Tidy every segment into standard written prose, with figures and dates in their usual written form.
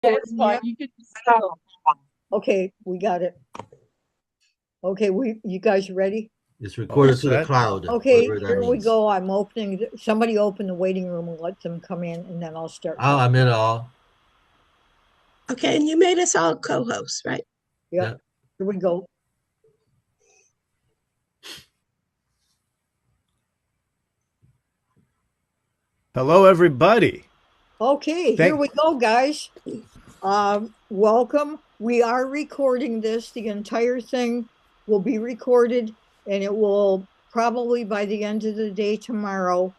Yeah, it's fine. You could just stop. Okay, we got it. Okay, you guys ready? It's All recorded to the set. cloud, Okay, whatever that here we means. go. I'm opening. Somebody open the waiting room and let them come in, and then I'll start I'll talking. admit it all. Okay, and you made us all co-hosts, right? Yep. Yeah. Here we go. Hello, everybody. Okay, here Thank. we go, guys. Welcome. We are recording this. The entire thing will be recorded, and it will probably by the end of the day tomorrow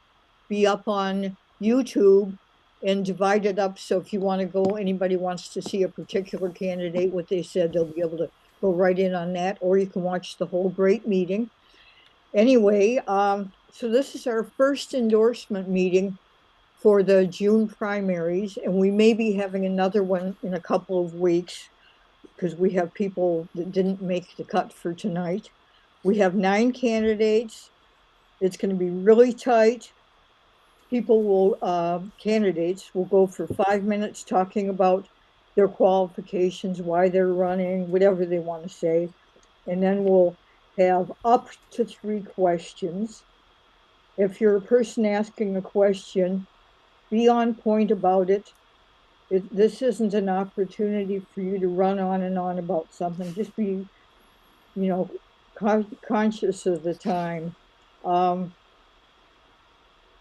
be up on YouTube and divided up. So if you want to go, anybody wants to see a particular candidate, what they said, they'll be able to go right in on that, or you can watch the whole great meeting. Anyway, so this is our first endorsement meeting for the June primaries, and we may be having another one in a couple of weeks because we have people that didn't make the cut for tonight. We have 9 candidates. It's going to be really tight. Candidates will go for 5 minutes talking about their qualifications, why they're running, whatever they want to say. And then we'll have up to 3 questions. If you're a person asking a question, be on point about it. This isn't an opportunity for you to run on and on about something. Just be, you know, conscious of the time. Um,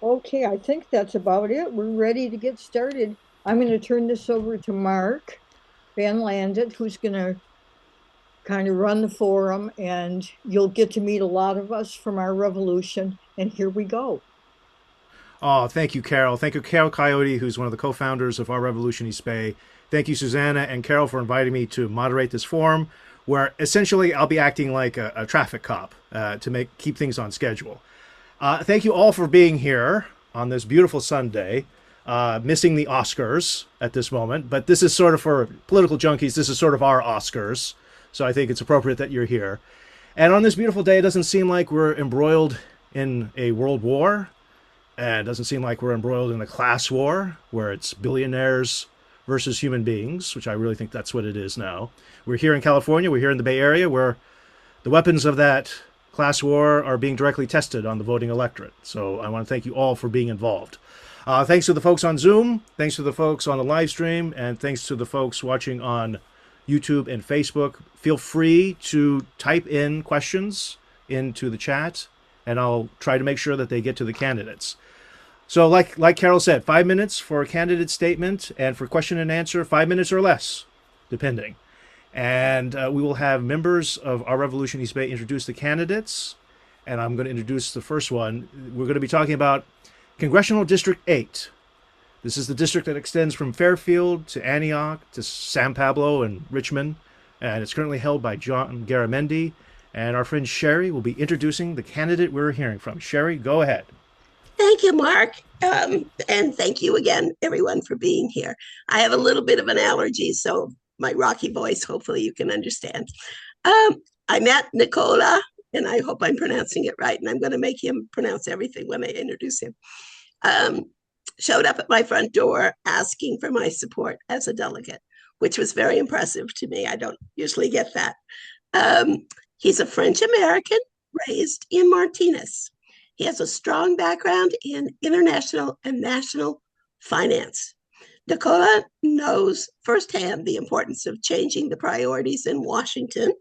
okay, I think that's about it. We're ready to get started. I'm going to turn this over to Mark Van Landet, who's going to kind of run the forum, and you'll get to meet a lot of us from our revolution. And here we go. Oh, thank you, Carol. Thank you, Carol Coyote, who's one of the co-founders of Our Revolution East Bay. Thank you, Susanna and Carol, for inviting me to moderate this forum, where essentially I'll be acting like a traffic cop to keep things on schedule. Thank you all for being here on this beautiful Sunday. Missing the Oscars at this moment, but this is sort of for political junkies. This is sort of our Oscars, so I think it's appropriate that you're here. And on this beautiful day, it doesn't seem like we're embroiled in a world war. And it doesn't seem like we're embroiled in a class war where it's billionaires versus human beings, which I really think that's what it is now. We're here in California, we're here in the Bay Area, where the weapons of that class war are being directly tested on the voting electorate. So I want to thank you all for being involved. Thanks to the folks on Zoom, thanks to the folks on the live stream, and thanks to the folks watching on YouTube and Facebook. Feel free to type in questions into the chat, and I'll try to make sure that they get to the candidates. So like Carol said, 5 minutes for a candidate statement, and for question and answer, 5 minutes or less, depending. And we will have members of Our Revolution East Bay introduce the candidates, and I'm going to introduce the first one. We're going to be talking about Congressional District 8. This is the district that extends from Fairfield to Antioch to San Pablo and Richmond, and it's currently held by John Garamendi. And our friend Sherry will be introducing the candidate we're hearing from. Sherry, go ahead. Thank you, Mark. And thank you again, everyone, for being here. I have a little bit of an allergy, so my rocky voice, hopefully you can understand. I met Nicola, and I hope I'm pronouncing it right, and I'm going to make him pronounce everything when I introduce him. Um, Showed up at my front door asking for my support as a delegate, which was very impressive to me. I don't usually get that. Um, he's a French American raised in Martinez. He has a strong background in international and national finance. Nicola knows firsthand the importance of changing the priorities in Washington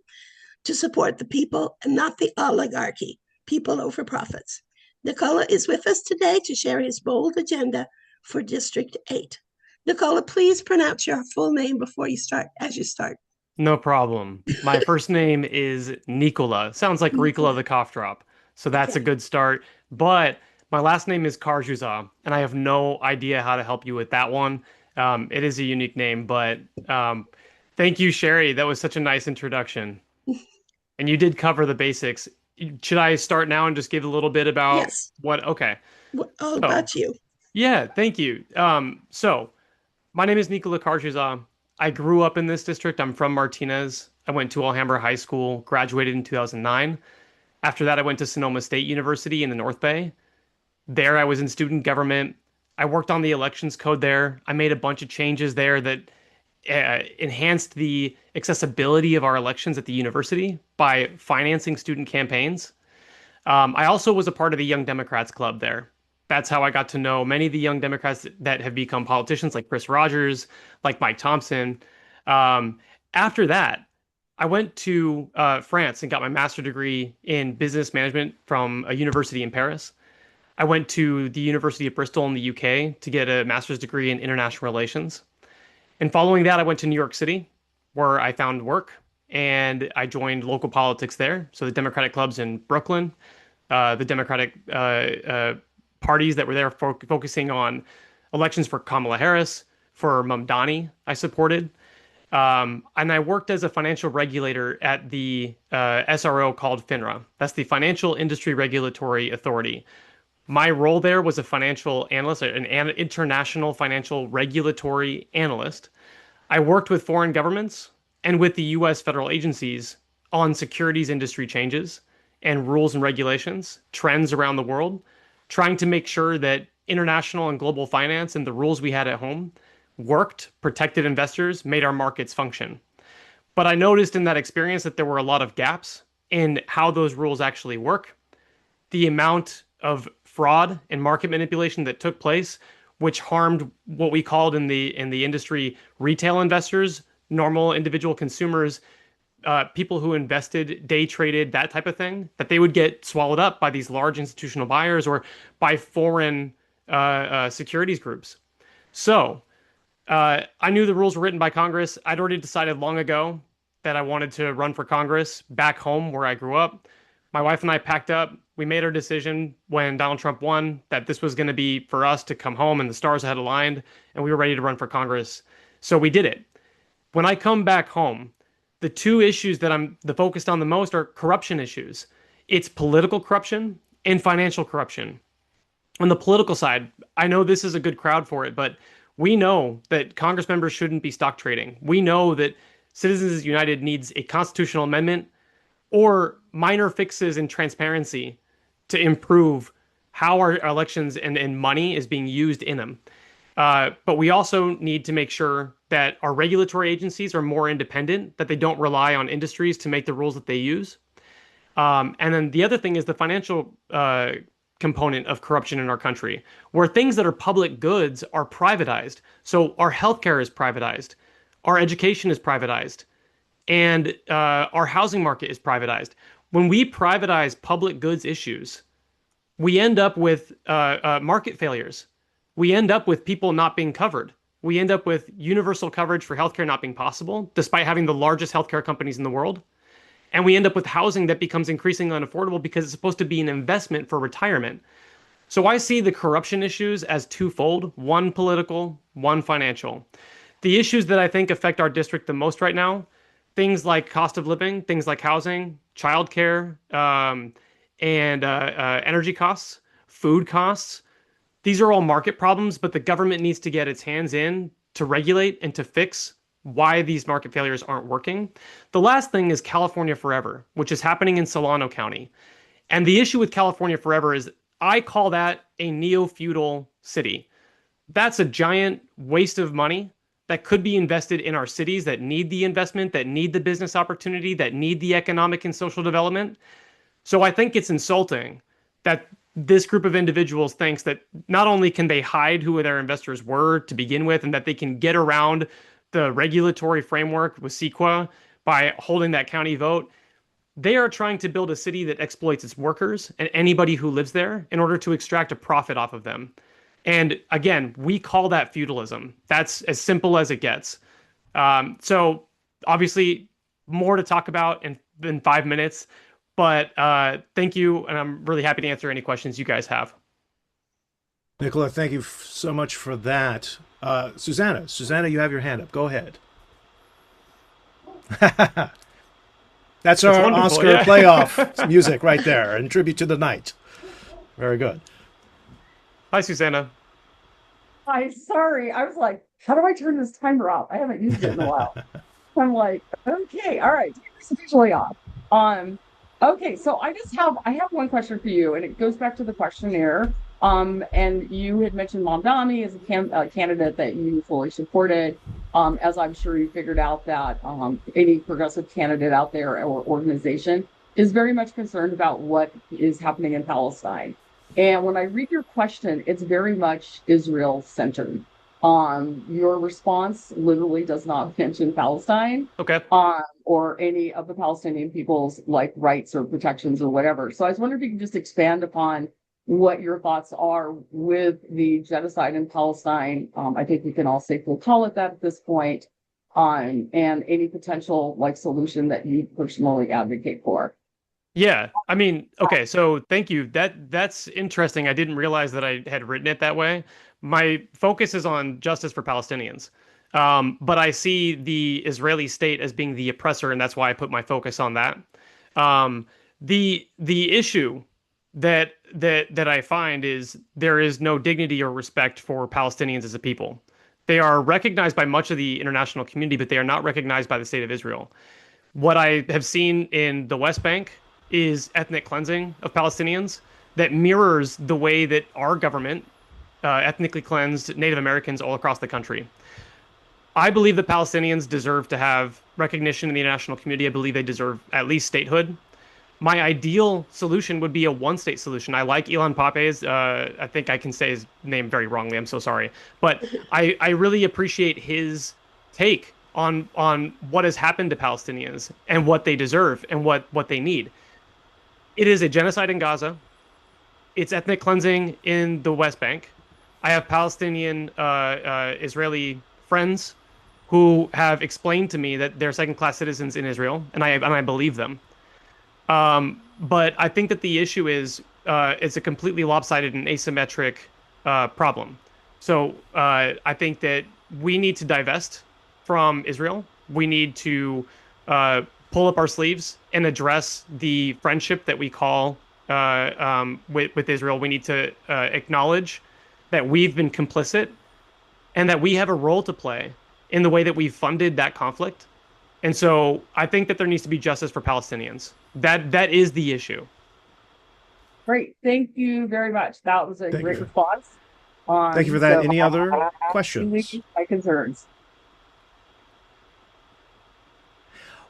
to support the people and not the oligarchy, people over profits. Nicola is with us today to share his bold agenda for District 8. Nicola, please pronounce your full name before you start, as you start. No problem. My first name is Nicola. Sounds like Ricola the cough drop. So that's a Okay. good start. But my last name is Carjuzza, and I have no idea how to help you with that one. It is a unique name, but thank you, Sherry. That was such a nice introduction. And you did cover the basics. Should I start now and just give a little bit about Yes. what? Okay. All So, about you. yeah, thank you. So my name is Nicola Carjuzza. I grew up in this district. I'm from Martinez. I went to Alhambra High School, graduated in 2009. After that, I went to Sonoma State University in the North Bay. There, I was in student government. I worked on the elections code there. I made a bunch of changes there that enhanced the accessibility of our elections at the university by financing student campaigns. I also was a part of the Young Democrats Club there. That's how I got to know many of the young Democrats that have become politicians, like Chris Rogers, like Mike Thompson. After that, I went to France and got my master's degree in business management from a university in Paris. I went to the University of Bristol in the UK to get a master's degree in international relations. And following that, I went to New York City, where I found work and I joined local politics there. So the Democratic clubs in Brooklyn, the Democratic parties that were there focusing on elections for Kamala Harris, for Mamdani, I supported. And I worked as a financial regulator at the SRO called FINRA. That's the Financial Industry Regulatory Authority. My role there was a financial analyst, an international financial regulatory analyst. I worked with foreign governments and with the U.S. federal agencies on securities industry changes and rules and regulations, trends around the world, trying to make sure that international and global finance and the rules we had at home worked, protected investors, made our markets function. But I noticed in that experience that there were a lot of gaps in how those rules actually work. The amount of fraud and market manipulation that took place, which harmed what we called in the industry retail investors, normal individual consumers, people who invested, day traded, that type of thing, that they would get swallowed up by these large institutional buyers or by foreign securities groups. So I knew the rules were written by Congress. I'd already decided long ago that I wanted to run for Congress back home where I grew up. My wife and I packed up. We made our decision when Donald Trump won that this was going to be for us to come home and the stars had aligned and we were ready to run for Congress. So we did it. When I come back home, the two issues that I'm focused on the most are corruption issues. It's political corruption and financial corruption. On the political side, I know this is a good crowd for it, but we know that Congress members shouldn't be stock trading. We know that Citizens United needs a constitutional amendment or minor fixes in transparency to improve how our elections and money is being used in them. But we also need to make sure that our regulatory agencies are more independent, that they don't rely on industries to make the rules that they use. And then the other thing is the financial component of corruption in our country, where things that are public goods are privatized. So our healthcare is privatized, our education is privatized, and our housing market is privatized. When we privatize public goods issues, we end up with market failures. We end up with people not being covered. We end up with universal coverage for healthcare not being possible, despite having the largest healthcare companies in the world. And we end up with housing that becomes increasingly unaffordable because it's supposed to be an investment for retirement. So I see the corruption issues as twofold, one political, one financial. The issues that I think affect our district the most right now, things like cost of living, things like housing, childcare, and energy costs, food costs. These are all market problems, but the government needs to get its hands in to regulate and to fix why these market failures aren't working. The last thing is California Forever, which is happening in Solano County. And the issue with California Forever is I call that a neo-feudal city. That's a giant waste of money that could be invested in our cities that need the investment, that need the business opportunity, that need the economic and social development. So I think it's insulting that this group of individuals thinks that not only can they hide who their investors were to begin with, and that they can get around the regulatory framework with CEQA by holding that county vote, they are trying to build a city that exploits its workers and anybody who lives there in order to extract a profit off of them. And again, we call that feudalism. That's as simple as it gets. So obviously more to talk about in 5 minutes, but thank you. And I'm really happy to answer any questions you guys have. Nicola, thank you so much for that. Susanna, you have your hand up. Go ahead. That's our Oscar playoff music right there, in tribute to the night. Very good. Hi, Susanna. Hi, sorry. I was like, how do I turn this timer off? I haven't used it in a while. I'm like, okay, all right, timer's officially off. Okay, so I have one question for you, and it goes back to the questionnaire. And you had mentioned Mamdani as a candidate that you fully supported. as I'm sure you figured out that any progressive candidate out there or organization is very much concerned about what is happening in Palestine. And when I read your question, it's very much Israel centered. Your response literally does not mention Palestine, Okay. or any of the Palestinian people's like rights or protections or whatever. So I was wondering if you could just expand upon what your thoughts are with the genocide in Palestine. I think we can all safely call it that at this point. And any potential like solution that you personally advocate for. Yeah, I mean, okay, so thank you. That's interesting. I didn't realize that I had written it that way. My focus is on justice for Palestinians. But I see the Israeli state as being the oppressor, and that's why I put my focus on that. The issue that I find is there is no dignity or respect for Palestinians as a people. They are recognized by much of the international community, but they are not recognized by the state of Israel. What I have seen in the West Bank is ethnic cleansing of Palestinians that mirrors the way that our government ethnically cleansed Native Americans all across the country. I believe that Palestinians deserve to have recognition in the international community. I believe they deserve at least statehood. My ideal solution would be a one-state solution. I like Ilan Pape's. I think I can say his name very wrongly. I'm so sorry, but I really appreciate his take on what has happened to Palestinians and what they deserve and what they need. It is a genocide in Gaza. It's ethnic cleansing in the West Bank. I have Palestinian Israeli friends who have explained to me that they're second-class citizens in Israel, and I believe them. But I think that the issue is it's a completely lopsided and asymmetric problem. So I think that we need to divest from Israel. We need to pull up our sleeves and address the friendship that we call with Israel. We need to acknowledge that we've been complicit and that we have a role to play in the way that we've funded that conflict. And so I think that there needs to be justice for Palestinians. That is the issue. Great. Thank you very much. That was a great response. Thank you for that. Any other questions? My concerns.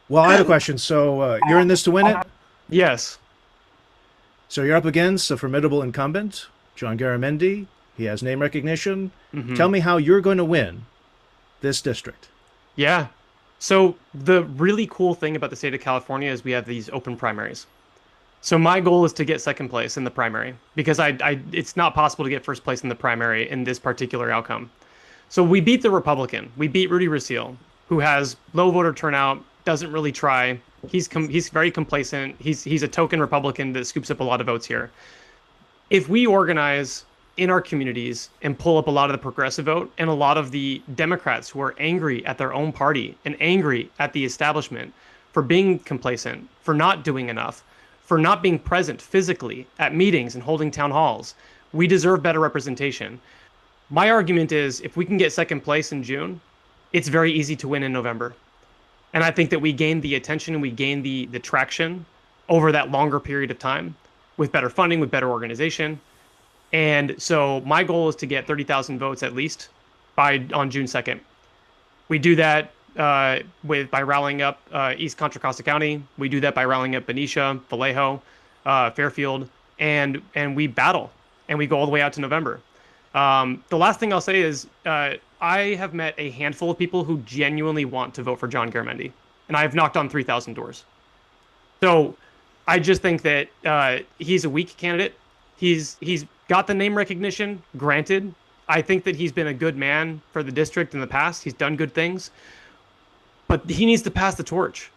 Well, I have a question. So you're in this to win it? Yes. So you're up against a formidable incumbent, John Garamendi. He has name recognition. Tell me how you're going to win this district. Yeah. So the really cool thing about the state of California is we have these open primaries. So my goal is to get second place in the primary because it's not possible to get first place in the primary in this particular outcome. So we beat the Republican. We beat Rudy Russil, who has low voter turnout, doesn't really try. He's very complacent. He's a token Republican that scoops up a lot of votes here. If we organize in our communities and pull up a lot of the progressive vote and a lot of the Democrats who are angry at their own party and angry at the establishment for being complacent, for not doing enough, for not being present physically at meetings and holding town halls, we deserve better representation. My argument is if we can get second place in June, it's very easy to win in November. And I think that we gain the attention and we gain the traction over that longer period of time with better funding, with better organization. And so my goal is to get 30,000 votes at least on June 2nd. We do that by rallying up East Contra Costa County. We do that by rallying up Benicia, Vallejo, Fairfield, and we battle and we go all the way out to November. The last thing I'll say is I have met a handful of people who genuinely want to vote for John Garamendi, and I've knocked on 3,000 doors. So I just think that he's a weak candidate. He's got the name recognition, granted. I think that he's been a good man for the district in the past. He's done good things. But he needs to pass the torch.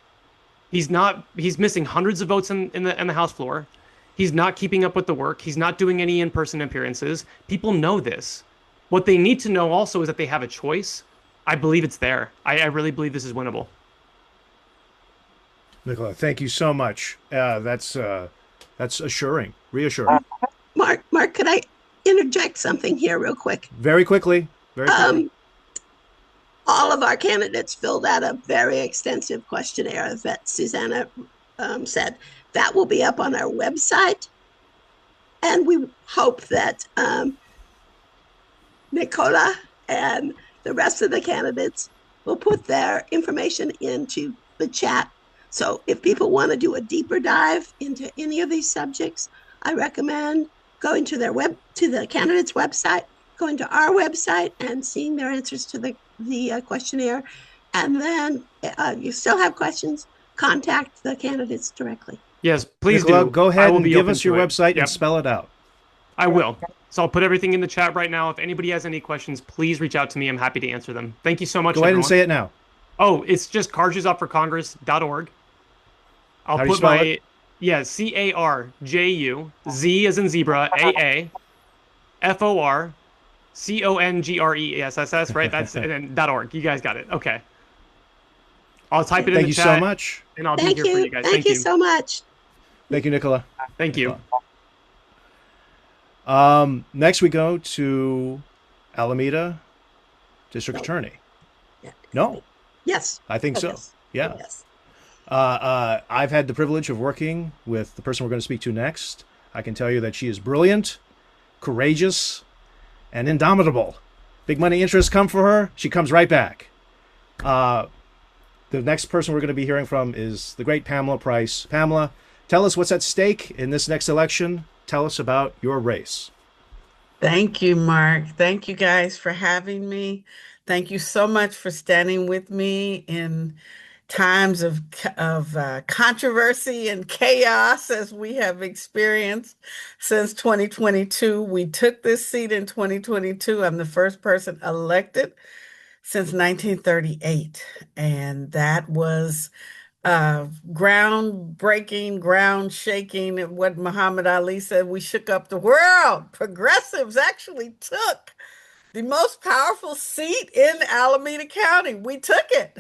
He's missing hundreds of votes in the House floor. He's not keeping up with the work. He's not doing any in-person appearances. People know this. What they need to know also is that they have a choice. I believe it's there. I really believe this is winnable. Nicolas, thank you so much. That's reassuring. Mark, could I interject something here real quick? Very quickly. All of our candidates filled out a very extensive questionnaire that Susanna said. That will be up on our website. And we hope that Nicolas and the rest of the candidates will put their information into the chat. So if people want to do a deeper dive into any of these subjects, I recommend going to the candidate's website, going to our website, and seeing their answers to the questionnaire. And then you still have questions, contact the candidates directly. Yes, please Nicola, do. go I ahead will and be give open us your to it. website and Yep, spell it out. I will. So I'll put everything in the chat right now. If anybody has any questions, please reach out to me. I'm happy to answer them. Thank you so much, Go ahead and everyone. say it now. Oh, it's just carjuzzaforcongress.org. I'll How do you put spell my, it? yeah, CARJU, Z as in zebra, AAFORCONGRESSS, right? That's, and then .org. You guys got it. Okay. I'll type it in Thank the you so chat much. and I'll be Thank here for you. you guys. Thank you so much. Thank you, Nicola. Thank you. Next we go to Alameda District No. Attorney. Yeah. No, Yes. I think Oh, so. yes. Yeah. Yes. I've had the privilege of working with the person we're going to speak to next. I can tell you that she is brilliant, courageous, and indomitable. Big money interests come for her. She comes right back. The next person we're going to be hearing from is the great Pamela Price. Pamela, tell us what's at stake in this next election. Tell us about your race. Thank you, Mark. Thank you guys for having me. Thank you so much for standing with me in times of controversy and chaos as we have experienced since 2022. We took this seat in 2022. I'm the first person elected since 1938, and that was groundbreaking, ground shaking. What Muhammad Ali said, we shook up the world. Progressives actually took the most powerful seat in Alameda County. We took it.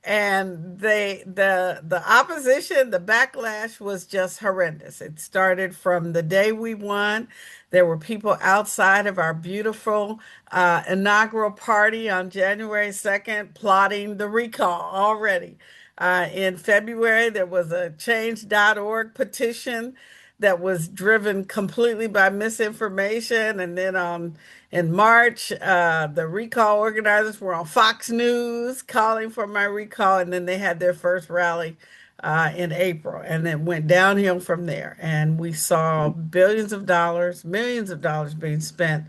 And the opposition, the backlash was just horrendous. It started from the day we won. There were people outside of our beautiful inaugural party on January 2nd plotting the recall already. In February, there was a change.org petition that was driven completely by misinformation. And then in March, the recall organizers were on Fox News calling for my recall. And then they had their first rally in April. And it went downhill from there. And we saw billions of dollars, millions of dollars being spent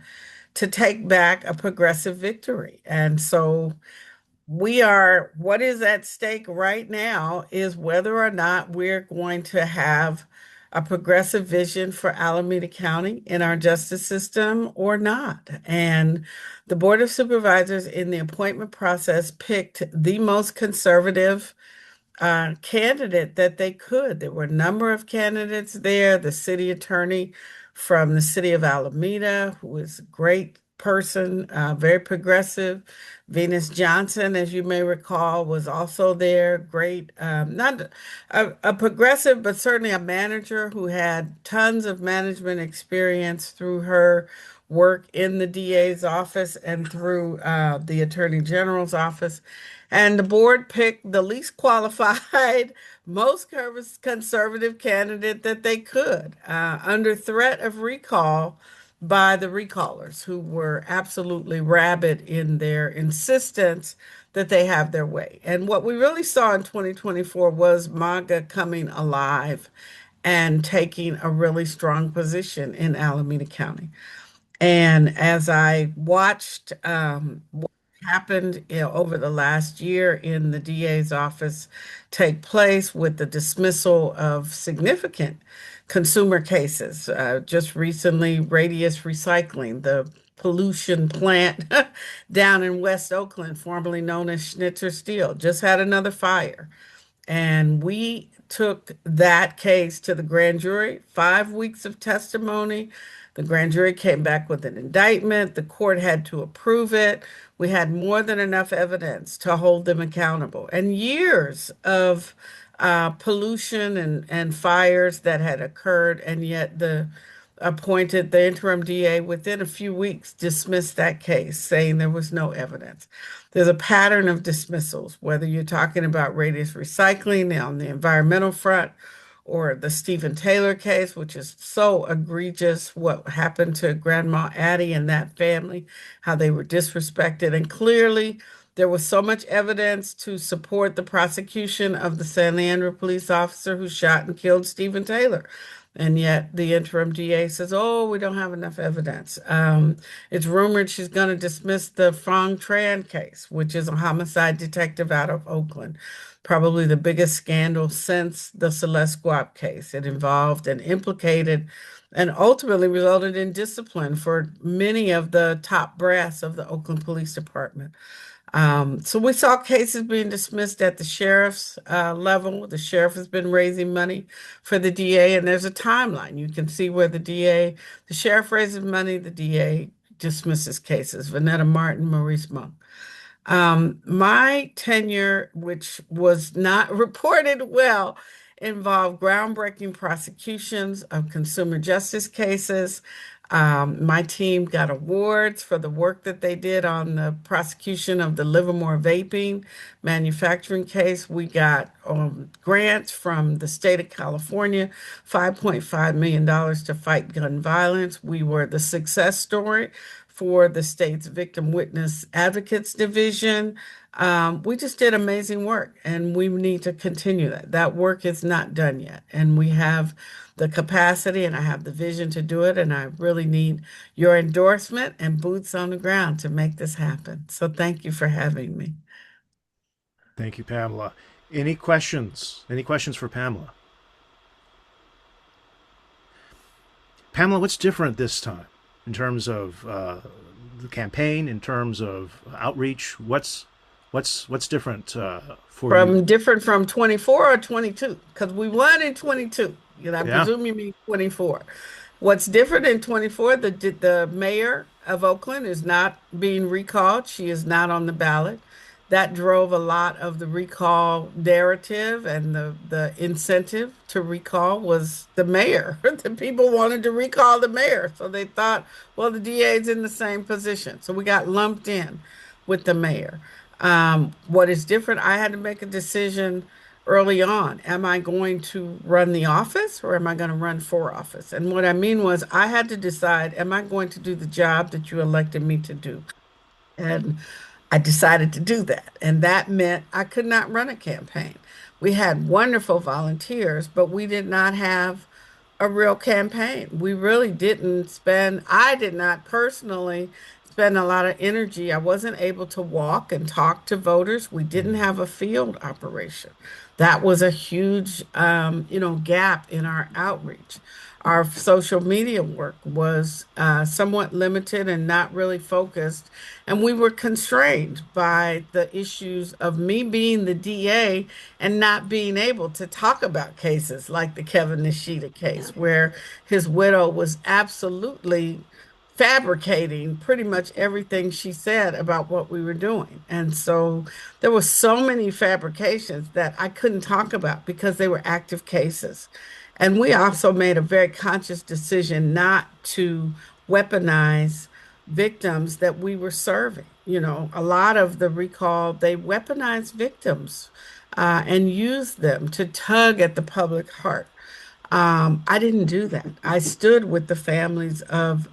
to take back a progressive victory. And so what is at stake right now is whether or not we're going to have a progressive vision for Alameda County in our justice system or not. And the Board of Supervisors in the appointment process picked the most conservative candidate that they could. There were a number of candidates there. The city attorney from the city of Alameda, who was a great person, very progressive. Venus Johnson, as you may recall, was also there. Great, not a progressive, but certainly a manager who had tons of management experience through her work in the DA's office and through the Attorney General's office. And the board picked the least qualified, most conservative candidate that they could, under threat of recall by the recallers, who were absolutely rabid in their insistence that they have their way. And what we really saw in 2024 was MAGA coming alive and taking a really strong position in Alameda County. And as I watched what happened, over the last year in the DA's office take place with the dismissal of significant consumer cases, just recently, Radius Recycling, the pollution plant down in West Oakland, formerly known as Schnitzer Steel, just had another fire. And we took that case to the grand jury, 5 weeks of testimony. The grand jury came back with an indictment. The court had to approve it. We had more than enough evidence to hold them accountable. And years of pollution and fires that had occurred, and yet the interim DA within a few weeks dismissed that case, saying there was no evidence. There's a pattern of dismissals, whether you're talking about Radius Recycling on the environmental front or the Stephen Taylor case, which is so egregious, what happened to Grandma Addie and that family, how they were disrespected. And clearly, There was so much evidence to support the prosecution of the San Leandro police officer who shot and killed Stephen Taylor. And yet the interim DA says, oh, we don't have enough evidence. It's rumored she's going to dismiss the Fong Tran case, which is a homicide detective out of Oakland. Probably the biggest scandal since the Celeste Guap case. It involved and implicated and ultimately resulted in discipline for many of the top brass of the Oakland Police Department. So we saw cases being dismissed at the sheriff's level. The sheriff has been raising money for the DA, and there's a timeline. You can see where the sheriff raises money, the DA dismisses cases. Vanetta Martin, Maurice Monk. My tenure, which was not reported well, involved groundbreaking prosecutions of consumer justice cases. My team got awards for the work that they did on the prosecution of the Livermore vaping manufacturing case. We got grants from the state of California, $5.5 million to fight gun violence. We were the success story for the state's Victim Witness Advocates Division. We just did amazing work, and we need to continue that. That work is not done yet, and we have the capacity and I have the vision to do it, and I really need your endorsement and boots on the ground to make this happen. So thank you for having me. Thank you, Pamela. Any questions? Any questions for Pamela? Pamela, what's different this time in terms of the campaign, in terms of outreach? What's different for you? Different from 24 or 22? Because we won in 22. I Yeah. presume you mean 24. What's different in 24? The mayor of Oakland is not being recalled. She is not on the ballot. That drove a lot of the recall narrative, and the incentive to recall was the mayor. The people wanted to recall the mayor. So they thought, well, the DA is in the same position. So we got lumped in with the mayor. What is different, I had to make a decision early on. Am I going to run the office or am I going to run for office? And what I mean was, I had to decide, am I going to do the job that you elected me to do? And I decided to do that. And that meant I could not run a campaign. We had wonderful volunteers, but we did not have a real campaign. We really didn't I did not personally spend a lot of energy. I wasn't able to walk and talk to voters. We didn't have a field operation. That was a huge, gap in our outreach. Our social media work was somewhat limited and not really focused. And we were constrained by the issues of me being the DA and not being able to talk about cases like the Kevin Nishida case, where his widow was absolutely fabricating pretty much everything she said about what we were doing. And so there were so many fabrications that I couldn't talk about because they were active cases. And we also made a very conscious decision not to weaponize victims that we were serving. A lot of the recall, they weaponized victims and used them to tug at the public heart. I didn't do that. I stood with the families of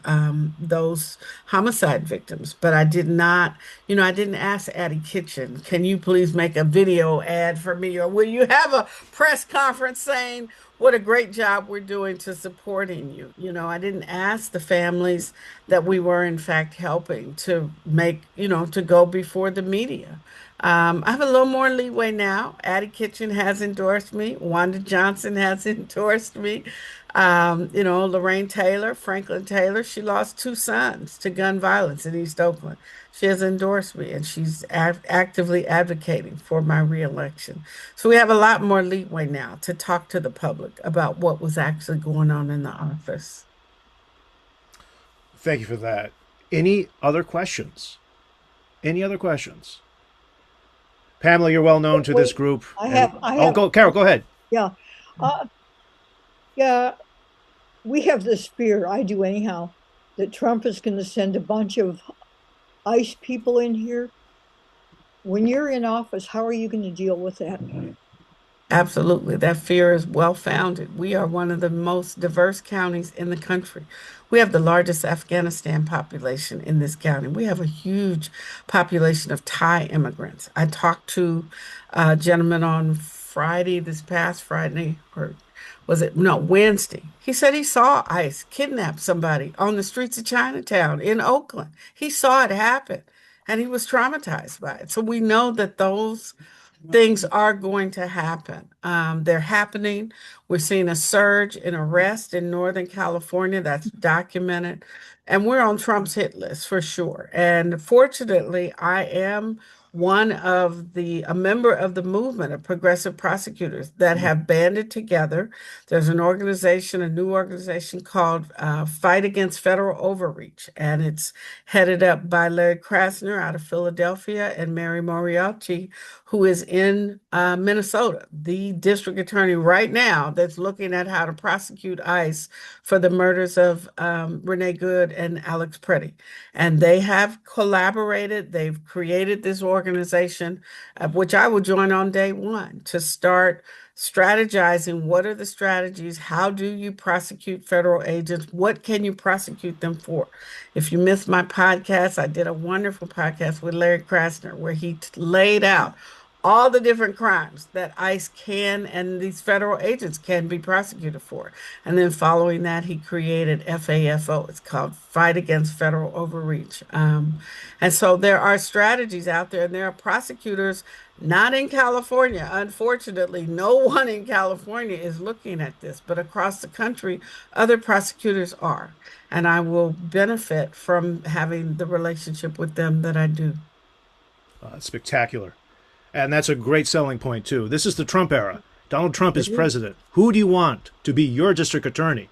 those homicide victims, but I did not, I didn't ask Addie Kitchen, can you please make a video ad for me? Or will you have a press conference saying what a great job we're doing to supporting you? I didn't ask the families that we were in fact helping to make, to go before the media. I have a little more leeway now. Addie Kitchen has endorsed me. Wanda Johnson has endorsed me. Lorraine Taylor, Franklin Taylor, she lost 2 sons to gun violence in East Oakland. She has endorsed me, and she's actively advocating for my reelection. So we have a lot more leeway now to talk to the public about what was actually going on in the office. Thank you for that. Any other questions? Any other questions? Pamela, you're well known to this group. I have. Go, Carol, go ahead. Yeah. Yeah. We have this fear, I do anyhow, that Trump is going to send a bunch of ICE people in here. When you're in office, how are you going to deal with that? Absolutely. That fear is well founded. We are one of the most diverse counties in the country. We have the largest Afghanistan population in this county. We have a huge population of Thai immigrants. I talked to a gentleman on Friday, this past Friday, or was it? No, Wednesday. He said he saw ICE kidnap somebody on the streets of Chinatown in Oakland. He saw it happen and he was traumatized by it. So we know that those things are going to happen. They're happening. We're seeing a surge in arrest in Northern California that's documented. And we're on Trump's hit list for sure. And fortunately, I am a member of the movement of progressive prosecutors that have banded together. There's an organization, a new organization called Fight Against Federal Overreach, and it's headed up by Larry Krasner out of Philadelphia and Mary Moriarty, who is in Minnesota, the district attorney right now that's looking at how to prosecute ICE for the murders of Renee Good and Alex Preddy. And they have collaborated. They've created this organization, which I will join on day one, to start strategizing what are the strategies, how do you prosecute federal agents, what can you prosecute them for. If you missed my podcast, I did a wonderful podcast with Larry Krasner where he laid out all the different crimes that ICE can and these federal agents can be prosecuted for. And then following that, he created FAFO. It's called Fight Against Federal Overreach. And so there are strategies out there, and there are prosecutors not in California. Unfortunately, no one in California is looking at this, but across the country, other prosecutors are. And I will benefit from having the relationship with them that I do. Spectacular. And that's a great selling point, too. This is the Trump era. Donald Trump is president. Who do you want to be your district attorney?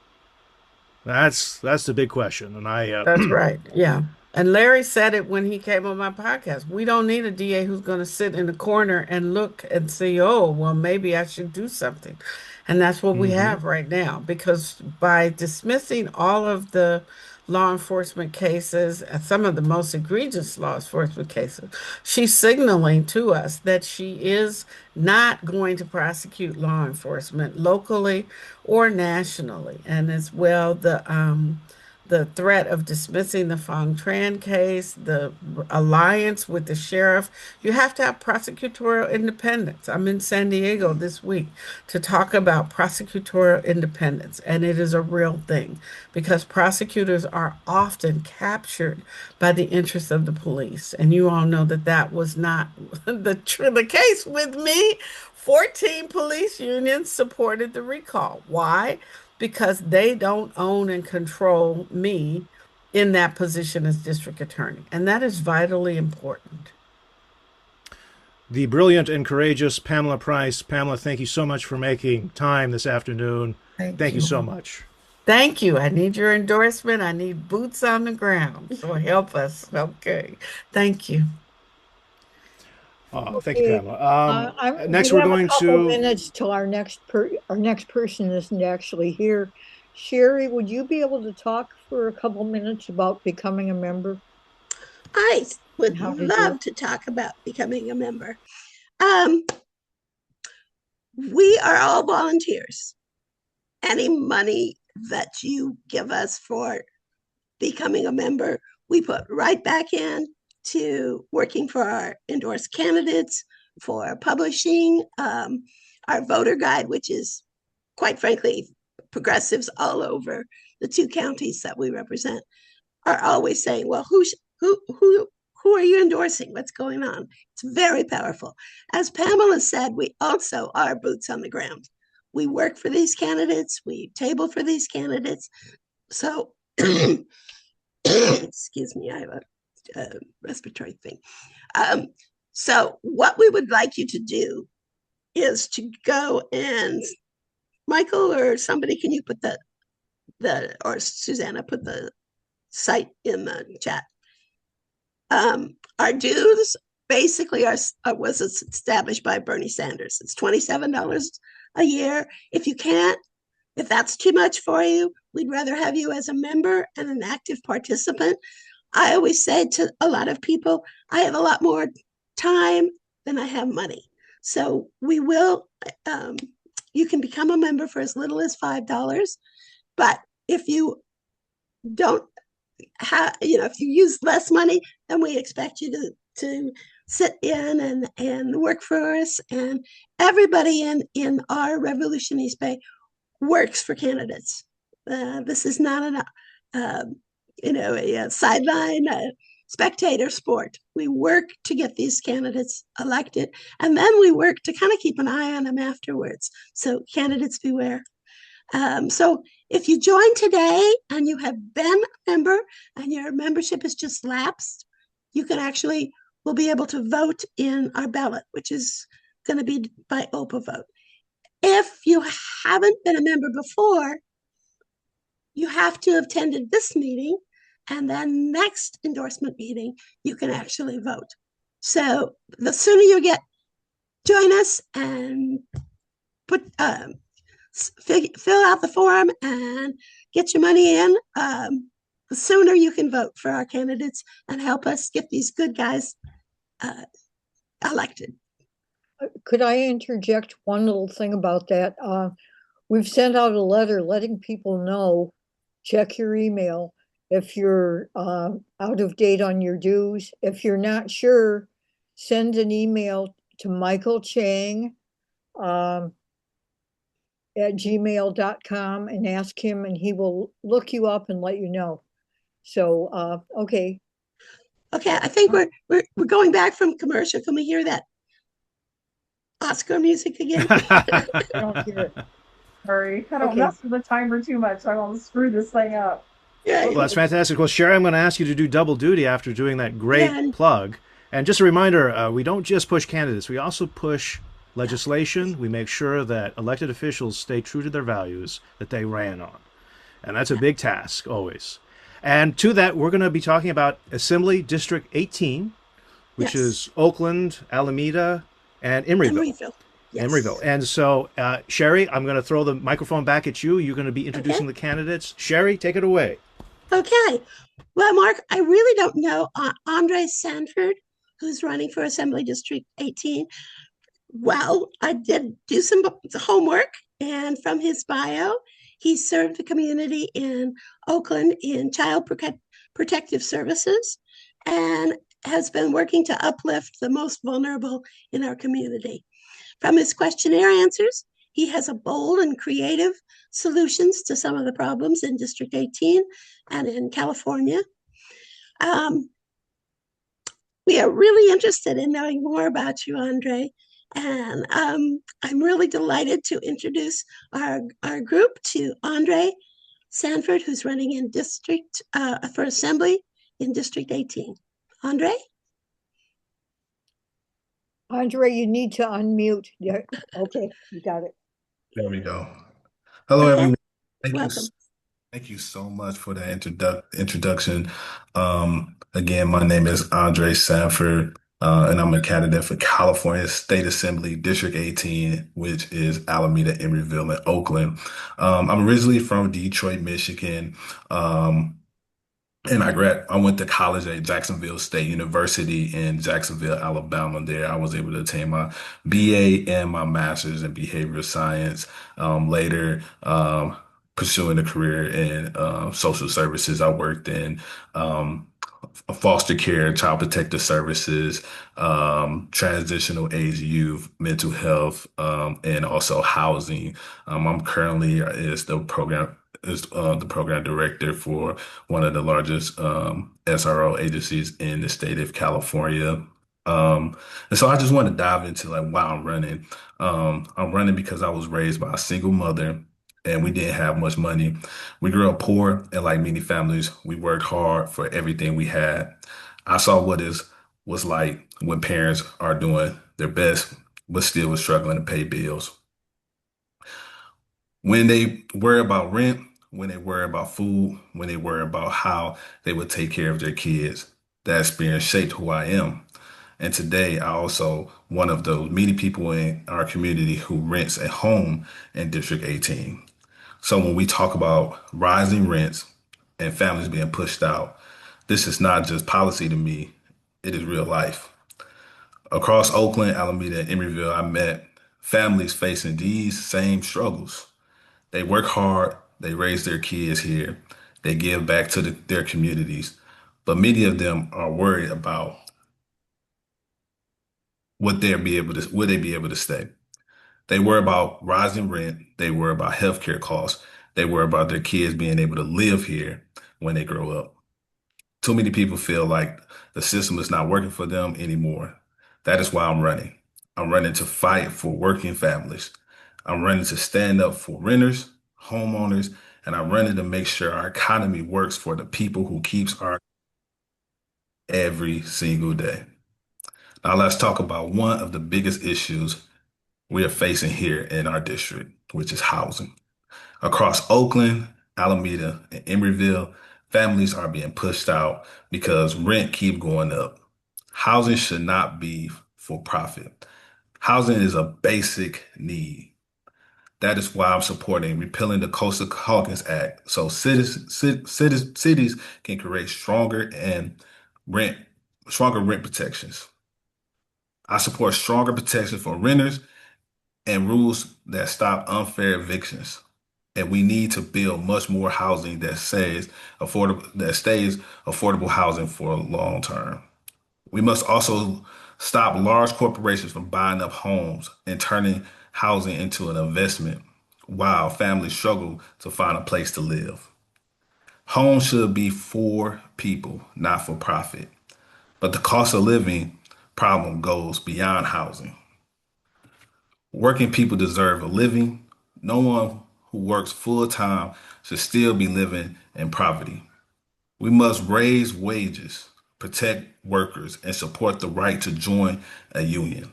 That's the big question. And That's right. Yeah. And Larry said it when he came on my podcast. We don't need a DA who's going to sit in the corner and look and see, oh, well, maybe I should do something. And that's what we have right now, because by dismissing all of the law enforcement cases, some of the most egregious law enforcement cases, she's signaling to us that she is not going to prosecute law enforcement locally or nationally. And as well, the threat of dismissing the Fong Tran case, the alliance with the sheriff. You have to have prosecutorial independence. I'm in San Diego this week to talk about prosecutorial independence, and it is a real thing because prosecutors are often captured by the interests of the police. And you all know that that was not the case with me. 14 police unions supported the recall. Why? Because they don't own and control me in that position as district attorney. And that is vitally important. The brilliant and courageous Pamela Price. Pamela, thank you so much for making time this afternoon. Thank you so much. Thank you. I need your endorsement. I need boots on the ground. So help us. Okay. Thank you. Oh, thank you, Pamela. Next, we we're have going a couple to minutes till our next person isn't actually here. Sherry, would you be able to talk for a couple minutes about becoming a member? I would love to talk about becoming a member. We are all volunteers. Any money that you give us for becoming a member, we put right back in to working for our endorsed candidates, for publishing our voter guide, which is, quite frankly, progressives all over the two counties that we represent are always saying, well, who are you endorsing? What's going on? It's very powerful. As Pamela said, we also are boots on the ground. We work for these candidates. We table for these candidates. So, excuse me, I have a respiratory thing. So what we would like you to do is to go and, Michael or somebody, can you put or Susanna, put the site in the chat. Our dues basically was established by Bernie Sanders. It's $27 a year. If that's too much for you, we'd rather have you as a member and an active participant. I always say to a lot of people, I have a lot more time than I have money. So we will, um, you can become a member for as little as $5. But if you don't have, if you use less money, then we expect you to sit in and work for us. And everybody in our Revolution East Bay works for candidates. This is not uh, a sideline spectator sport. We work to get these candidates elected, and then we work to kind of keep an eye on them afterwards. So candidates beware. So if you join today and you have been a member and your membership has just lapsed, you can actually will be able to vote in our ballot, which is going to be by OPA vote. If you haven't been a member before, you have to have attended this meeting, and then next endorsement meeting, you can actually vote. So the sooner you join us and put fill out the form and get your money in, the sooner you can vote for our candidates and help us get these good guys elected. Could I interject one little thing about that? We've sent out a letter letting people know, check your email if you're out of date on your dues. If you're not sure, send an email to Michael Chang at gmail.com and ask him, and he will look you up and let you know. So, okay. Okay, I think we're going back from commercial. Can we hear that Oscar music again? I don't hear it. Sorry, I don't Okay. mess with the timer too much. I won't screw this thing up. Yeah. Well, that's fantastic. Well, Sherry, I'm going to ask you to do double duty after doing that great Yeah. plug. And just a reminder, we don't just push candidates, we also push legislation. We make sure that elected officials stay true to their values that they ran on. And that's a big task, always. And to that, we're going to be talking about Assembly District 18, which Yes. is Oakland, Alameda, and Emeryville. Emeryville. Yes. Emeryville. And so, Sherry, I'm going to throw the microphone back at you. You're going to be introducing the candidates. Sherry, take it away. Okay. Well, Mark, I really don't know Andre Sanford, who's running for Assembly District 18. Well, I did do some homework, and from his bio, he served the community in Oakland in child protective services and has been working to uplift the most vulnerable in our community. From his questionnaire answers, he has a bold and creative solutions to some of the problems in District 18 and in California. We are really interested in knowing more about you, Andre. And I'm really delighted to introduce our group to Andre Sanford, who's running in district for Assembly in District 18. Andre? Andre, you need to unmute. Yeah. Okay, you got it. There we go. Hello, Okay. everyone. Thank you. Welcome. Thank you so much for that introduction. Again, my name is Andre Sanford, and I'm a candidate for California State Assembly District 18, which is Alameda, Emeryville, and Oakland. I'm originally from Detroit, Michigan. And I went to college at Jacksonville State University in Jacksonville, Alabama. There, I was able to attain my BA and my master's in behavioral science. Later, pursuing a career in social services, I worked in foster care, child protective services, transitional age youth, mental health, and also housing. I'm currently is the program director for one of the largest SRO agencies in the state of California. And so I just want to dive into like why I'm running. I'm running because I was raised by a single mother and we didn't have much money. We grew up poor, and like many families, we worked hard for everything we had. I saw what is was like when parents are doing their best, but still was struggling to pay bills. When they worry about rent, when they worry about food, when they worry about how they would take care of their kids, that experience shaped who I am. And today, I also one of those many people in our community who rents a home in District 18. So when we talk about rising rents and families being pushed out, this is not just policy to me, it is real life. Across Oakland, Alameda, and Emeryville, I met families facing these same struggles. They work hard, they raise their kids here, they give back to their communities, but many of them are worried about will they be able to stay. They worry about rising rent, they worry about healthcare costs, they worry about their kids being able to live here when they grow up. Too many people feel like the system is not working for them anymore. That is why I'm running. I'm running to fight for working families. I'm running to stand up for renters, homeowners, and I'm running to make sure our economy works for the people who keeps our every single day. Now let's talk about one of the biggest issues we are facing here in our district, which is housing. Across Oakland, Alameda, and Emeryville, families are being pushed out because rent keep going up. Housing should not be for profit. Housing is a basic need. That is why I'm supporting repealing the Coastal Hawkins Act so cities can create rent stronger rent protections. I support stronger protections for renters and rules that stop unfair evictions. And we need to build much more housing that stays affordable housing for long term. We must also stop large corporations from buying up homes and turning housing into an investment while families struggle to find a place to live. Homes should be for people, not for profit. But the cost of living problem goes beyond housing. Working people deserve a living. No one who works full time should still be living in poverty. We must raise wages, protect workers, and support the right to join a union.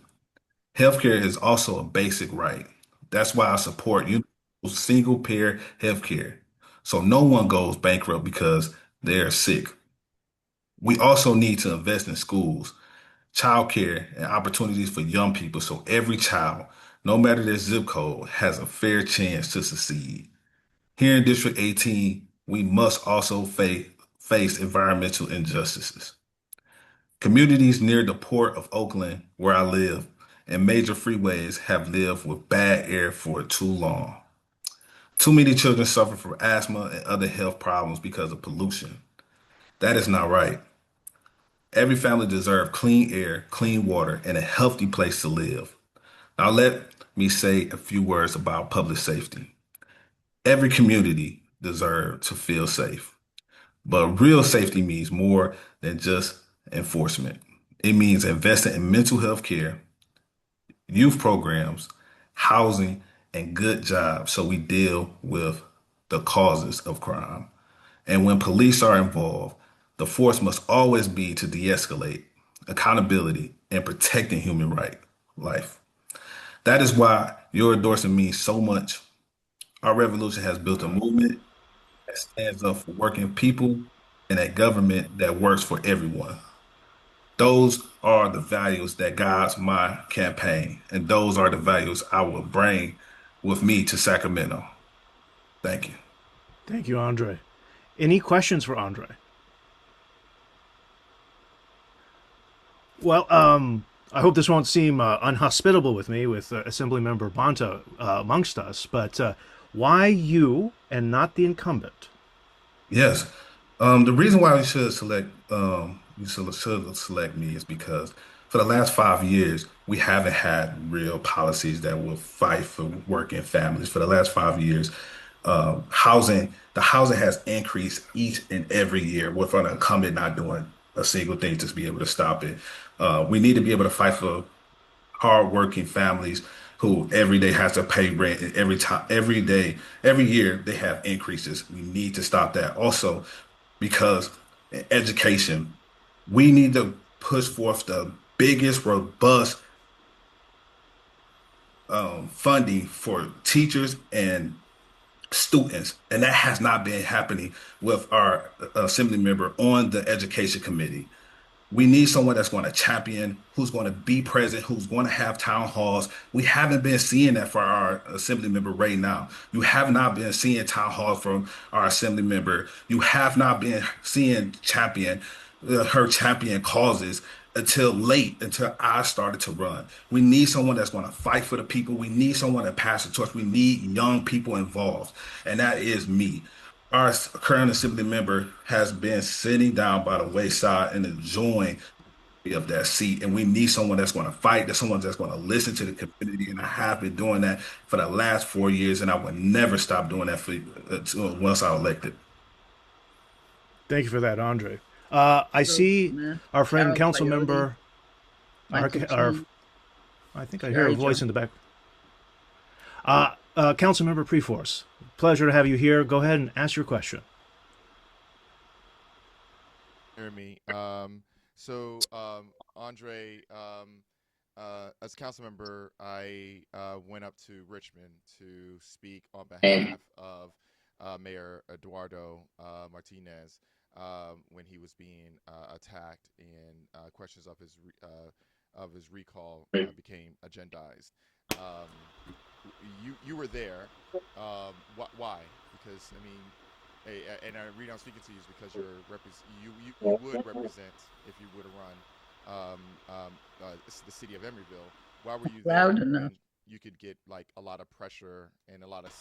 Healthcare is also a basic right. That's why I support universal single payer healthcare. So no one goes bankrupt because they're sick. We also need to invest in schools, childcare, and opportunities for young people so every child, no matter their zip code, has a fair chance to succeed. Here in District 18, we must also face environmental injustices. Communities near the port of Oakland, where I live, and major freeways have lived with bad air for too long. Too many children suffer from asthma and other health problems because of pollution. That is not right. Every family deserves clean air, clean water, and a healthy place to live. Now, let me say a few words about public safety. Every community deserves to feel safe, but real safety means more than just enforcement. It means investing in mental health care, youth programs, housing, and good jobs so we deal with the causes of crime. And when police are involved, the force must always be to de-escalate, accountability, and protecting life. That is why your endorsement means so much. Our revolution has built a movement that stands up for working people and a government that works for everyone. Those are the values that guides my campaign, and those are the values I will bring with me to Sacramento. Thank you. Thank you, Andre. Any questions for Andre? Well, I hope this won't seem unhospitable with me, with Assemblymember Bonta amongst us, but why you and not the incumbent? Yes. The reason why you should select me is because for the last 5 years, we haven't had real policies that will fight for working families. For the last 5 years, the housing has increased each and every year with an incumbent not doing a single thing to be able to stop it. We need to be able to fight for hardworking families who every day has to pay rent and every day, every year they have increases. We need to stop that. Also, because in education, we need to push forth the biggest, robust funding for teachers and students, and that has not been happening with our assembly member on the education committee. We need someone that's going to champion, who's going to be present, who's going to have town halls. We haven't been seeing that for our assembly member right now. You have not been seeing town halls from our assembly member. You have not been seeing her champion causes until late, until I started to run. We need someone that's going to fight for the people. We need someone that passes the torch. We need young people involved, and that is me. Our current assembly member has been sitting down by the wayside and enjoying of that seat, and we need someone that's going to fight, that's someone that's going to listen to the community, and I have been doing that for the last 4 years, and I will never stop doing that for once I'm elected. Thank you for that, Andre. I So, see our friend Carol council Coyote, member, Michael our T, I think I hear a Sherry voice Jones. in the back. Council member Preforce, pleasure to have you here. Go ahead and ask your question. Hear me. Andre, as council member, I went up to Richmond to speak on behalf of Mayor Eduardo Martinez when he was being attacked and questions of his recall became agendized. Um, you were there. Why? Because I mean, and the reason I'm speaking to you is because you would represent if you were to run the city of Emeryville. Why were you Loud there enough. when you could get like a lot of pressure and a lot of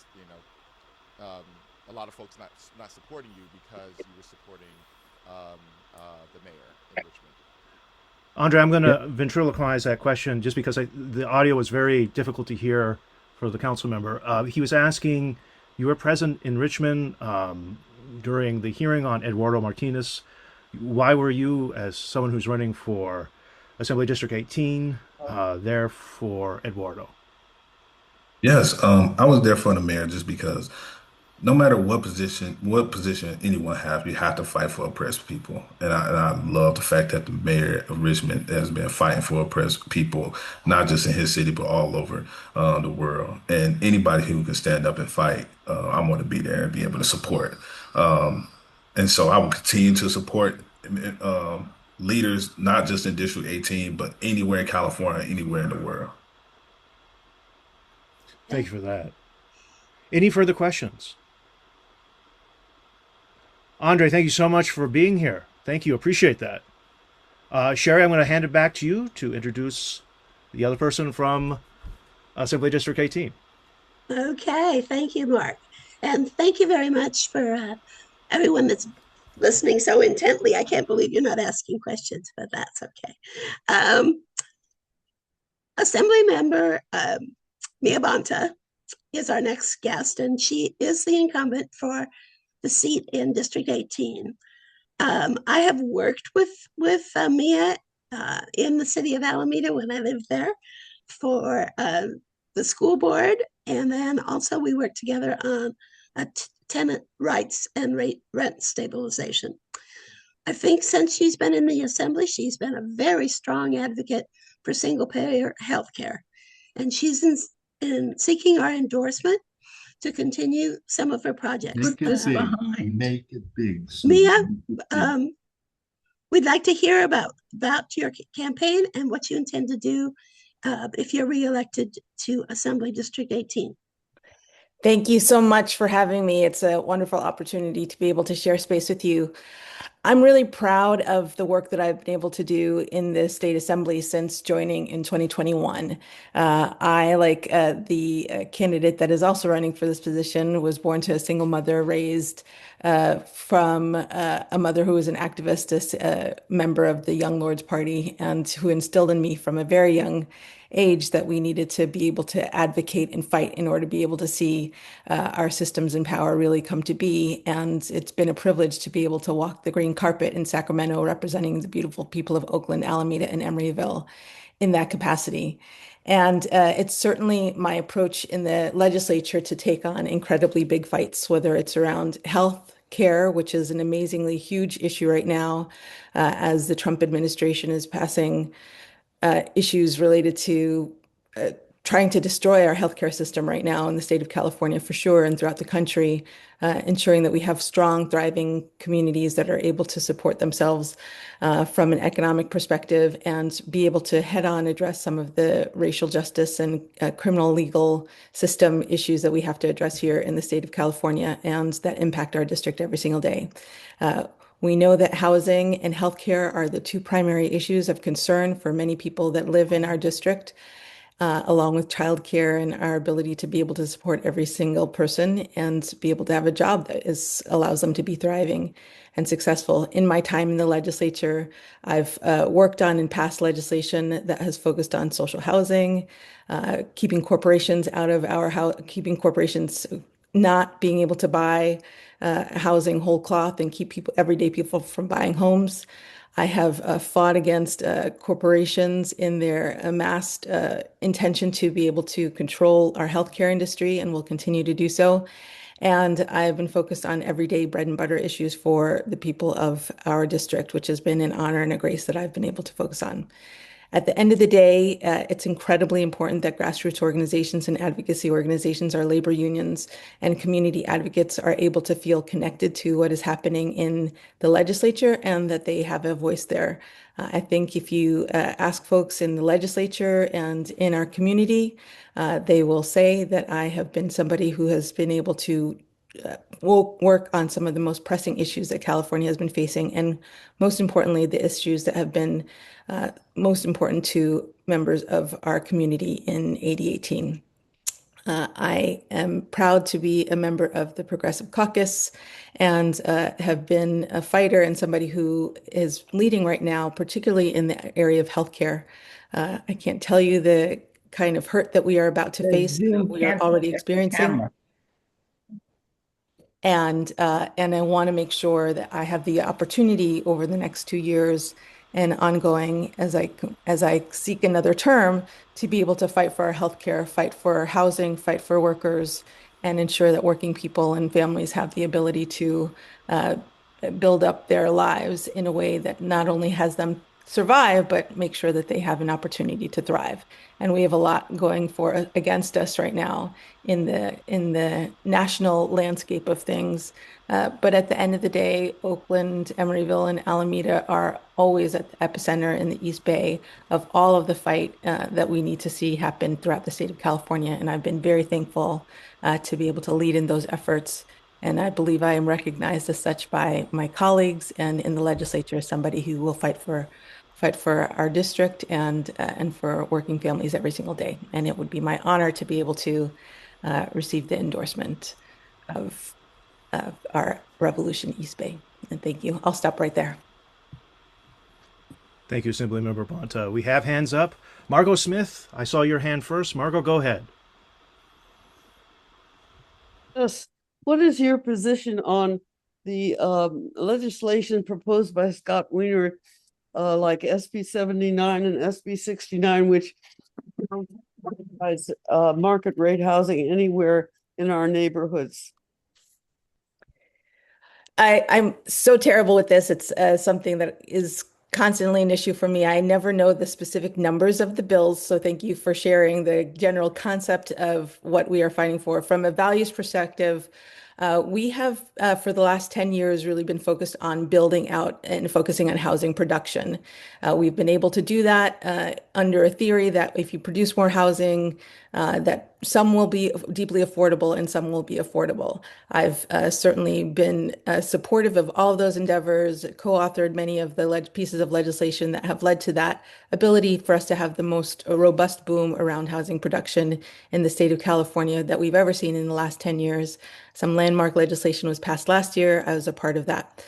a lot of folks not supporting you because you were supporting um, the mayor in Richmond? Andre, I'm going to ventriloquize that question just because the audio was very difficult to hear for the council member. He was asking, you were present in Richmond during the hearing on Eduardo Martinez. Why were you, as someone who's running for Assembly District 18, there for Eduardo? Yes, I was there for the mayor just because no matter what position anyone has, you have to fight for oppressed people. And I love the fact that the mayor of Richmond has been fighting for oppressed people, not just in his city, but all over the world. And anybody who can stand up and fight, I'm going to be there and be able to support. Um, and so I will continue to support leaders, not just in District 18, but anywhere in California, anywhere in the world. Thank you for that. Any further questions? Andre, thank you so much for being here. Thank you. Appreciate that. Sherry, I'm going to hand it back to you to introduce the other person from Assembly District 18. Okay, thank you, Mark. And thank you very much for everyone that's listening so intently. I can't believe you're not asking questions, but that's okay. Um, Assembly member Mia Bonta is our next guest, and she is the incumbent for the seat in District 18. I have worked with Mia in the city of Alameda when I lived there for the school board, and then also we worked together on tenant rights and rent stabilization. I think since she's been in the assembly, she's been a very strong advocate for single payer health care, and she's in seeking our endorsement to continue some of her projects. Look at this behind. Make it big. Mia, we'd like to hear about your campaign and what you intend to do if you're reelected to Assembly District 18. Thank you so much for having me. It's a wonderful opportunity to be able to share space with you. I'm really proud of the work that I've been able to do in the state assembly since joining in 2021. I, like the candidate that is also running for this position, was born to a single mother, raised from a mother who was an activist, a member of the Young Lords Party, and who instilled in me from a very young age that we needed to be able to advocate and fight in order to be able to see our systems and power really come to be. And it's been a privilege to be able to walk the green carpet in Sacramento, representing the beautiful people of Oakland, Alameda, and Emeryville in that capacity. And it's certainly my approach in the legislature to take on incredibly big fights, whether it's around health care, which is an amazingly huge issue right now, as the Trump administration is passing issues related to trying to destroy our healthcare system right now in the state of California for sure, and throughout the country, ensuring that we have strong, thriving communities that are able to support themselves from an economic perspective and be able to head on address some of the racial justice and criminal legal system issues that we have to address here in the state of California and that impact our district every single day. We know that housing and healthcare are the two primary issues of concern for many people that live in our district, along with childcare and our ability to be able to support every single person and be able to have a job that allows them to be thriving and successful. In my time in the legislature, I've worked on and passed legislation that has focused on social housing, keeping corporations out of our house, keeping corporations not being able to buy housing whole cloth and keep people, everyday people from buying homes. I have fought against corporations in their amassed intention to be able to control our healthcare industry and will continue to do so. And I've been focused on everyday bread and butter issues for the people of our district, which has been an honor and a grace that I've been able to focus on. At the end of the day, it's incredibly important that grassroots organizations and advocacy organizations, our labor unions and community advocates are able to feel connected to what is happening in the legislature and that they have a voice there. I think if you ask folks in the legislature and in our community, they will say that I have been somebody who has been able to will work on some of the most pressing issues that California has been facing, and most importantly, the issues that have been most important to members of our community in 8018. I am proud to be a member of the Progressive Caucus and have been a fighter and somebody who is leading right now, particularly in the area of healthcare. I can't tell you the kind of hurt that we are about to face, we are already experiencing. And I want to make sure that I have the opportunity over the next 2 years and ongoing as I seek another term to be able to fight for our healthcare, fight for housing, fight for workers, and ensure that working people and families have the ability to build up their lives in a way that not only has them survive, but make sure that they have an opportunity to thrive. And we have a lot going against us right now in the national landscape of things. But at the end of the day, Oakland, Emeryville, and Alameda are always at the epicenter in the East Bay of all of the fight that we need to see happen throughout the state of California. And I've been very thankful to be able to lead in those efforts. And I believe I am recognized as such by my colleagues and in the legislature as somebody who will fight for our district and for working families every single day. And it would be my honor to be able to receive the endorsement of our Revolution East Bay. And thank you. I'll stop right there. Thank you, Assemblymember Bonta. We have hands up. Margot Smith, I saw your hand first. Margot, go ahead. Yes. What is your position on the legislation proposed by Scott Wiener, like SB 79 and SB 69, which provides market rate housing anywhere in our neighborhoods? I'm so terrible with this. It's something that is constantly an issue for me. I never know the specific numbers of the bills, so thank you for sharing the general concept of what we are fighting for. From a values perspective, we have, for the last 10 years, really been focused on building out and focusing on housing production. We've been able to do that under a theory that if you produce more housing, that some will be deeply affordable and some will be affordable. I've certainly been supportive of all of those endeavors, co-authored many of the pieces of legislation that have led to that ability for us to have the most robust boom around housing production in the state of California that we've ever seen in the last 10 years. Some landmark legislation was passed last year. I was a part of that.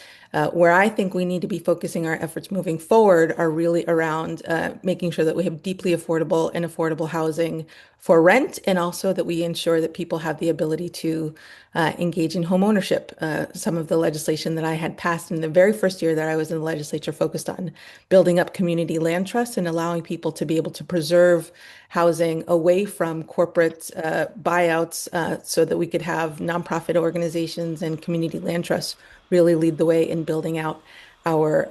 Where I think we need to be focusing our efforts moving forward are really around making sure that we have deeply affordable and affordable housing for rent, and also that we ensure that people have the ability to engage in home ownership. Some of the legislation that I had passed in the very first year that I was in the legislature focused on building up community land trusts and allowing people to be able to preserve housing away from corporate buyouts so that we could have nonprofit organizations and community land trusts really lead the way in building out our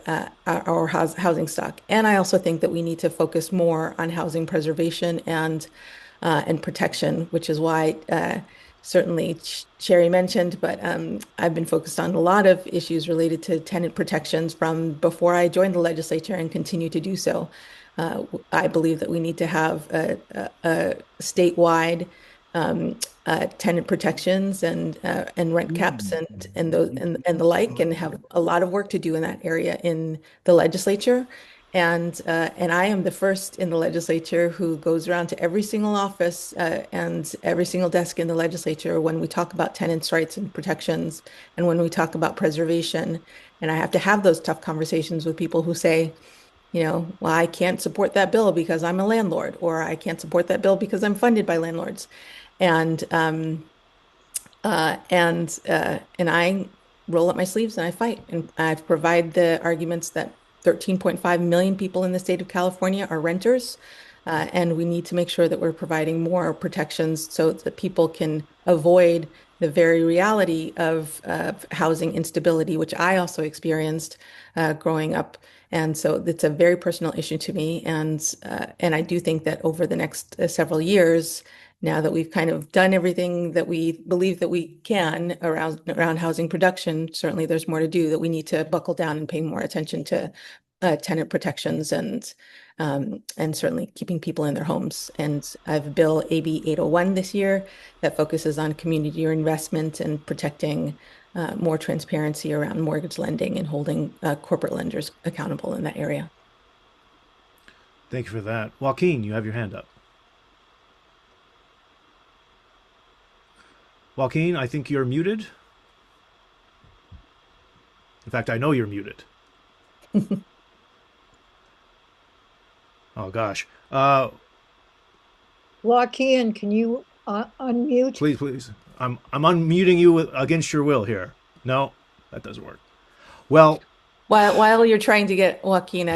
housing stock. And I also think that we need to focus more on housing preservation and protection, which is why certainly Sherry mentioned, but I've been focused on a lot of issues related to tenant protections from before I joined the legislature and continue to do so. I believe that we need to have a statewide tenant protections and rent caps and those and the like, and have a lot of work to do in that area in the legislature. And I am the first in the legislature who goes around to every single office and every single desk in the legislature when we talk about tenants' rights and protections, and when we talk about preservation. And I have to have those tough conversations with people who say, well, I can't support that bill because I'm a landlord, or I can't support that bill because I'm funded by landlords. And and I roll up my sleeves and I fight, and I provide the arguments that 13.5 million people in the state of California are renters, and we need to make sure that we're providing more protections so that people can avoid the very reality of housing instability, which I also experienced growing up. And so it's a very personal issue to me, and I do think that over the next several years, now that we've kind of done everything that we believe that we can around housing production, certainly there's more to do, that we need to buckle down and pay more attention to tenant protections and certainly keeping people in their homes. And I have a bill AB 801 this year that focuses on community investment and protecting more transparency around mortgage lending and holding corporate lenders accountable in that area. Thank you for that. Joaquin, you have your hand up. Joaquin, I think you're muted. In fact, I know you're muted. Oh, gosh. Joaquin, can you unmute? Please, please. I'm unmuting you against your will here. No, that doesn't work. Well, while you're trying to get Joaquin,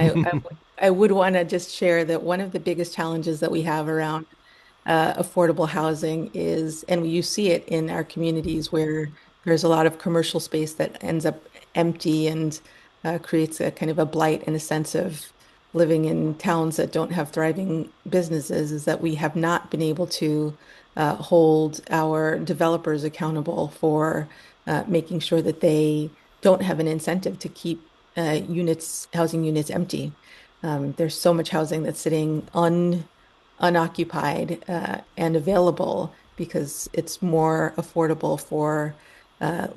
I would want to just share that one of the biggest challenges that we have around affordable housing is, and you see it in our communities where there's a lot of commercial space that ends up empty and creates a kind of a blight and a sense of living in towns that don't have thriving businesses, is that we have not been able to hold our developers accountable for making sure that they don't have an incentive to keep housing units empty. There's so much housing that's sitting unoccupied and available because it's more affordable for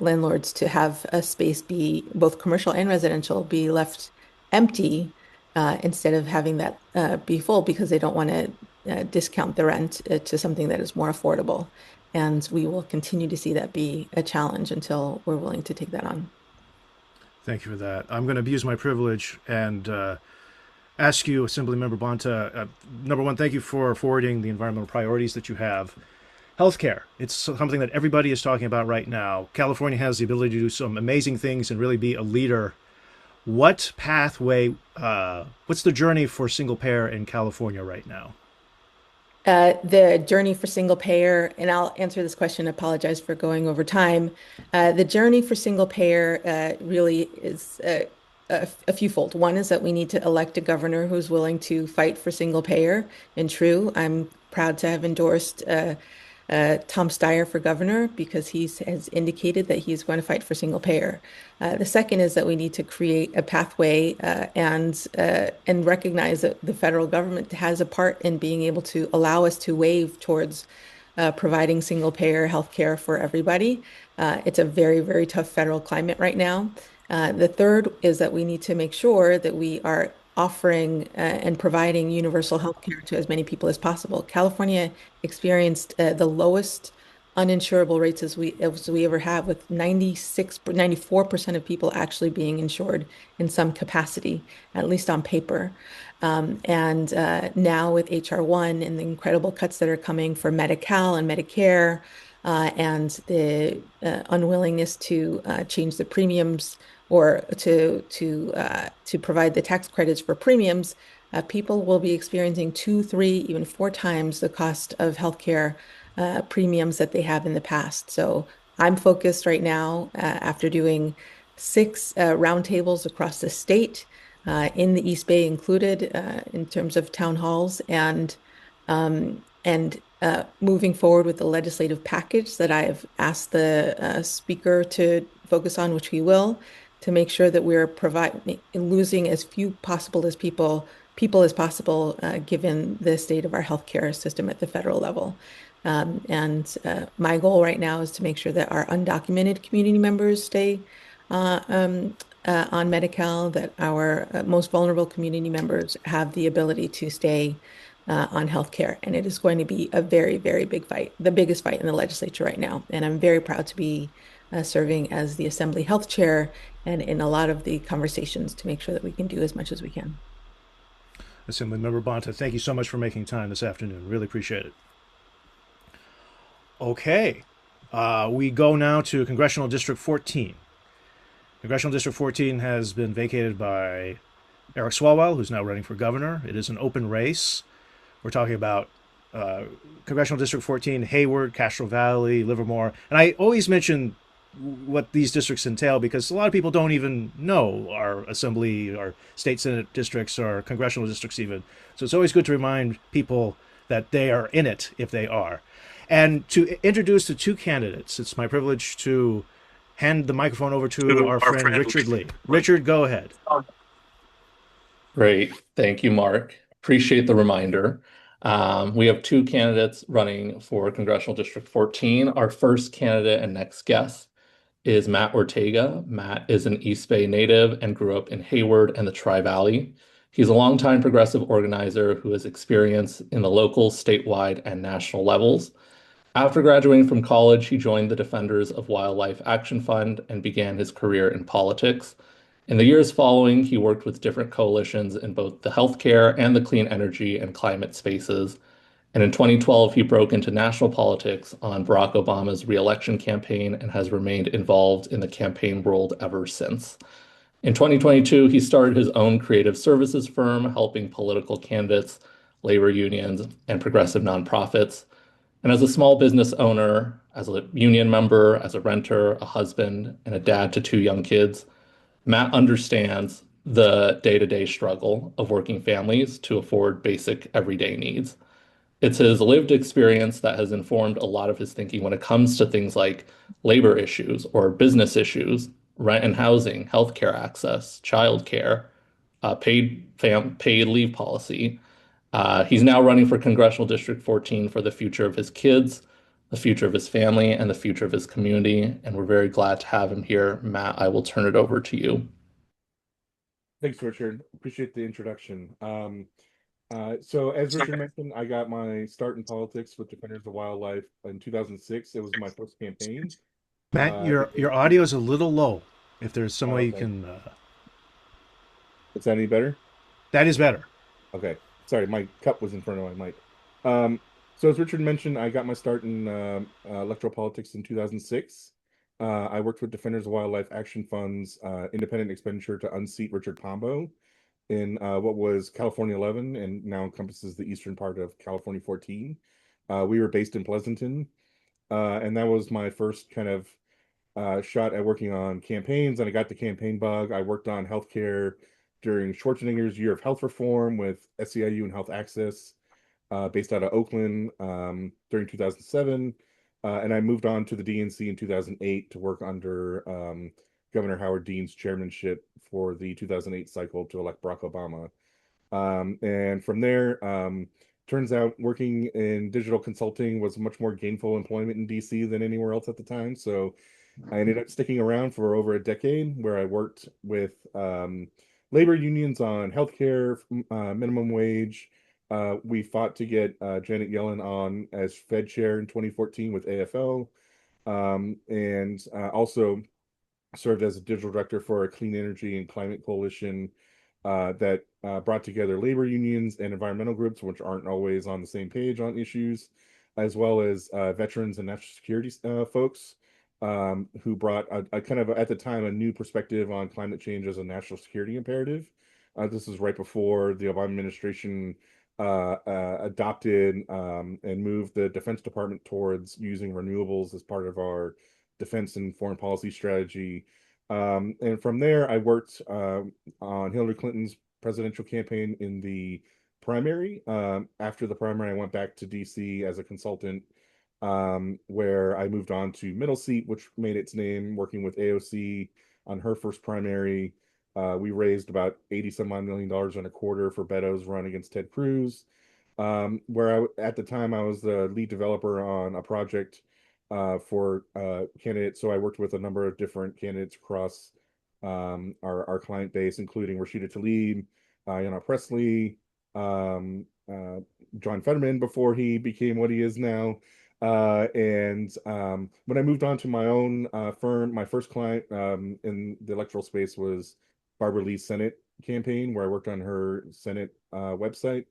landlords to have a space, be both commercial and residential, be left empty instead of having that be full, because they don't want to discount the rent to something that is more affordable. And we will continue to see that be a challenge until we're willing to take that on. Thank you for that. I'm going to abuse my privilege and ask you, Assemblymember Bonta, number one, thank you for forwarding the environmental priorities that you have. Healthcare, it's something that everybody is talking about right now. California has the ability to do some amazing things and really be a leader. What pathway, what's the journey for single payer in California right now? The journey for single payer, and I'll answer this question, apologize for going over time. The journey for single payer really is a fewfold. One is that we need to elect a governor who's willing to fight for single payer. And true, I'm proud to have endorsed Tom Steyer for governor because he has indicated that he's going to fight for single payer. The second is that we need to create a pathway and recognize that the federal government has a part in being able to allow us to waive towards providing single payer healthcare for everybody. It's a very, very tough federal climate right now. The third is that we need to make sure that we are offering and providing universal health care to as many people as possible. California experienced the lowest uninsurable rates as we ever have, with 94% of people actually being insured in some capacity, at least on paper. And now with HR 1 and the incredible cuts that are coming for Medi-Cal and Medicare, and the unwillingness to change the premiums or to provide the tax credits for premiums, people will be experiencing 2, 3, even 4 times the cost of healthcare premiums that they have in the past. So I'm focused right now, after doing 6 roundtables across the state, in the East Bay included, in terms of town halls, and moving forward with the legislative package that I have asked the speaker to focus on, which he will, to make sure that we're losing as few people as possible, given the state of our healthcare system at the federal level. And my goal right now is to make sure that our undocumented community members stay on Medi-Cal, that our most vulnerable community members have the ability to stay on healthcare. And it is going to be a very, very big fight, the biggest fight in the legislature right now. And I'm very proud to be serving as the Assembly Health Chair and in a lot of the conversations to make sure that we can do as much as we can. Assemblymember Bonta, thank you so much for making time this afternoon. Really appreciate it. Okay, we go now to Congressional District 14. Congressional District 14 has been vacated by Eric Swalwell, who's now running for governor. It is an open race. We're talking about Congressional District 14, Hayward, Castro Valley, Livermore. And I always mention what these districts entail because a lot of people don't even know our assembly, our state senate districts, our congressional districts even. So it's always good to remind people that they are in it if they are. And to introduce the two candidates, it's my privilege to hand the microphone over to our friend Richard Lee. Richard, go ahead. Great. Thank you, Mark. Appreciate the reminder. We have two candidates running for Congressional District 14. Our first candidate and next guest is Matt Ortega. Matt is an East Bay native and grew up in Hayward and the Tri-Valley. He's a longtime progressive organizer who has experience in the local, statewide, and national levels. After graduating from college, he joined the Defenders of Wildlife Action Fund and began his career in politics. In the years following, he worked with different coalitions in both the healthcare and the clean energy and climate spaces. And in 2012, he broke into national politics on Barack Obama's re-election campaign and has remained involved in the campaign world ever since. In 2022, he started his own creative services firm, helping political candidates, labor unions, and progressive nonprofits. And as a small business owner, as a union member, as a renter, a husband, and a dad to two young kids, Matt understands the day-to-day struggle of working families to afford basic everyday needs. It's his lived experience that has informed a lot of his thinking when it comes to things like labor issues or business issues, rent and housing, healthcare access, childcare, paid leave policy. He's now running for Congressional District 14 for the future of his kids, the future of his family, and the future of his community. And we're very glad to have him here. Matt, I will turn it over to you. Thanks, Richard. Appreciate the introduction. So as Richard mentioned, I got my start in politics with Defenders of Wildlife in 2006. It was my first campaign. Matt, your audio is a little low. If there's some way you can... Is that any better? That is better. Okay. Sorry, my cup was in front of my mic. So as Richard mentioned, I got my start in electoral politics in 2006. I worked with Defenders of Wildlife Action Fund's independent expenditure to unseat Richard Pombo in what was California 11 and now encompasses the eastern part of California 14. We were based in Pleasanton, and that was my first kind of shot at working on campaigns, and I got the campaign bug. I worked on healthcare during Schwarzenegger's Year of Health Reform with SEIU and Health Access, based out of Oakland during 2007. And I moved on to the DNC in 2008 to work under Governor Howard Dean's chairmanship for the 2008 cycle to elect Barack Obama. And from there, turns out working in digital consulting was much more gainful employment in DC than anywhere else at the time. So I ended up sticking around for over a decade, where I worked with labor unions on healthcare, minimum wage. We fought to get Janet Yellen on as Fed chair in 2014 with AFL, and also served as a digital director for a clean energy and climate coalition that brought together labor unions and environmental groups, which aren't always on the same page on issues, as well as veterans and national security folks, who brought a kind of, at the time, a new perspective on climate change as a national security imperative. This is right before the Obama administration adopted and moved the Defense Department towards using renewables as part of our defense and foreign policy strategy. And from there, I worked on Hillary Clinton's presidential campaign in the primary. After the primary, I went back to DC as a consultant, where I moved on to Middle Seat, which made its name working with AOC on her first primary. We raised about $80 some odd million in a quarter for Beto's run against Ted Cruz. where at the time I was the lead developer on a project for candidates. So I worked with a number of different candidates across our client base, including Rashida Tlaib, Yana Presley, John Fetterman before he became what he is now. And when I moved on to my own firm, my first client in the electoral space was Barbara Lee's Senate campaign, where I worked on her Senate website.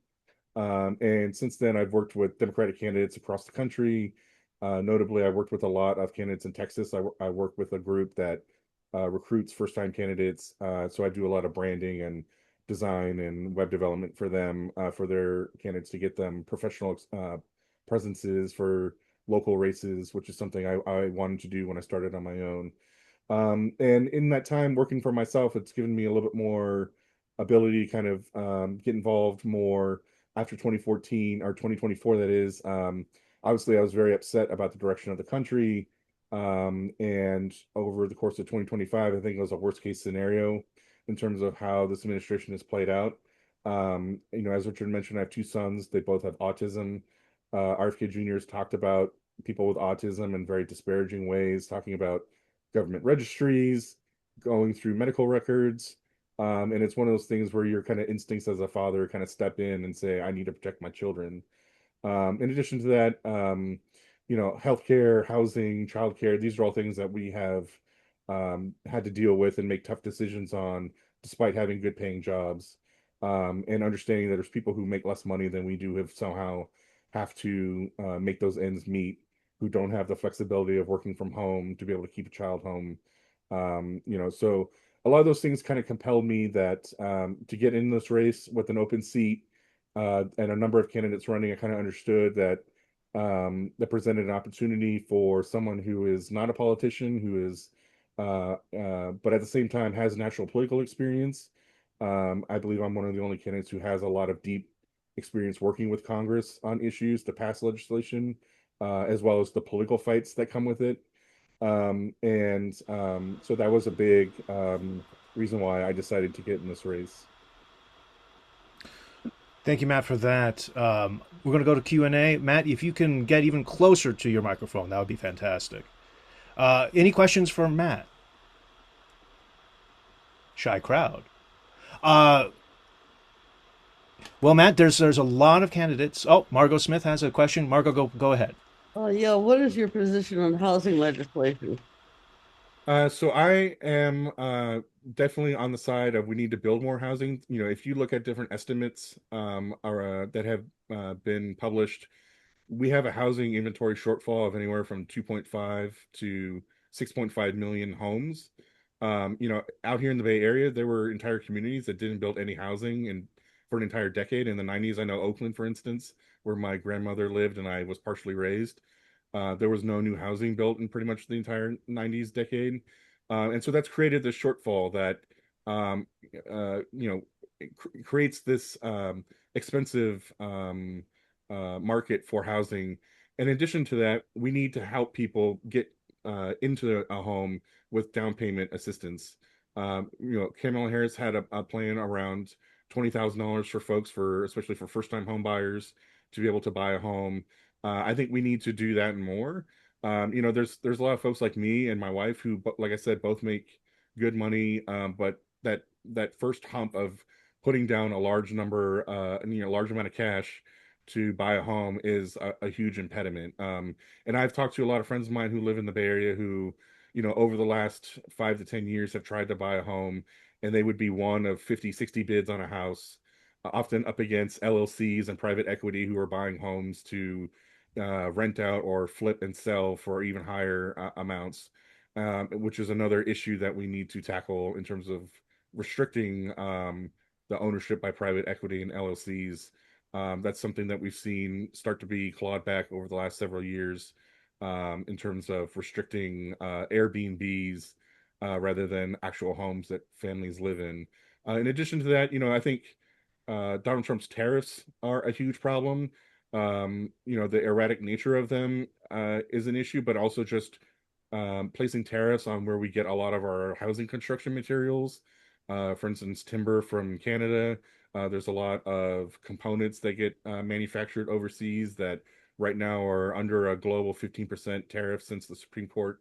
And since then, I've worked with Democratic candidates across the country. Notably, I worked with a lot of candidates in Texas. I work with a group that recruits first-time candidates. So I do a lot of branding and design and web development for them, for their candidates to get them professional presences for local races, which is something I wanted to do when I started on my own. And in that time working for myself, it's given me a little bit more ability to kind of get involved more after 2014 or 2024, that is. Obviously, I was very upset about the direction of the country. And over the course of 2025, I think it was a worst case scenario in terms of how this administration has played out. As Richard mentioned, I have two sons. They both have autism. RFK Jr. has talked about people with autism in very disparaging ways, talking about government registries, going through medical records. And it's one of those things where your kind of instincts as a father kind of step in and say, I need to protect my children. In addition to that, healthcare, housing, childcare, these are all things that we have had to deal with and make tough decisions on, despite having good paying jobs. And understanding that there's people who make less money than we do have somehow have to make those ends meet, who don't have the flexibility of working from home to be able to keep a child home. So a lot of those things kind of compelled me that to get in this race with an open seat and a number of candidates running, I kind of understood that that presented an opportunity for someone who is not a politician, who is, but at the same time has natural political experience. I believe I'm one of the only candidates who has a lot of deep experience working with Congress on issues to pass legislation, as well as the political fights that come with it. So that was a big reason why I decided to get in this race. Thank you, Matt, for that. We're going to go to Q&A. Matt, if you can get even closer to your microphone, that would be fantastic. Any questions for Matt? Shy crowd. Well, Matt, there's a lot of candidates. Oh, Margot Smith has a question. Margot, go ahead. Yeah, what is your position on housing legislation? So I am definitely on the side of we need to build more housing. If you look at different estimates that have been published, we have a housing inventory shortfall of anywhere from 2.5 to 6.5 million homes. Out here in the Bay Area, there were entire communities that didn't build any housing and for an entire decade in the 90s. I know Oakland, for instance, where my grandmother lived and I was partially raised. There was no new housing built in pretty much the entire 90s decade. And so that's created this shortfall that, creates this expensive market for housing. In addition to that, we need to help people get into a home with down payment assistance. Kamala Harris had a plan around $20,000 for folks, especially for first-time home buyers, to be able to buy a home. I think we need to do that and more. There's a lot of folks like me and my wife who, like I said, both make good money, but that first hump of putting down a large large amount of cash to buy a home is a huge impediment. And I've talked to a lot of friends of mine who live in the Bay Area who, over the last 5 to 10 years have tried to buy a home, and they would be one of 50, 60 bids on a house, often up against LLCs and private equity who are buying homes to rent out or flip and sell for even higher amounts, which is another issue that we need to tackle in terms of restricting the ownership by private equity and LLCs. That's something that we've seen start to be clawed back over the last several years in terms of restricting Airbnbs rather than actual homes that families live in. In addition to that, I think Donald Trump's tariffs are a huge problem. The erratic nature of them is an issue, but also just placing tariffs on where we get a lot of our housing construction materials. For instance, timber from Canada There's a lot of components that get manufactured overseas that right now are under a global 15% tariff since the Supreme Court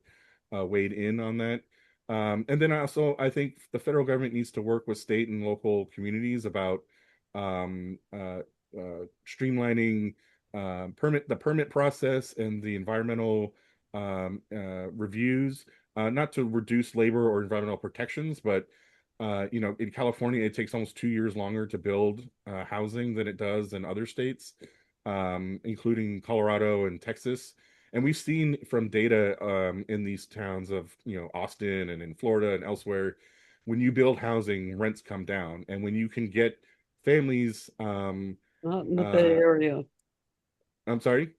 weighed in on that. And then also, I think the federal government needs to work with state and local communities about streamlining the permit process and the environmental reviews, not to reduce labor or environmental protections, but in California, it takes almost 2 years longer to build housing than it does in other states, including Colorado and Texas. And we've seen from data in these towns of, Austin and in Florida and elsewhere, when you build housing, rents come down. And when you can get families, Not in the Bay Area. I'm sorry?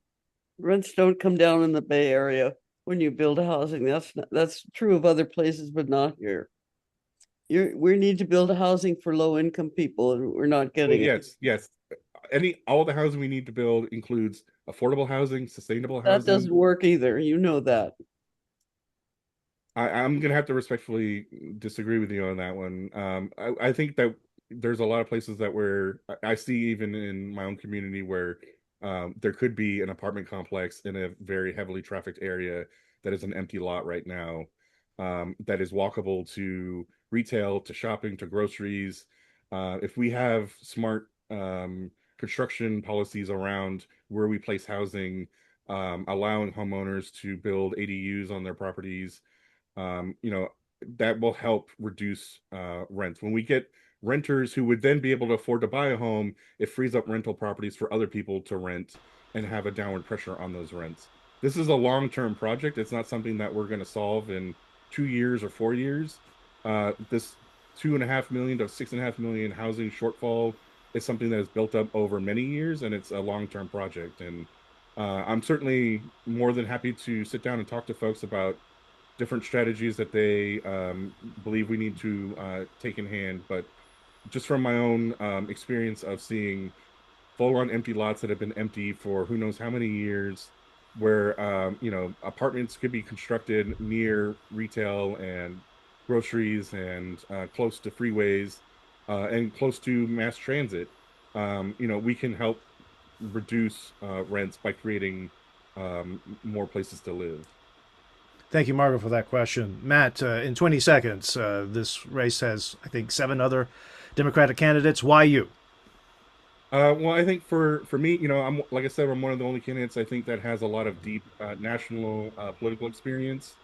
Rents don't come down in the Bay Area when you build housing. That's true of other places, but not here. We need to build housing for low income people, and we're not getting it. Yes. All the housing we need to build includes affordable housing, sustainable housing. That doesn't work either. You know that. I'm gonna have to respectfully disagree with you on that one. I think that there's a lot of places that where I see, even in my own community, where there could be an apartment complex in a very heavily trafficked area that is an empty lot right now, that is walkable to retail, to shopping, to groceries. If we have smart construction policies around where we place housing, allowing homeowners to build ADUs on their properties, that will help reduce rent. When we get renters who would then be able to afford to buy a home, it frees up rental properties for other people to rent and have a downward pressure on those rents. This is a long-term project. It's not something that we're going to solve in 2 years or 4 years. This 2.5 million to 6.5 million housing shortfall is something that is built up over many years, and it's a long-term project. And I'm certainly more than happy to sit down and talk to folks about different strategies that they believe we need to take in hand. But just from my own experience of seeing full-on empty lots that have been empty for who knows how many years, where apartments could be constructed near retail and groceries and close to freeways and close to mass transit, we can help reduce rents by creating more places to live. Thank you, Margaret, for that question. Matt, in 20 seconds, this race has, I think, 7 other Democratic candidates. Why you? Well, I think for me, like I said, I'm one of the only candidates I think that has a lot of deep national political experience,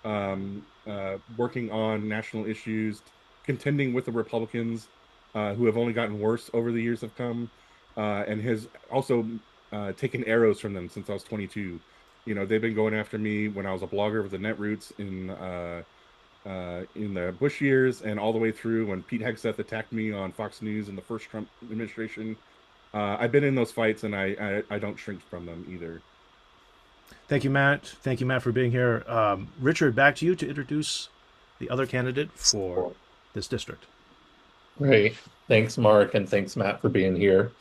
working on national issues, contending with the Republicans, who have only gotten worse over the years have come, and has also taken arrows from them since I was 22. They've been going after me when I was a blogger with the Netroots in the Bush years, and all the way through when Pete Hegseth attacked me on Fox News in the first Trump administration. I've been in those fights, and I don't shrink from them either. Thank you, Matt. Thank you, Matt, for being here. Richard, back to you to introduce the other candidate for this district. Great. Thanks, Mark, and thanks, Matt, for being here.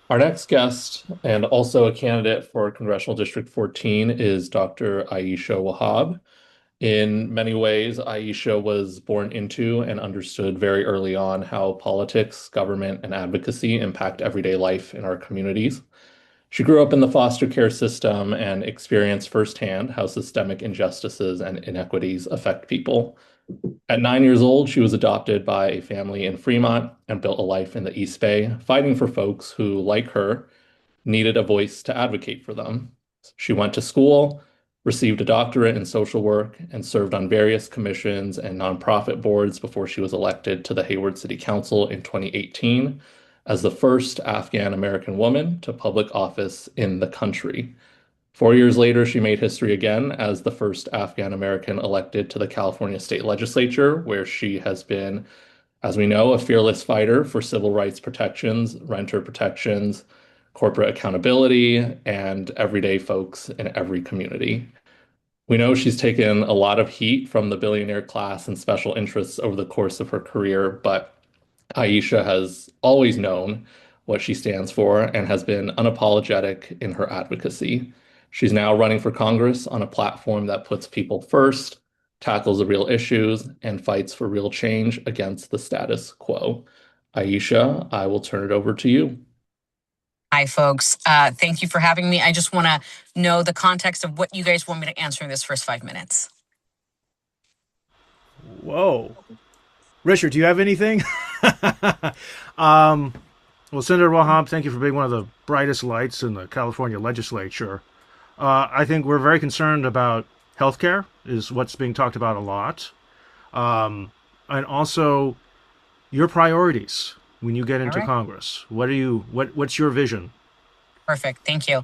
Our next guest, and also a candidate for Congressional District 14, is Dr. Aisha Wahab. In many ways, Aisha was born into and understood very early on how politics, government, and advocacy impact everyday life in our communities. She grew up in the foster care system and experienced firsthand how systemic injustices and inequities affect people. At 9 years old, she was adopted by a family in Fremont and built a life in the East Bay, fighting for folks who, like her, needed a voice to advocate for them. She went to school, received a doctorate in social work, and served on various commissions and nonprofit boards before she was elected to the Hayward City Council in 2018 as the first Afghan American woman to public office in the country. 4 years later, she made history again as the first Afghan American elected to the California State Legislature, where she has been, as we know, a fearless fighter for civil rights protections, renter protections, corporate accountability, and everyday folks in every community. We know she's taken a lot of heat from the billionaire class and special interests over the course of her career, but Aisha has always known what she stands for and has been unapologetic in her advocacy. She's now running for Congress on a platform that puts people first, tackles the real issues, and fights for real change against the status quo. Aisha, I will turn it over to you. Hi, folks. Thank you for having me. I just want to know the context of what you guys want me to answer in this first 5 minutes. Whoa. Richard, do you have anything? Well, Senator Wahab, thank you for being one of the brightest lights in the California legislature. I think we're very concerned about healthcare, is what's being talked about a lot. And also your priorities when you get into Congress. What's your vision? Perfect. Thank you.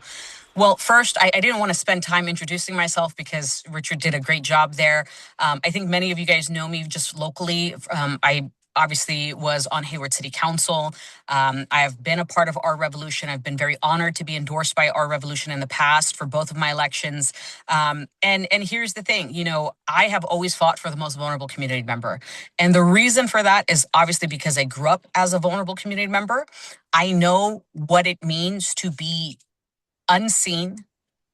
Well, first, I didn't want to spend time introducing myself because Richard did a great job there. I think many of you guys know me just locally. I obviously was on Hayward City Council. I have been a part of Our Revolution. I've been very honored to be endorsed by Our Revolution in the past for both of my elections. And here's the thing, I have always fought for the most vulnerable community member. And the reason for that is obviously because I grew up as a vulnerable community member. I know what it means to be unseen,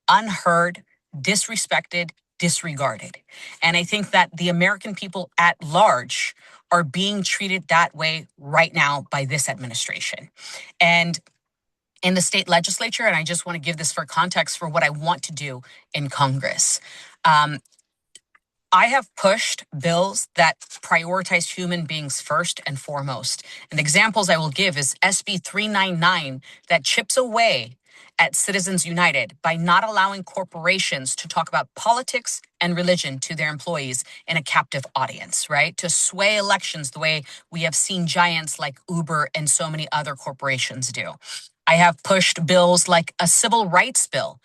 unheard, disrespected, disregarded. And I think that the American people at large are being treated that way right now by this administration. And in the state legislature, and I just want to give this for context for what I want to do in Congress. I have pushed bills that prioritize human beings first and foremost. And examples I will give is SB 399 that chips away at Citizens United by not allowing corporations to talk about politics and religion to their employees in a captive audience, right? To sway elections the way we have seen giants like Uber and so many other corporations do. I have pushed bills like a civil rights bill.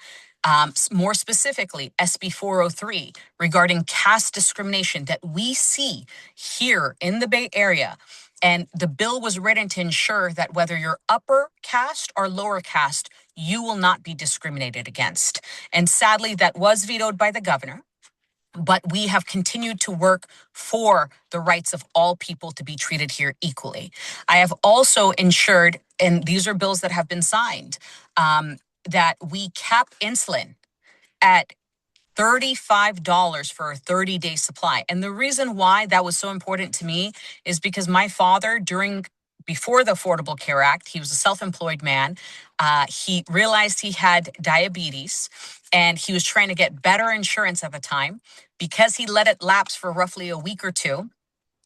More specifically, SB 403 regarding caste discrimination that we see here in the Bay Area. And the bill was written to ensure that whether you're upper caste or lower caste, you will not be discriminated against. And sadly, that was vetoed by the governor. But we have continued to work for the rights of all people to be treated here equally. I have also ensured, and these are bills that have been signed, that we cap insulin at $35 for a 30-day supply. And the reason why that was so important to me is because my father, before the Affordable Care Act, he was a self-employed man. He realized he had diabetes and he was trying to get better insurance at the time. Because he let it lapse for roughly a week or two,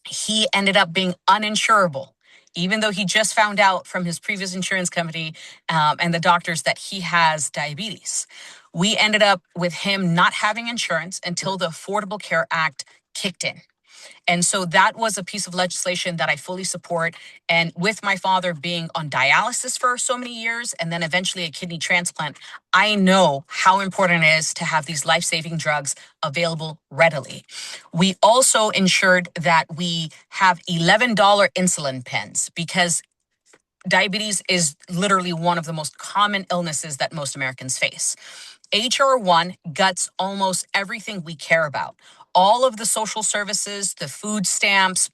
he ended up being uninsurable, even though he just found out from his previous insurance company and the doctors that he has diabetes. We ended up with him not having insurance until the Affordable Care Act kicked in. And so that was a piece of legislation that I fully support. And with my father being on dialysis for so many years and then eventually a kidney transplant, I know how important it is to have these life-saving drugs available readily. We also ensured that we have $11 insulin pens because diabetes is literally one of the most common illnesses that most Americans face. HR 1 guts almost everything we care about. All of the social services, the food stamps,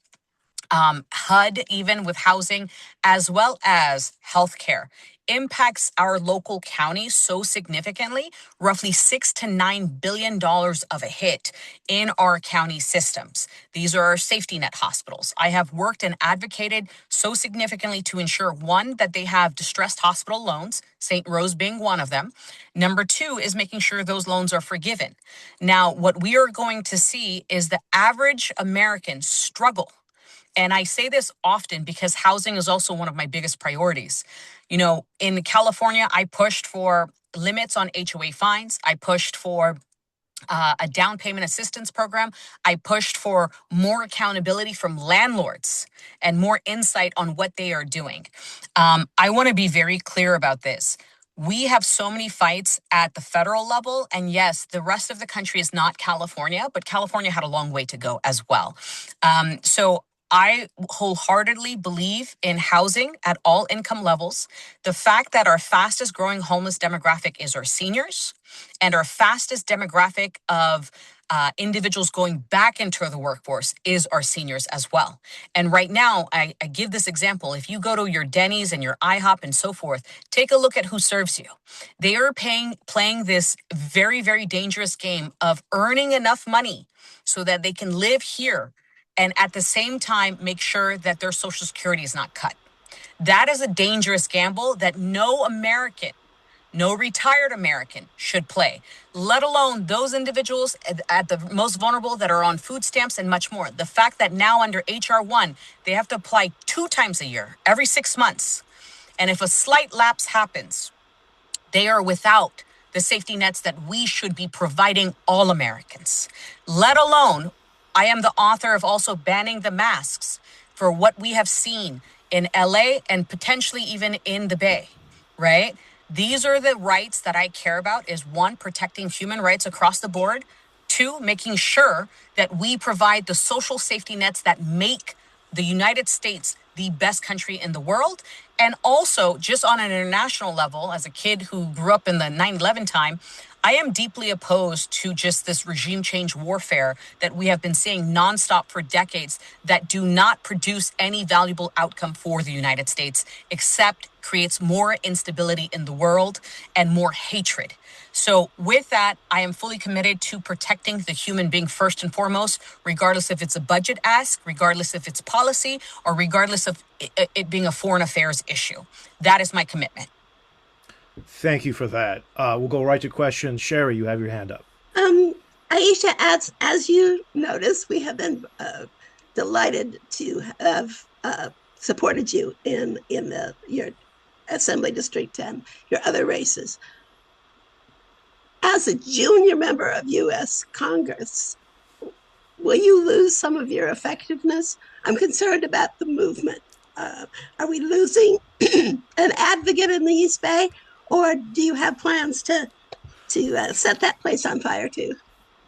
HUD, even with housing, as well as healthcare, impacts our local counties so significantly, roughly $6 to $9 billion of a hit in our county systems. These are our safety net hospitals. I have worked and advocated so significantly to ensure, one, that they have distressed hospital loans, St. Rose being one of them. Number two is making sure those loans are forgiven. Now, what we are going to see is the average American struggle. And I say this often because housing is also one of my biggest priorities. In California, I pushed for limits on HOA fines. I pushed for a down payment assistance program. I pushed for more accountability from landlords and more insight on what they are doing. I want to be very clear about this. We have so many fights at the federal level. And yes, the rest of the country is not California, but California had a long way to go as well. So I wholeheartedly believe in housing at all income levels. The fact that our fastest growing homeless demographic is our seniors and our fastest demographic of individuals going back into the workforce is our seniors as well. And right now, I give this example. If you go to your Denny's and your IHOP and so forth, take a look at who serves you. They are playing this very, very dangerous game of earning enough money so that they can live here and at the same time make sure that their Social Security is not cut. That is a dangerous gamble that no American, no retired American should play, let alone those individuals at the most vulnerable that are on food stamps and much more. The fact that now under HR 1, they have to apply 2 times a year, every 6 months. And if a slight lapse happens, they are without the safety nets that we should be providing all Americans. Let alone, I am the author of also banning the masks for what we have seen in LA and potentially even in the Bay, right? These are the rights that I care about, is 1, protecting human rights across the board. 2, making sure that we provide the social safety nets that make the United States the best country in the world. And also, just on an international level, as a kid who grew up in the 9/11 time, I am deeply opposed to just this regime change warfare that we have been seeing nonstop for decades that do not produce any valuable outcome for the United States, except creates more instability in the world and more hatred. So with that, I am fully committed to protecting the human being first and foremost, regardless if it's a budget ask, regardless if it's policy, or regardless of it being a foreign affairs issue. That is my commitment. Thank you for that. We'll go right to questions. Sherry, you have your hand up. Aisha, as you notice, we have been delighted to have supported you in your Assembly District and your other races. As a junior member of U.S. Congress, will you lose some of your effectiveness? I'm concerned about the movement. Are we losing an advocate in the East Bay, or do you have plans to set that place on fire too?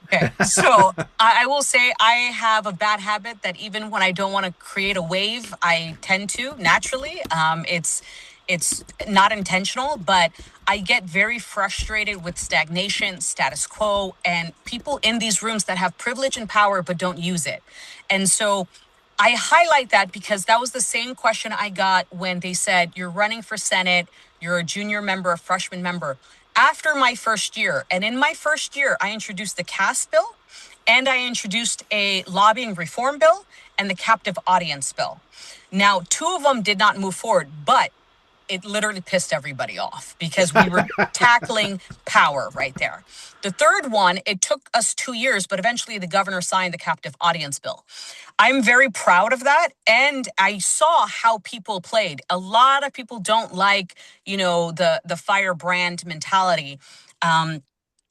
Okay, so I will say I have a bad habit that even when I don't want to create a wave, I tend to naturally. It's not intentional, but I get very frustrated with stagnation, status quo, and people in these rooms that have privilege and power but don't use it. And so I highlight that because that was the same question I got when they said, you're running for Senate, you're a junior member, a freshman member. After my first year, and in my first year, I introduced the CAS bill, and I introduced a lobbying reform bill and the captive audience bill. Now, 2 of them did not move forward, but it literally pissed everybody off because we were tackling power right there. The third one, it took us 2 years, but eventually the governor signed the captive audience bill. I'm very proud of that. And I saw how people played. A lot of people don't like, the firebrand mentality. And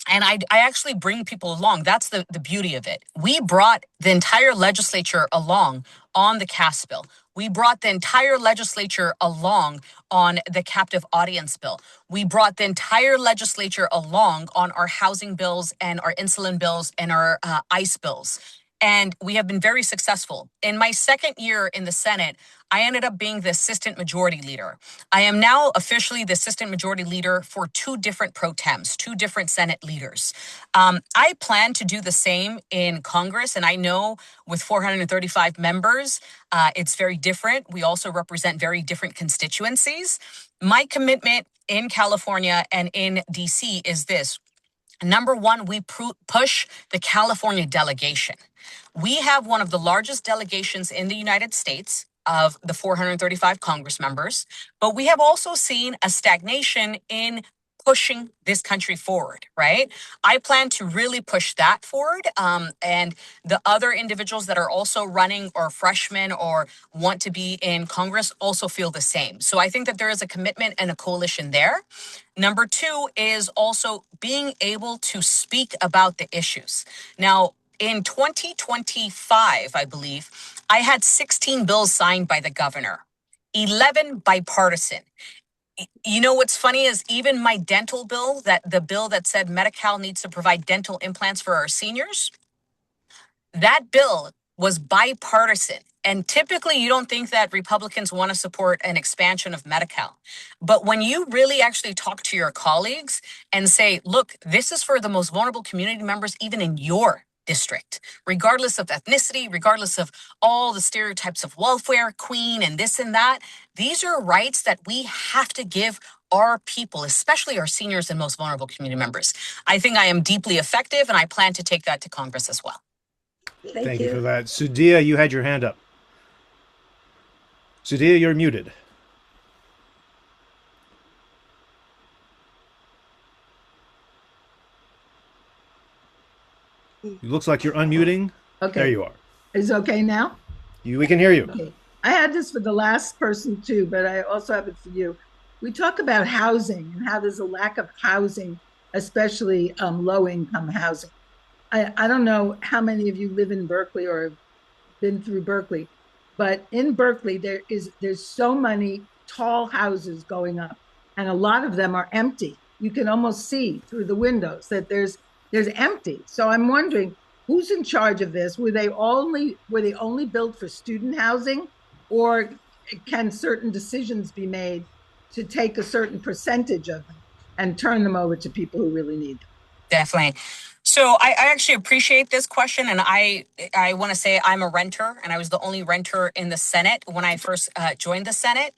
I actually bring people along. That's the beauty of it. We brought the entire legislature along on the CAS bill. We brought the entire legislature along on the captive audience bill. We brought the entire legislature along on our housing bills and our insulin bills and our ICE bills. And we have been very successful. In my second year in the Senate, I ended up being the assistant majority leader. I am now officially the assistant majority leader for 2 different pro tems, 2 different Senate leaders. I plan to do the same in Congress. And I know with 435 members, it's very different. We also represent very different constituencies. My commitment in California and in DC is this. Number 1, we push the California delegation. We have one of the largest delegations in the United States of the 435 Congress members, but we have also seen a stagnation in pushing this country forward, right? I plan to really push that forward. And the other individuals that are also running or freshmen or want to be in Congress also feel the same. So I think that there is a commitment and a coalition there. Number 2 is also being able to speak about the issues. Now, in 2025, I believe, I had 16 bills signed by the governor, 11 bipartisan. You know what's funny is even my dental bill, the bill that said Medi-Cal needs to provide dental implants for our seniors, that bill was bipartisan. And typically you don't think that Republicans want to support an expansion of Medi-Cal. But when you really actually talk to your colleagues and say, look, this is for the most vulnerable community members, even in your district, regardless of ethnicity, regardless of all the stereotypes of welfare queen and this and that, these are rights that we have to give our people, especially our seniors and most vulnerable community members. I think I am deeply effective, and I plan to take that to Congress as well. Thank you for that. Sudhir, you had your hand up. Sudhir, you're muted. It looks like you're unmuting. Okay. There you are. Is it okay now? We can hear you. Okay. I had this for the last person too, but I also have it for you. We talk about housing and how there's a lack of housing, especially low income housing. I don't know how many of you live in Berkeley or have been through Berkeley, but in Berkeley there's so many tall houses going up, and a lot of them are empty. You can almost see through the windows that there's empty. So I'm wondering who's in charge of this. Were they only built for student housing, or can certain decisions be made to take a certain percentage of them and turn them over to people who really need them? Definitely. So I actually appreciate this question, and I want to say I'm a renter, and I was the only renter in the Senate when I first joined the Senate.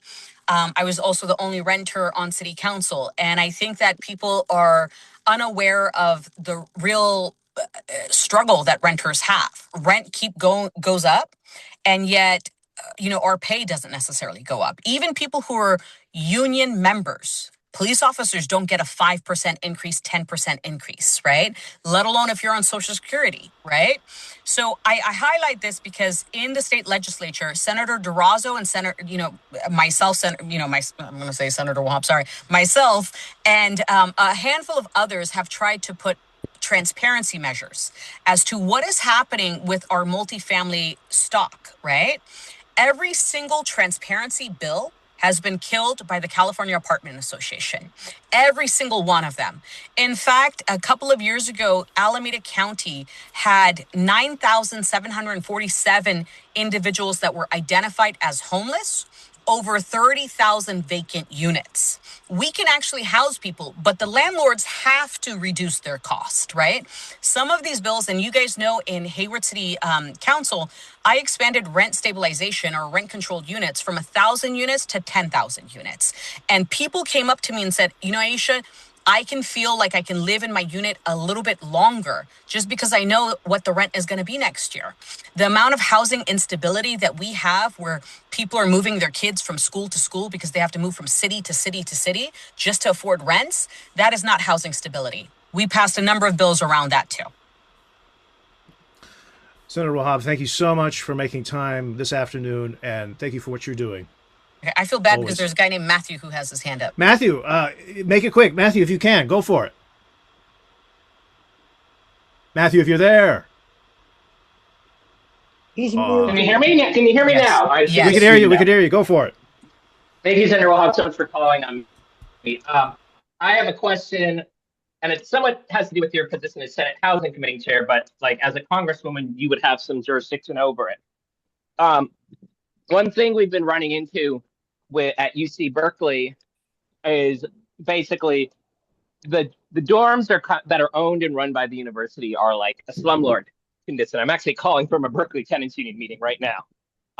I was also the only renter on City Council, and I think that people are unaware of the real struggle that renters have. Rent goes up, and yet our pay doesn't necessarily go up. Even people who are union members. Police officers don't get a 5% increase, 10% increase, right? Let alone if you're on Social Security, right? So I highlight this because in the state legislature, Senator Durazo and myself, I'm going to say Senator Wahab, sorry, myself, and a handful of others have tried to put transparency measures as to what is happening with our multifamily stock, right? Every single transparency bill has been killed by the California Apartment Association. Every single one of them. In fact, a couple of years ago, Alameda County had 9,747 individuals that were identified as homeless, over 30,000 vacant units. We can actually house people, but the landlords have to reduce their cost, right? Some of these bills, and you guys know in Hayward City Council, I expanded rent stabilization or rent controlled units from 1,000 units to 10,000 units. And people came up to me and said, Aisha, I can feel like I can live in my unit a little bit longer just because I know what the rent is going to be next year. The amount of housing instability that we have where people are moving their kids from school to school because they have to move from city to city to city just to afford rents, that is not housing stability. We passed a number of bills around that too. Senator Wahab, thank you so much for making time this afternoon, and thank you for what you're doing. I feel bad because there's a guy named Matthew who has his hand up. Matthew, make it quick. Matthew, if you can, go for it. Matthew, if you're there. He's Can you hear me? Can you hear me now? Yes. We can hear you. We can hear you. Go for it. Thank you, Senator Wahab, so much for calling on me. I have a question, and it somewhat has to do with your position as Senate Housing Committee Chair, but as a Congresswoman, you would have some jurisdiction over it. One thing we've been running into at UC Berkeley is basically the dorms that are owned and run by the university are like a slumlord condition. I'm actually calling from a Berkeley Tenants Union meeting right now.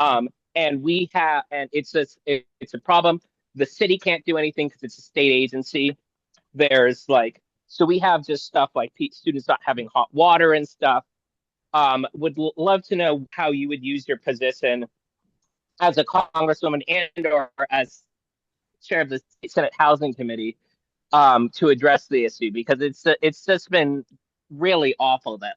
And it's a problem. The city can't do anything because it's a state agency. So we have just stuff like students not having hot water and stuff. Would love to know how you would use your position as a Congresswoman and or as chair of the Senate Housing Committee to address the issue, because it's just been really awful that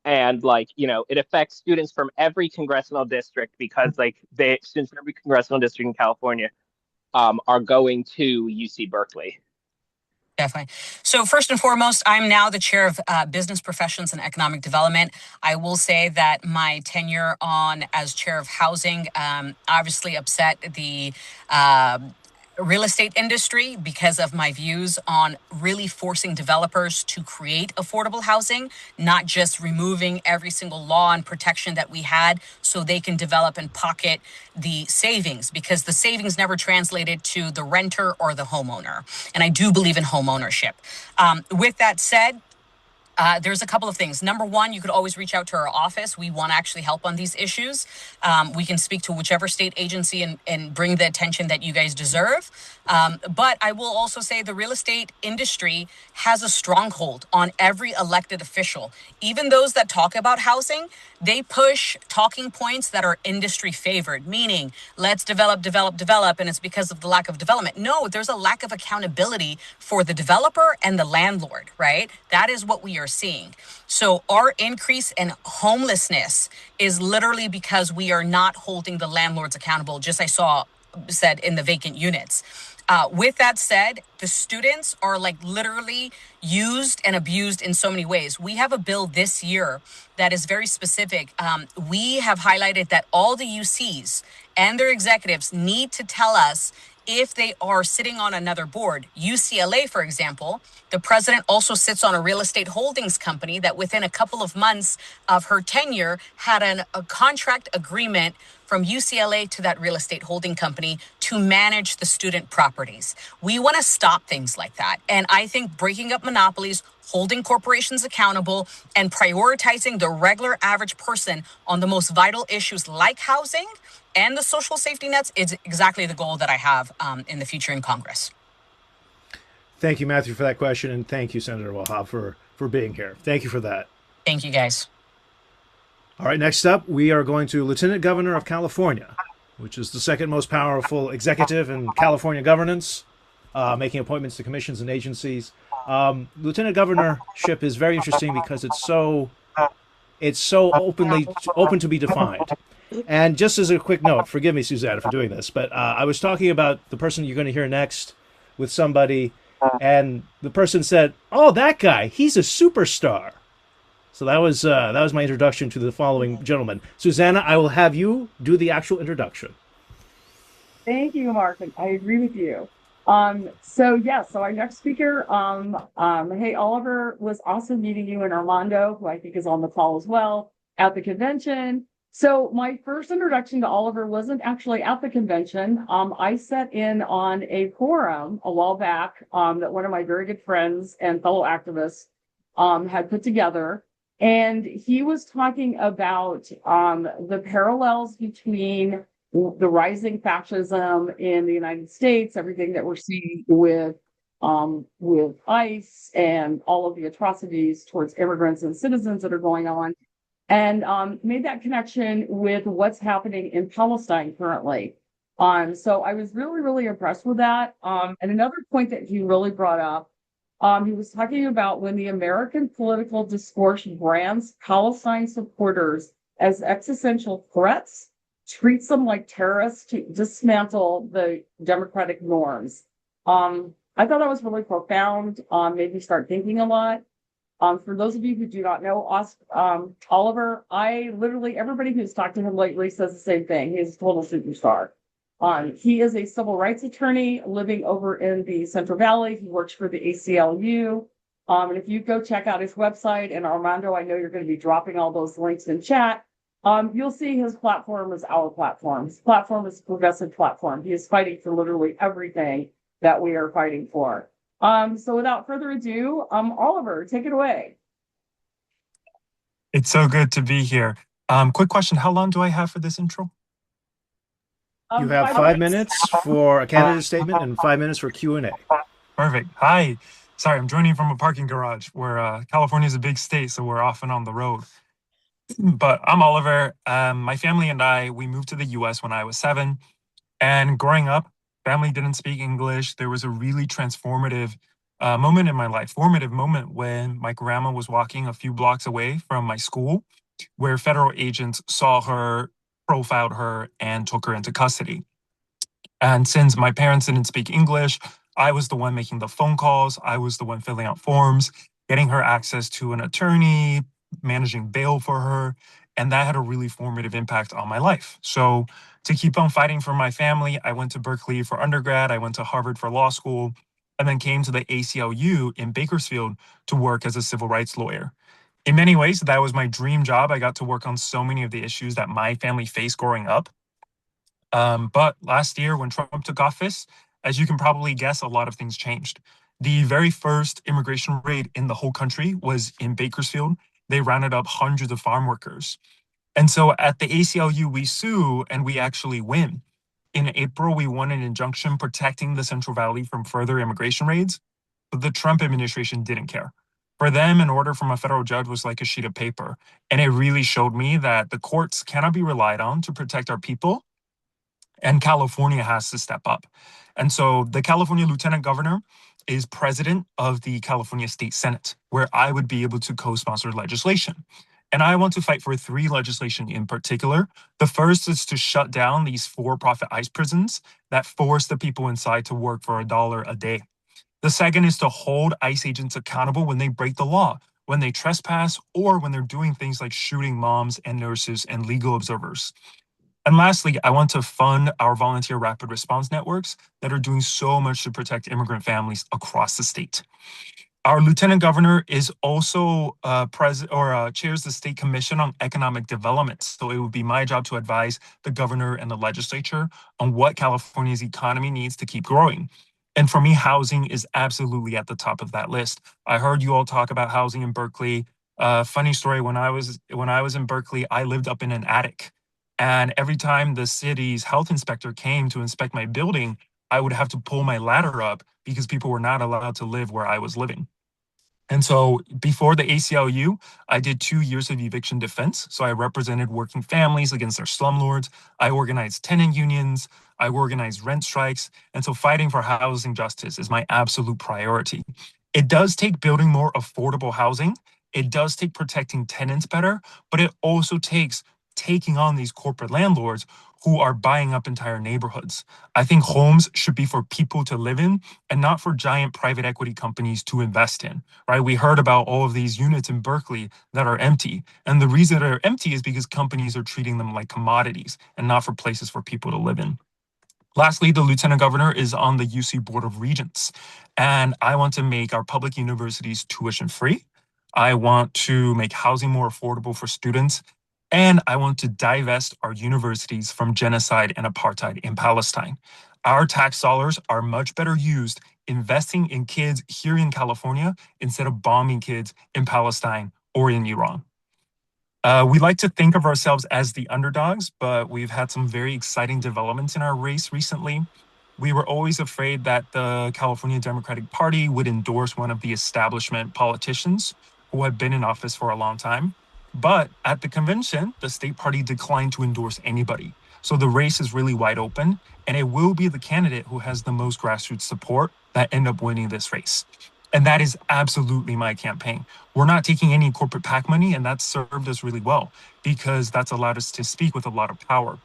it affects students from every congressional district, because students from every congressional district in California are going to UC Berkeley. Definitely. So first and foremost, I'm now the chair of business professions and economic development. I will say that my tenure as chair of housing obviously upset the real estate industry because of my views on really forcing developers to create affordable housing, not just removing every single law and protection that we had so they can develop and pocket the savings, because the savings never translated to the renter or the homeowner. And I do believe in home ownership. With that said, there's a couple of things. Number one, you could always reach out to our office. We want to actually help on these issues. We can speak to whichever state agency and bring the attention that you guys deserve. But I will also say the real estate industry has a stronghold on every elected official. Even those that talk about housing, they push talking points that are industry favored, meaning let's develop, and it's because of the lack of development. No, there's a lack of accountability for the developer and the landlord, right? That is what we are are seeing. So our increase in homelessness is literally because we are not holding the landlords accountable, just I saw said in the vacant units. With that said, the students are like literally used and abused in so many ways. We have a bill this year that is very specific. We have highlighted that all the UCs and their executives need to tell us if they are sitting on another board. UCLA, for example, the president also sits on a real estate holdings company that within a couple of months of her tenure had a contract agreement from UCLA to that real estate holding company to manage the student properties. We want to stop things like that. And I think breaking up monopolies, holding corporations accountable, and prioritizing the regular average person on the most vital issues like housing and the social safety nets is exactly the goal that I have in the future in Congress. Thank you, Matthew, for that question, and thank you, Senator Wahab, for being here. Thank you for that. Thank you, guys. All right, next up, we are going to Lieutenant Governor of California, which is the second most powerful executive in California governance, making appointments to commissions and agencies. Lieutenant governorship is very interesting because it's so open to be defined. And just as a quick note, forgive me, Susanna, for doing this, but I was talking about the person you're going to hear next with somebody, and the person said, "Oh, that guy, he's a superstar." So that was my introduction to the following gentleman. Susanna, I will have you do the actual introduction. Thank you, Mark. I agree with you. So our next speaker, hey, Oliver, was awesome meeting you and Armando, who I think is on the call as well, at the convention. So my first introduction to Oliver wasn't actually at the convention. I sat in on a forum a while back that one of my very good friends and fellow activists had put together. And he was talking about the parallels between the rising fascism in the United States, everything that we're seeing with ICE and all of the atrocities towards immigrants and citizens that are going on, and made that connection with what's happening in Palestine currently. So I was really, really impressed with that. And another point that he really brought up, he was talking about when the American political discourse brands Palestine supporters as existential threats, treats them like terrorists to dismantle the democratic norms. I thought that was really profound, made me start thinking a lot. For those of you who do not know Oliver, everybody who's talked to him lately says the same thing. He's a total superstar. He is a civil rights attorney living over in the Central Valley. He works for the ACLU. And if you go check out his website, and Armando, I know you're going to be dropping all those links in chat, you'll see his platform is our platform. His platform is a progressive platform. He is fighting for literally everything that we are fighting for. So without further ado, Oliver, take it away. It's so good to be here. Quick question. How long do I have for this intro? You have 5 minutes for a candidate statement and 5 minutes for Q&A. Perfect. Hi. Sorry, I'm joining from a parking garage where California is a big state, so we're often on the road. But I'm Oliver. My family and I, we moved to the U.S. when I was 7. And growing up, family didn't speak English. There was a really transformative moment in my life, formative moment when my grandma was walking a few blocks away from my school, where federal agents saw her, profiled her, and took her into custody. And since my parents didn't speak English, I was the one making the phone calls. I was the one filling out forms, getting her access to an attorney, managing bail for her. And that had a really formative impact on my life. So to keep on fighting for my family, I went to Berkeley for undergrad. I went to Harvard for law school, and then came to the ACLU in Bakersfield to work as a civil rights lawyer. In many ways, that was my dream job. I got to work on so many of the issues that my family faced growing up. But last year, when Trump took office, as you can probably guess, a lot of things changed. The very first immigration raid in the whole country was in Bakersfield. They rounded up hundreds of farm workers. And so at the ACLU, we sue and we actually win. In April, we won an injunction protecting the Central Valley from further immigration raids, but the Trump administration didn't care. For them, an order from a federal judge was like a sheet of paper. And it really showed me that the courts cannot be relied on to protect our people, and California has to step up. And so the California Lieutenant Governor is president of the California State Senate, where I would be able to co-sponsor legislation. And I want to fight for 3 legislation in particular. The first is to shut down these for-profit ICE prisons that force the people inside to work for $1 a day. The second is to hold ICE agents accountable when they break the law, when they trespass, or when they're doing things like shooting moms and nurses and legal observers. And lastly, I want to fund our volunteer rapid response networks that are doing so much to protect immigrant families across the state. Our lieutenant governor is also chairs the state commission on economic development. So it would be my job to advise the governor and the legislature on what California's economy needs to keep growing. And for me, housing is absolutely at the top of that list. I heard you all talk about housing in Berkeley. Funny story, when I was in Berkeley, I lived up in an attic. And every time the city's health inspector came to inspect my building, I would have to pull my ladder up because people were not allowed to live where I was living. And so before the ACLU, I did 2 years of eviction defense. So I represented working families against their slumlords. I organized tenant unions. I organized rent strikes. And so fighting for housing justice is my absolute priority. It does take building more affordable housing. It does take protecting tenants better, but it also takes taking on these corporate landlords who are buying up entire neighborhoods. I think homes should be for people to live in and not for giant private equity companies to invest in, right? We heard about all of these units in Berkeley that are empty. And the reason they're empty is because companies are treating them like commodities and not for places for people to live in. Lastly, the lieutenant governor is on the UC Board of Regents, and I want to make our public universities tuition free. I want to make housing more affordable for students, and I want to divest our universities from genocide and apartheid in Palestine. Our tax dollars are much better used investing in kids here in California instead of bombing kids in Palestine or in Iran. We like to think of ourselves as the underdogs, but we've had some very exciting developments in our race recently. We were always afraid that the California Democratic Party would endorse one of the establishment politicians who had been in office for a long time. But at the convention, the state party declined to endorse anybody. So the race is really wide open, and it will be the candidate who has the most grassroots support that end up winning this race. And that is absolutely my campaign. We're not taking any corporate PAC money, and that's served us really well because that's allowed us to speak with a lot of power.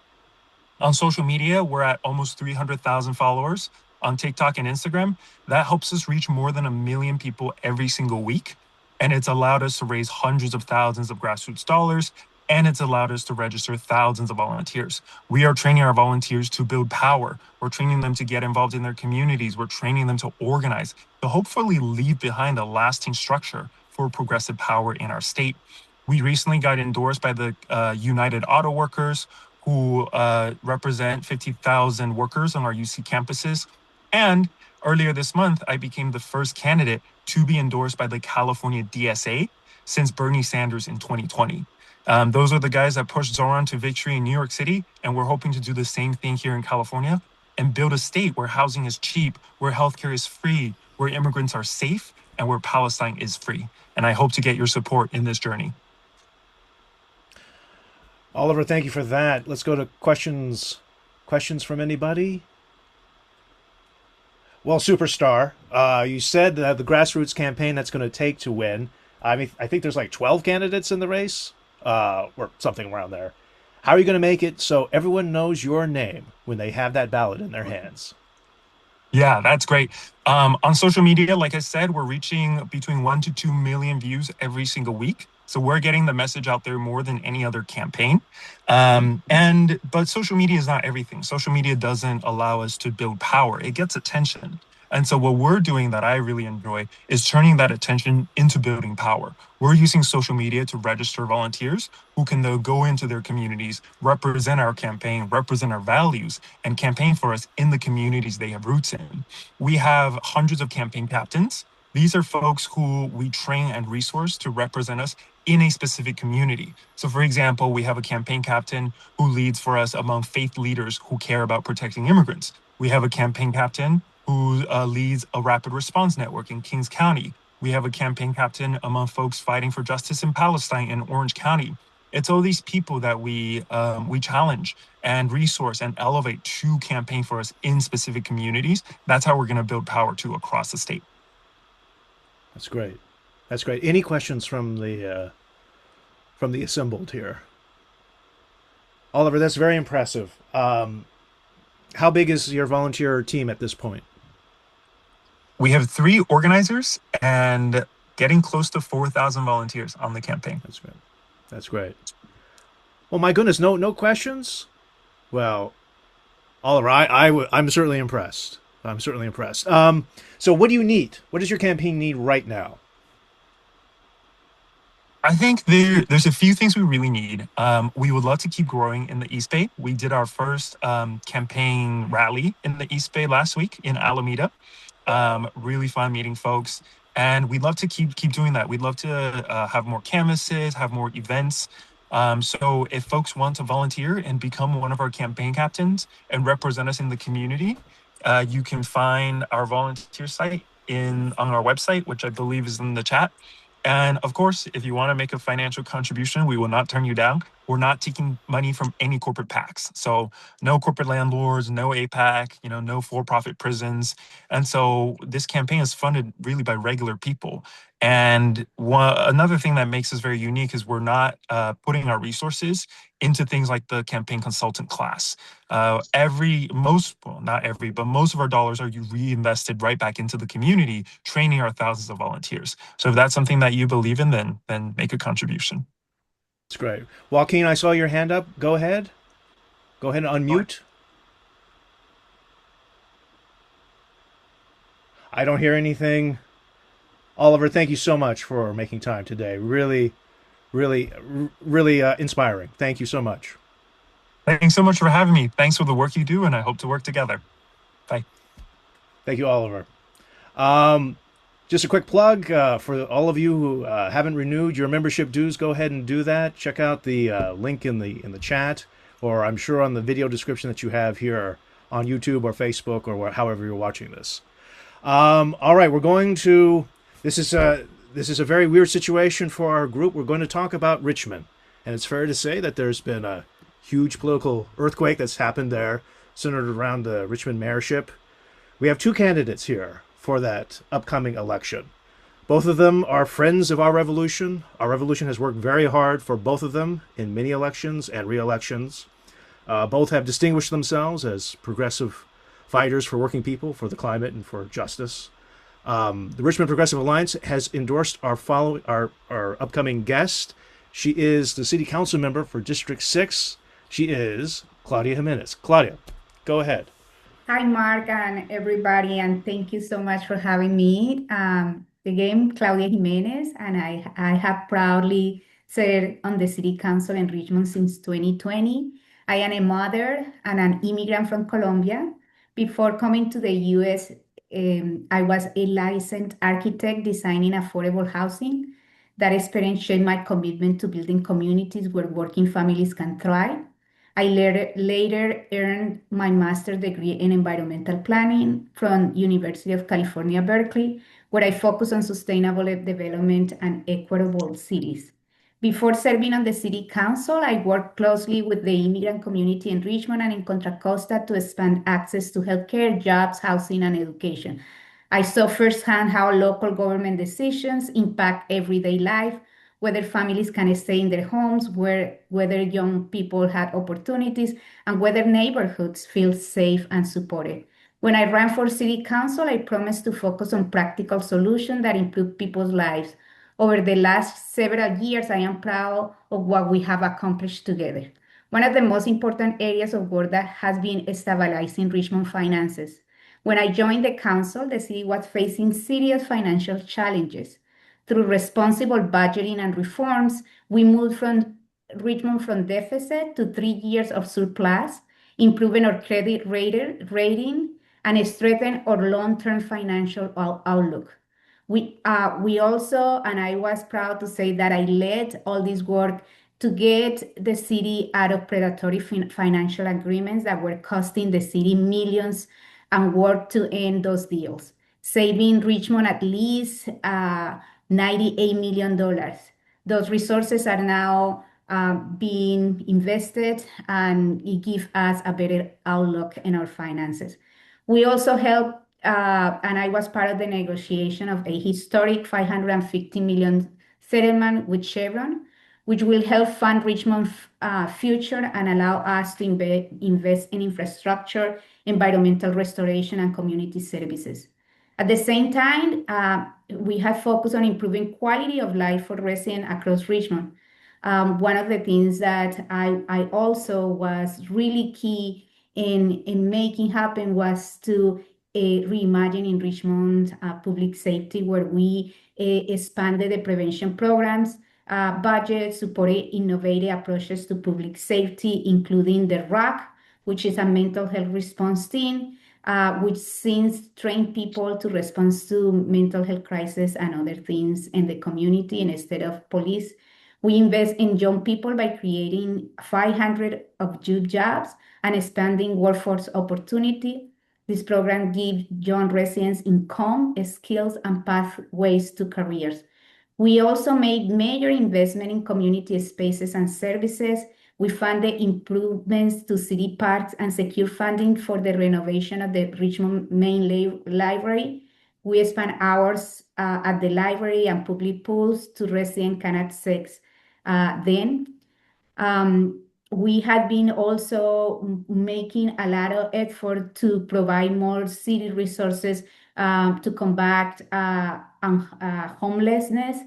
On social media, we're at almost 300,000 followers on TikTok and Instagram. That helps us reach more than 1 million people every single week. And it's allowed us to raise hundreds of thousands of grassroots dollars, and it's allowed us to register thousands of volunteers. We are training our volunteers to build power. We're training them to get involved in their communities. We're training them to organize, to hopefully leave behind a lasting structure for progressive power in our state. We recently got endorsed by the United Auto Workers, who represent 50,000 workers on our UC campuses. And earlier this month, I became the first candidate to be endorsed by the California DSA since Bernie Sanders in 2020. Those are the guys that pushed Zoran to victory in New York City, and we're hoping to do the same thing here in California and build a state where housing is cheap, where healthcare is free, where immigrants are safe, and where Palestine is free. And I hope to get your support in this journey. Oliver, thank you for that. Let's go to questions. Questions from anybody? Well, Superstar, you said the grassroots campaign that's going to take to win. I mean, I think there's like 12 candidates in the race, or something around there. How are you going to make it so everyone knows your name when they have that ballot in their hands? Yeah, that's great. On social media, like I said, we're reaching between 1 to 2 million views every single week. So we're getting the message out there more than any other campaign. But social media is not everything. Social media doesn't allow us to build power. It gets attention. And so what we're doing that I really enjoy is turning that attention into building power. We're using social media to register volunteers who can though go into their communities, represent our campaign, represent our values, and campaign for us in the communities they have roots in. We have hundreds of campaign captains. These are folks who we train and resource to represent us in a specific community. So for example, we have a campaign captain who leads for us among faith leaders who care about protecting immigrants. We have a campaign captain who leads a rapid response network in Kings County. We have a campaign captain among folks fighting for justice in Palestine in Orange County. It's all these people that we challenge and resource and elevate to campaign for us in specific communities. That's how we're going to build power to across the state. That's great. That's great. Any questions from the assembled here? Oliver, that's very impressive. How big is your volunteer team at this point? We have 3 organizers and getting close to 4,000 volunteers on the campaign. That's great. That's great. Well, my goodness, no questions? Well, Oliver, I'm certainly impressed. I'm certainly impressed. So what do you need? What does your campaign need right now? I think there's a few things we really need. We would love to keep growing in the East Bay. We did our first campaign rally in the East Bay last week in Alameda. Really fun meeting folks. And we'd love to keep doing that. We'd love to have more canvases, have more events. So if folks want to volunteer and become one of our campaign captains and represent us in the community, you can find our volunteer site on our website, which I believe is in the chat. And of course, if you want to make a financial contribution, we will not turn you down. We're not taking money from any corporate PACs. So no corporate landlords, no APAC, no for-profit prisons. And so this campaign is funded really by regular people. And another thing that makes us very unique is we're not putting our resources into things like the campaign consultant class. Not every, but most of our dollars are reinvested right back into the community, training our thousands of volunteers. So if that's something that you believe in, then make a contribution. That's great. Joaquin, I saw your hand up. Go ahead. Go ahead and unmute. I don't hear anything. Oliver, thank you so much for making time today. Really, really, really inspiring. Thank you so much. Thanks so much for having me. Thanks for the work you do, and I hope to work together. Bye. Thank you, Oliver. Just a quick plug for all of you who haven't renewed your membership dues. Go ahead and do that. Check out the link in the chat, or I'm sure on the video description that you have here on YouTube or Facebook or however you're watching this. All right, we're going to. This is a very weird situation for our group. We're going to talk about Richmond, and it's fair to say that there's been a huge political earthquake that's happened there, centered around the Richmond mayorship. We have 2 candidates here for that upcoming election. Both of them are friends of our revolution. Our revolution has worked very hard for both of them in many elections and re-elections. Both have distinguished themselves as progressive fighters for working people, for the climate, and for justice. The Richmond Progressive Alliance has endorsed our upcoming guest. She is the city council member for District 6. She is Claudia Jimenez. Claudia, go ahead. Hi, Mark and everybody, and thank you so much for having me. Again, Claudia Jimenez, and I have proudly served on the city council in Richmond since 2020. I am a mother and an immigrant from Colombia. Before coming to the U.S., I was a licensed architect designing affordable housing. That experience shaped my commitment to building communities where working families can thrive. I later earned my master's degree in environmental planning from University of California, Berkeley, where I focus on sustainable development and equitable cities. Before serving on the city council, I worked closely with the immigrant community in Richmond and in Contra Costa to expand access to healthcare, jobs, housing, and education. I saw firsthand how local government decisions impact everyday life, whether families can stay in their homes, whether young people had opportunities, and whether neighborhoods feel safe and supported. When I ran for city council, I promised to focus on practical solutions that improve people's lives. Over the last several years, I am proud of what we have accomplished together. One of the most important areas of work that has been stabilizing Richmond finances. When I joined the council, the city was facing serious financial challenges. Through responsible budgeting and reforms, we moved Richmond from deficit to 3 years of surplus, improving our credit rating, and strengthen our long-term financial outlook. We also, and I was proud to say that I led all this work to get the city out of predatory financial agreements that were costing the city millions and work to end those deals, saving Richmond at least $98 million. Those resources are now being invested, and it gives us a better outlook in our finances. We also help, and I was part of the negotiation of a historic $550 million settlement with Chevron, which will help fund Richmond's future and allow us to invest in infrastructure, environmental restoration, and community services. At the same time, we have focused on improving quality of life for residents across Richmond. One of the things that I also was really key in making happen was to reimagine in Richmond public safety, where we expanded the prevention programs, budget, supported innovative approaches to public safety, including the RAC, which is a mental health response team, which since train people to respond to mental health crisis and other things in the community instead of police. We invest in young people by creating 500 of youth jobs and expanding workforce opportunity. This program gives young residents income, skills, and pathways to careers. We also made major investment in community spaces and services. We funded improvements to city parks and secure funding for the renovation of the Richmond Main Library. We spend hours at the library and public pools to residents can access then. We had been also making a lot of effort to provide more city resources to combat homelessness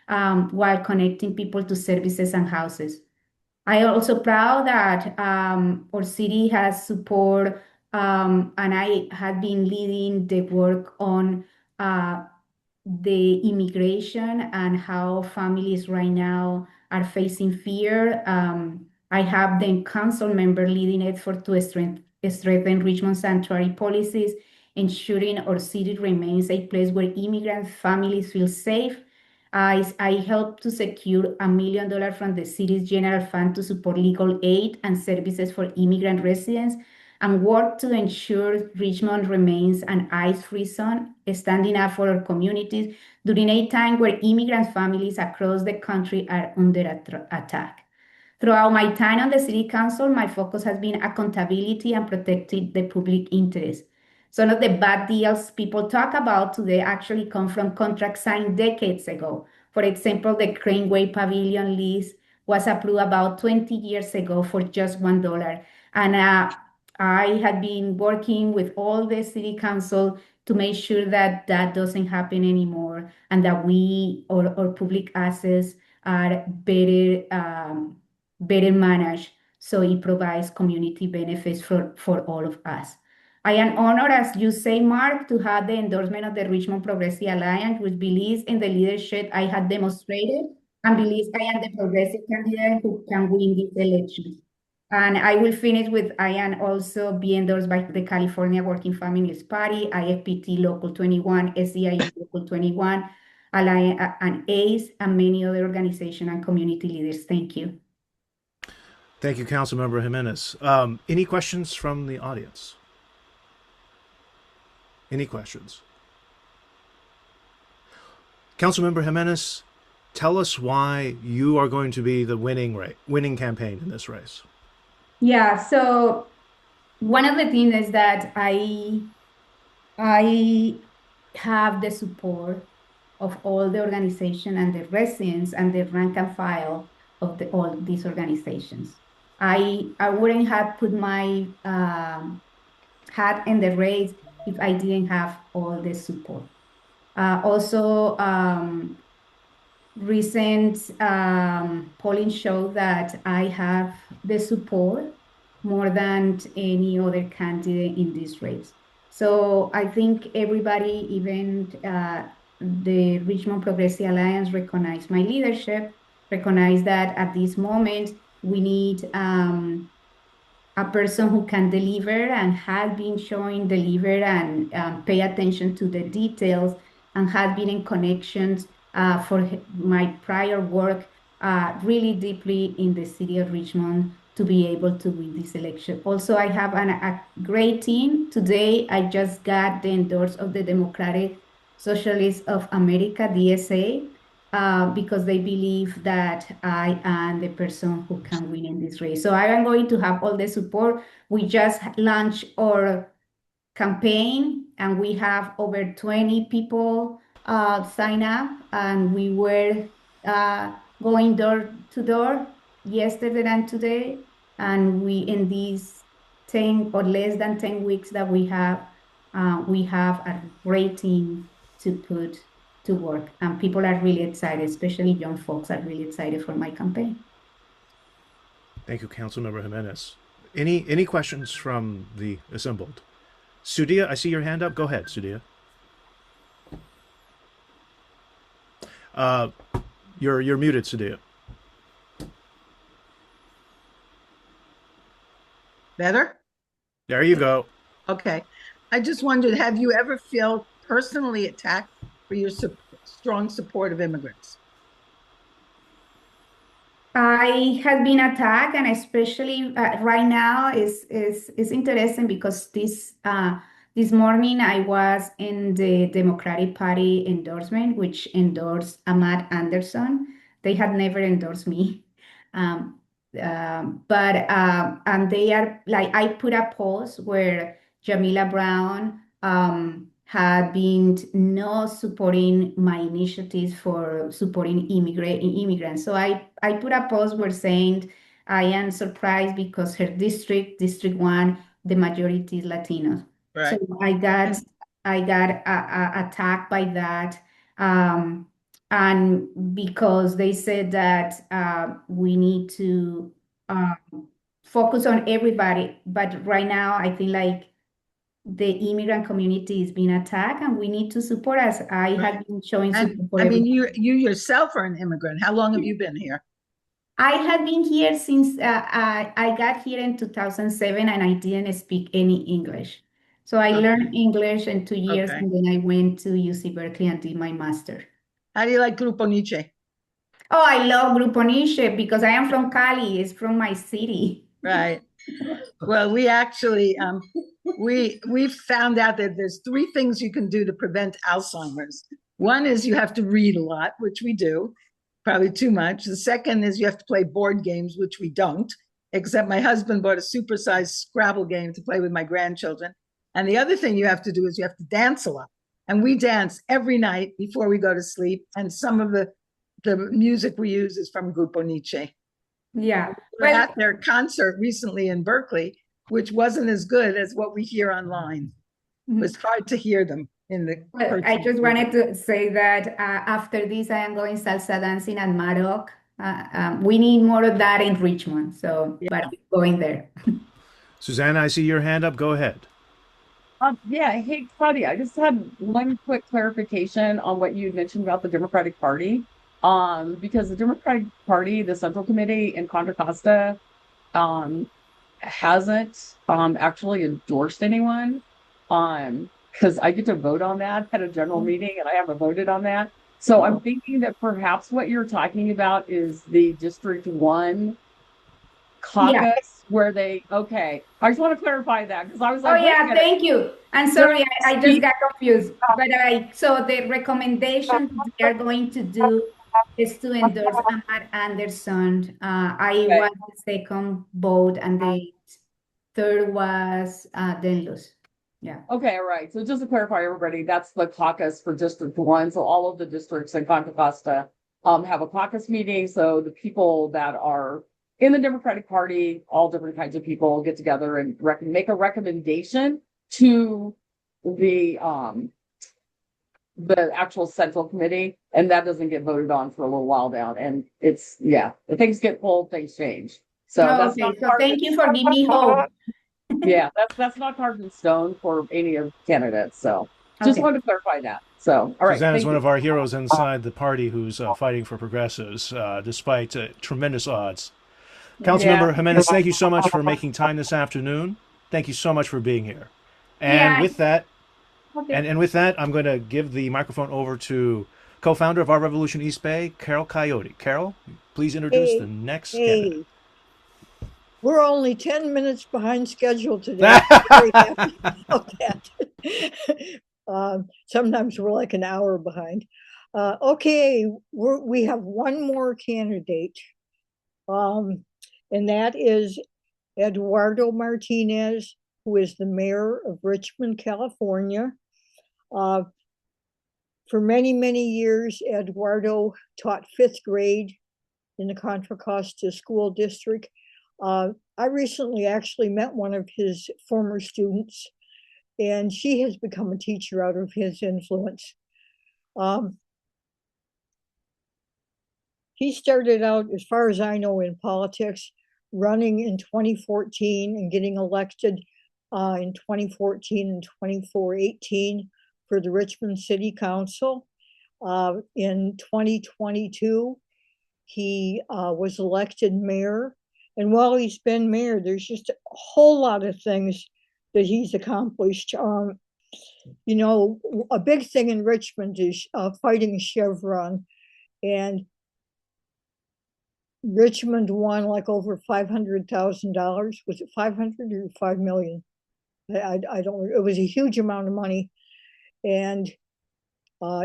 while connecting people to services and houses. I am also proud that our city has support, and I have been leading the work on the immigration and how families right now are facing fear. I have the council member leading effort to strengthen Richmond sanctuary policies, ensuring our city remains a place where immigrant families feel safe. I helped to secure $1 million from the city's general fund to support legal aid and services for immigrant residents, and work to ensure Richmond remains an ICE-free zone, standing up for our communities during a time where immigrant families across the country are under attack. Throughout my time on the City Council, my focus has been accountability and protecting the public interest. Some of the bad deals people talk about today actually come from contracts signed decades ago. For example, the Craneway Pavilion lease was approved about 20 years ago for just $1. And I had been working with all the City Council to make sure that that doesn't happen anymore, and that our public assets are better managed, so it provides community benefits for all of us. I am honored, as you say, Mark, to have the endorsement of the Richmond Progressive Alliance, which believes in the leadership I have demonstrated and believes I am the progressive candidate who can win these elections. And I will finish with I am also be endorsed by the California Working Families Party, IFPT Local 21, SEIU Local 21, Alliance, and ACE, and many other organizations and community leaders. Thank you. Thank you, Councilmember Jimenez. Any questions from the audience? Any questions? Councilmember Jimenez, tell us why you are going to be the winning campaign in this race. Yeah, so one of the things is that I have the support of all the organization and the residents and the rank and file of all these organizations. I wouldn't have put my hat in the race if I didn't have all the support. Also, recent polling showed that I have the support more than any other candidate in this race. So I think everybody, even the Richmond Progressive Alliance, recognize my leadership, recognize that at this moment we need a person who can deliver and has been showing deliver and pay attention to the details and has been in connections for my prior work really deeply in the city of Richmond to be able to win this election. Also, I have a great team. Today, I just got the endorsement of the Democratic Socialists of America, DSA. because they believe that I am the person who can win in this race. So I am going to have all the support. We just launched our campaign and we have over 20 people sign up, and we were going door to door yesterday and today, and we in these 10 or less than 10 weeks that we have a great team to put to work, and people are really excited, especially young folks are really excited for my campaign. Thank you, Councilmember Jimenez. Any questions from the assembled? Sudia, I see your hand up. Go ahead, Sudia. You're muted, Sudia. Better? There you go. Okay. I just wondered, have you ever felt personally attacked for your strong support of immigrants? I have been attacked, and especially right now is interesting because this morning I was in the Democratic Party endorsement, which endorsed Ahmad Anderson. They had never endorsed me, but and they are like, I put a post where Jamila Brown had been not supporting my initiatives for supporting immigrants. So I put a post where saying I am surprised because her District 1, the majority is Latinos. Right. So I got attacked by that. And because they said that we need to focus on everybody. But right now, I think like the immigrant community is being attacked, and we need to support us. I have been showing support for everybody. You yourself are an immigrant. How long have you been here? I have been here since I got here in 2007, and I didn't speak any English. So I learned English in 2 years, and then I went to UC Berkeley and did my master. How do you like Grupo Nietzsche? Oh, I love Grupo Nietzsche because I am from Cali. It's from my city. Right. Well, we actually we found out that there's 3 things you can do to prevent Alzheimer's. One is you have to read a lot, which we do, probably too much. The second is you have to play board games, which we don't, except my husband bought a supersized Scrabble game to play with my grandchildren. And the other thing you have to do is you have to dance a lot. And we dance every night before we go to sleep. And some of the music we use is from Grupo Nietzsche. Yeah. We were at their concert recently in Berkeley, which wasn't as good as what we hear online. It was hard to hear them in the. Well, I just wanted to say that after this, I am going salsa dancing at Maroc. We need more of that in Richmond. So, but I'm going there. Susanna, I see your hand up. Go ahead. Yeah. Hey, Claudia, I just had one quick clarification on what you mentioned about the Democratic Party. Because the Democratic Party, the Central Committee in Contra Costa, hasn't actually endorsed anyone. Because I get to vote on that at a general meeting, and I haven't voted on that. So I'm thinking that perhaps what you're talking about is the District 1 caucus where they, I just want to clarify that because I was like, oh yeah, thank you. I'm sorry, I just got confused. But so the recommendation they are going to do is to endorse Ahmad Anderson. I was the second vote, and the third was Denlus. Yeah. Okay, all right. So just to clarify, everybody, that's the caucus for District 1. So all of the districts in Contra Costa have a caucus meeting. So the people that are in the Democratic Party, all different kinds of people get together and make a recommendation to the actual Central Committee, and that doesn't get voted on for a little while down. And it's, if things get pulled, things change. So that's not so thank you for giving me hope. Yeah, that's not carved in stone for any of the candidates. So just wanted to clarify that. So, all right. Susanna's one of our heroes inside the party who's fighting for progressives, despite tremendous odds. Councilmember Jimenez, thank you so much for making time this afternoon. Thank you so much for being here. And with that, and with that, I'm going to give the microphone over to co-founder of Our Revolution East Bay, Carol Coyote. Carol, please introduce the next candidate. We're only 10 minutes behind schedule today. Very happy about that. Sometimes we're like an hour behind. Okay, we have one more candidate, and that is Eduardo Martinez, who is the mayor of Richmond, California. Uh, for many, many years, Eduardo taught fifth grade in the Contra Costa School District. I recently actually met one of his former students, and she has become a teacher out of his influence. He started out, as far as I know, in politics, running in 2014 and getting elected in 2014 and 2018 for the Richmond City Council. In 2022, he was elected mayor. And while he's been mayor, there's just a whole lot of things that he's accomplished. You know, a big thing in Richmond is fighting Chevron. And Richmond won like over $500,000. Was it 500 or 5 million? I don't, it was a huge amount of money. And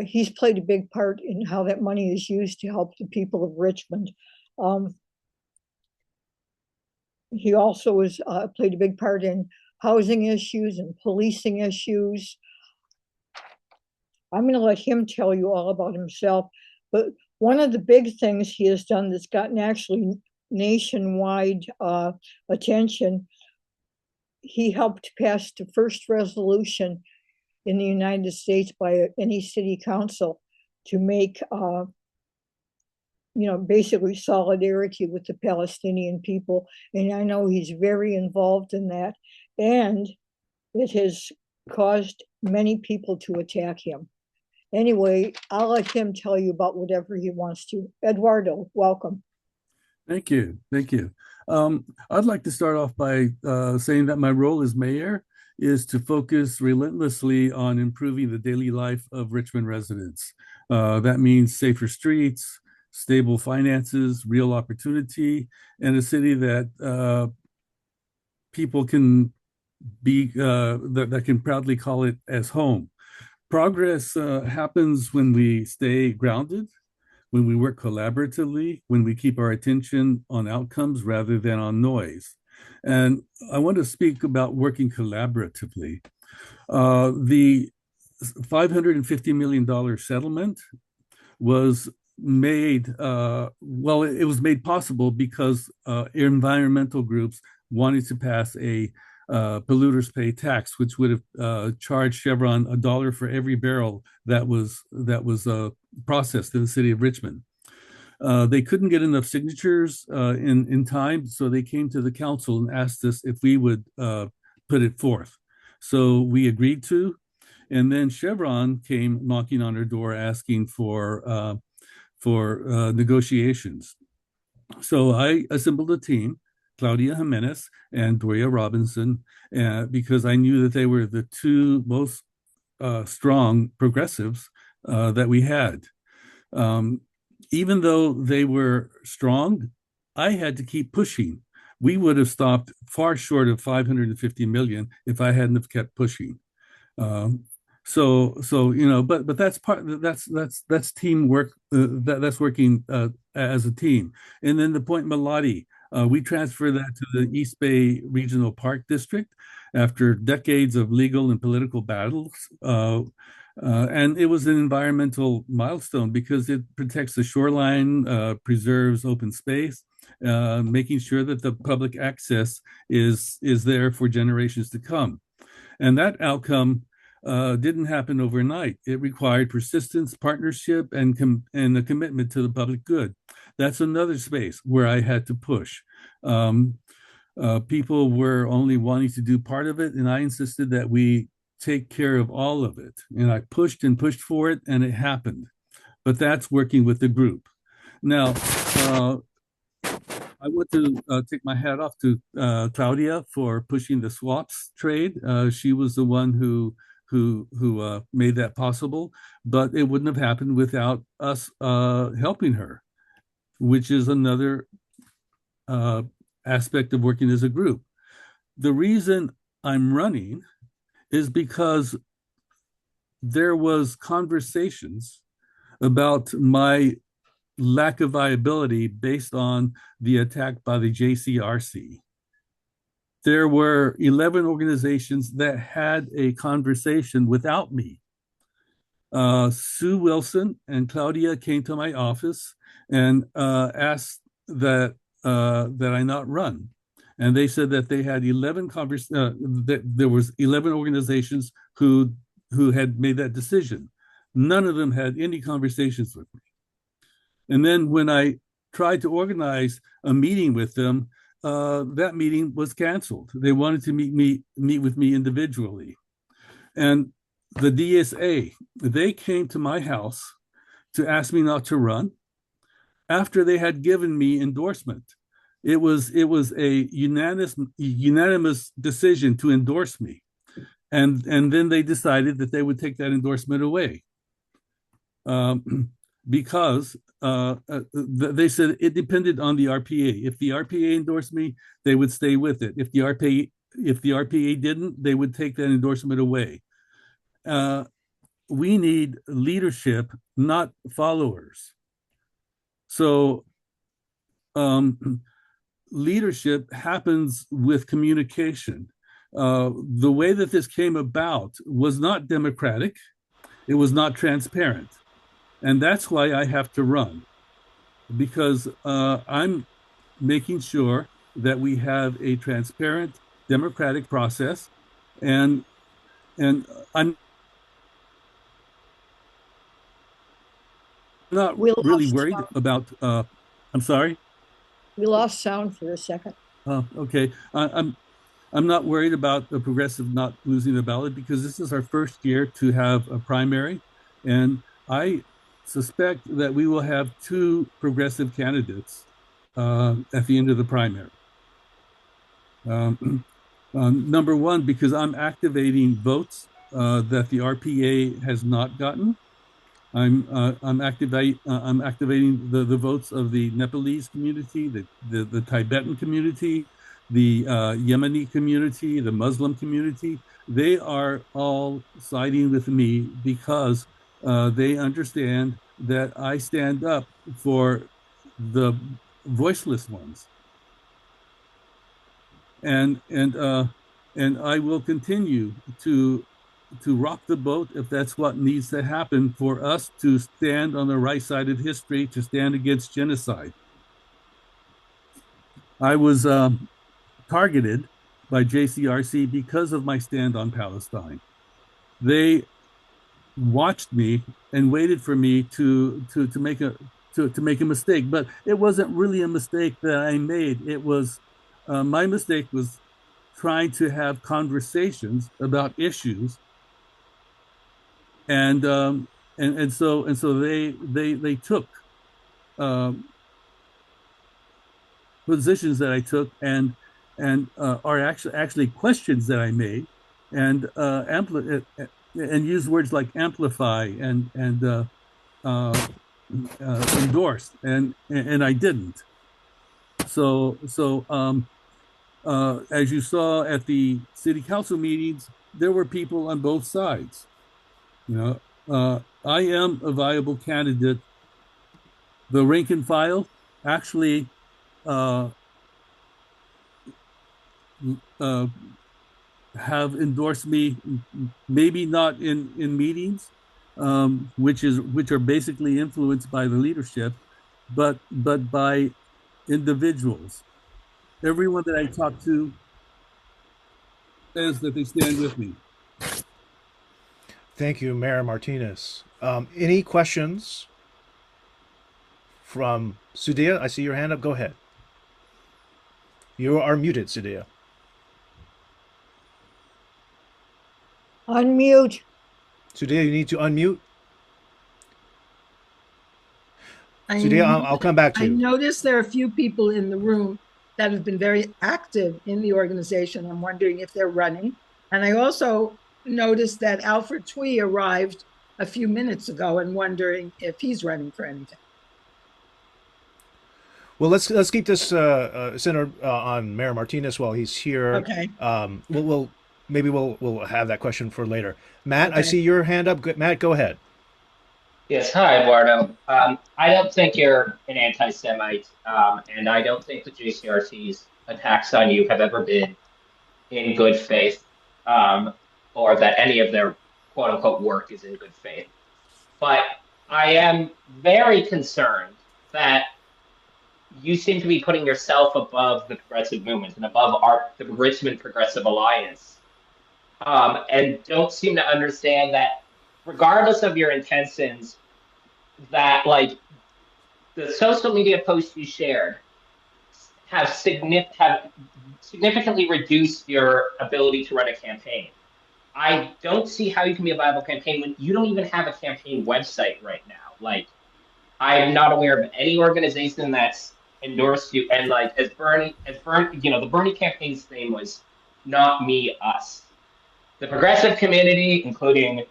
he's played a big part in how that money is used to help the people of Richmond. He also has played a big part in housing issues and policing issues. I'm going to let him tell you all about himself. But one of the big things he has done that's gotten actually nationwide attention, he helped pass the first resolution in the United States by any city council to make, basically solidarity with the Palestinian people. And I know he's very involved in that. And it has caused many people to attack him. Anyway, I'll let him tell you about whatever he wants to. Eduardo, welcome. Thank you. Thank you. I'd like to start off by saying that my role as mayor is to focus relentlessly on improving the daily life of Richmond residents. That means safer streets, stable finances, real opportunity, and a city that people can be, that can proudly call it as home. Progress happens when we stay grounded, when we work collaboratively, when we keep our attention on outcomes rather than on noise. And I want to speak about working collaboratively. The $550 million settlement was made, it was made possible because environmental groups wanted to pass a polluters pay tax, which would have charged Chevron $1 for every barrel that was processed in the city of Richmond. They couldn't get enough signatures in time, so they came to the council and asked us if we would put it forth. So we agreed to, and then Chevron came knocking on our door asking for negotiations. So I assembled a team, Claudia Jimenez and Doria Robinson, because I knew that they were the two most strong progressives that we had. Even though they were strong, I had to keep pushing. We would have stopped far short of 550 million if I hadn't have kept pushing. But that's teamwork. That's working as a team. And then the Point Melody, we transferred that to the East Bay Regional Park District after decades of legal and political battles. And it was an environmental milestone because it protects the shoreline, preserves open space, making sure that the public access is there for generations to come. And that outcome didn't happen overnight. It required persistence, partnership, and a commitment to the public good. That's another space where I had to push. People were only wanting to do part of it, and I insisted that we take care of all of it. And I pushed and pushed for it, and it happened. But that's working with the group. Now, I want to take my hat off to Claudia for pushing the swaps trade. She was the one who made that possible, but it wouldn't have happened without us helping her, which is another aspect of working as a group. The reason I'm running is because there was conversations about my lack of viability based on the attack by the JCRC. There were 11 organizations that had a conversation without me. Sue Wilson and Claudia came to my office and asked that I not run. And they said that they had 11 that there was 11 organizations who had made that decision. None of them had any conversations with me. And then when I tried to organize a meeting with them, that meeting was canceled. They wanted to meet with me individually. And the DSA, they came to my house to ask me not to run after they had given me endorsement. It was a unanimous decision to endorse me. And then they decided that they would take that endorsement away. Because they said it depended on the RPA. If the RPA endorsed me, they would stay with it. If the RPA didn't, they would take that endorsement away. We need leadership, not followers. So leadership happens with communication. The way that this came about was not democratic. It was not transparent. And that's why I have to run, because I'm making sure that we have a transparent democratic process. And I'm not really worried about, I'm sorry? We lost sound for a second. Okay. I'm not worried about the progressive not losing the ballot, because this is our first year to have a primary. And I suspect that we will have 2 progressive candidates at the end of the primary. Number one, because I'm activating votes that the RPA has not gotten. I'm activating the votes of the Nepalese community, the Tibetan community, the Yemeni community, the Muslim community. They are all siding with me because they understand that I stand up for the voiceless ones. And I will continue to rock the boat if that's what needs to happen for us to stand on the right side of history, to stand against genocide. I was targeted by JCRC because of my stand on Palestine. They watched me and waited for me to make a mistake, but it wasn't really a mistake that I made. It was my mistake was trying to have conversations about issues, and so they took positions that I took and are actually questions that I made, and use words like amplify and endorse, and I didn't. So as you saw at the city council meetings, there were people on both sides. You know, I am a viable candidate. The rank and file actually have endorsed me, maybe not in meetings, which are basically influenced by the leadership, but by individuals. Everyone that I talk to says that they stand with me. Thank you, Mayor Martinez. Any questions from Sudhir? I see your hand up. Go ahead. You are muted, Sudhir. Unmute. Sudhir, you need to unmute. Sudhir, I'll come back to you. I noticed there are a few people in the room that have been very active in the organization. I'm wondering if they're running. And I also noticed that Alfred Twee arrived a few minutes ago and wondering if he's running for anything. Well, let's keep this centered on Mayor Martinez while he's here. Okay. We'll have that question for later. Matt, Okay. I see your hand up. Matt, go ahead. Yes, hi, Eduardo. I don't think you're an anti-Semite, and I don't think the JCRC's attacks on you have ever been in good faith, um, or that any of their quote unquote work is in good faith. But I am very concerned that you seem to be putting yourself above the progressive movement and above the Richmond Progressive Alliance, and don't seem to understand that regardless of your intentions, that like the social media posts you shared have significantly reduced your ability to run a campaign. I don't see how you can be a viable campaign when you don't even have a campaign website right now. Like, I'm not aware of any organization that's endorsed you. And like, the Bernie campaign's name was "Not Me, Us." The progressive community, including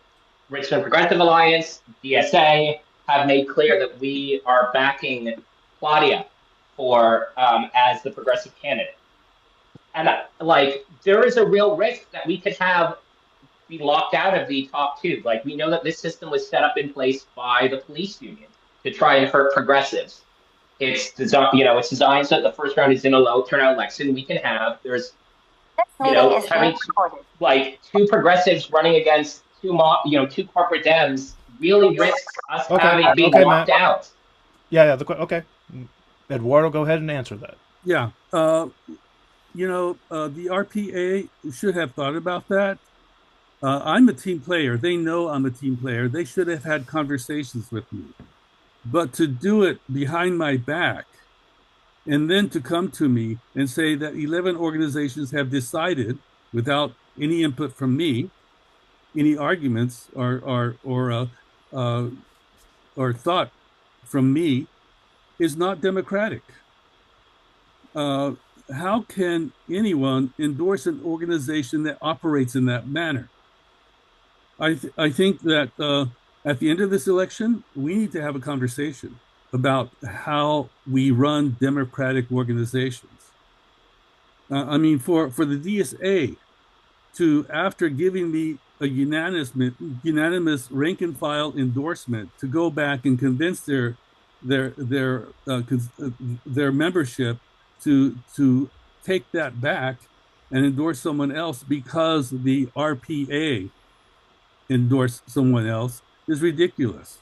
Richmond Progressive Alliance, DSA, have made clear that we are backing Claudia for as the progressive candidate. And like, there is a real risk that we could be locked out of the top two. Like, we know that this system was set up in place by the police union to try and hurt progressives. It's designed, it's designed so that the first round is in a low turnout election. We can have having two progressives running against two corporate Dems really risks us being locked Matt. out. Yeah. Okay, Eduardo, go ahead and answer that. Yeah. The RPA should have thought about that. I'm a team player. They know I'm a team player. They should have had conversations with me. But to do it behind my back and then to come to me and say that 11 organizations have decided without any input from me, any arguments or thought from me is not democratic. How can anyone endorse an organization that operates in that manner? I think that at the end of this election, we need to have a conversation about how we run democratic organizations. For the DSA to, after giving me a unanimous rank and file endorsement, to go back and convince their membership to take that back and endorse someone else because the RPA endorsed someone else is ridiculous.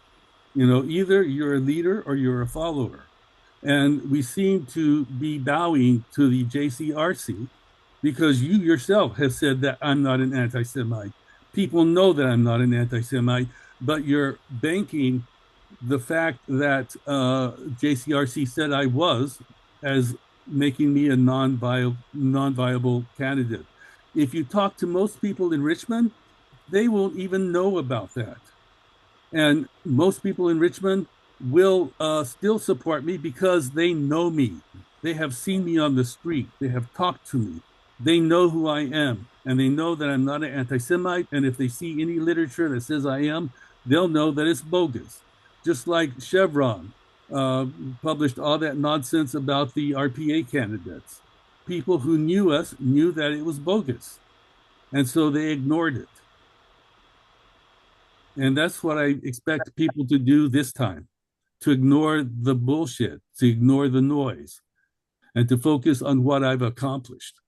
Either you're a leader or you're a follower. And we seem to be bowing to the JCRC because you yourself have said that I'm not an anti-Semite. People know that I'm not an anti-Semite, but you're banking the fact that JCRC said I was as making me a non-viable candidate. If you talk to most people in Richmond, they won't even know about that. And most people in Richmond will still support me because they know me. They have seen me on the street. They have talked to me. They know who I am. And they know that I'm not an anti-Semite. And if they see any literature that says I am, they'll know that it's bogus. Just like Chevron published all that nonsense about the RPA candidates. People who knew us knew that it was bogus. And so they ignored it. And that's what I expect people to do this time, to ignore the bullshit, to ignore the noise, and to focus on what I've accomplished.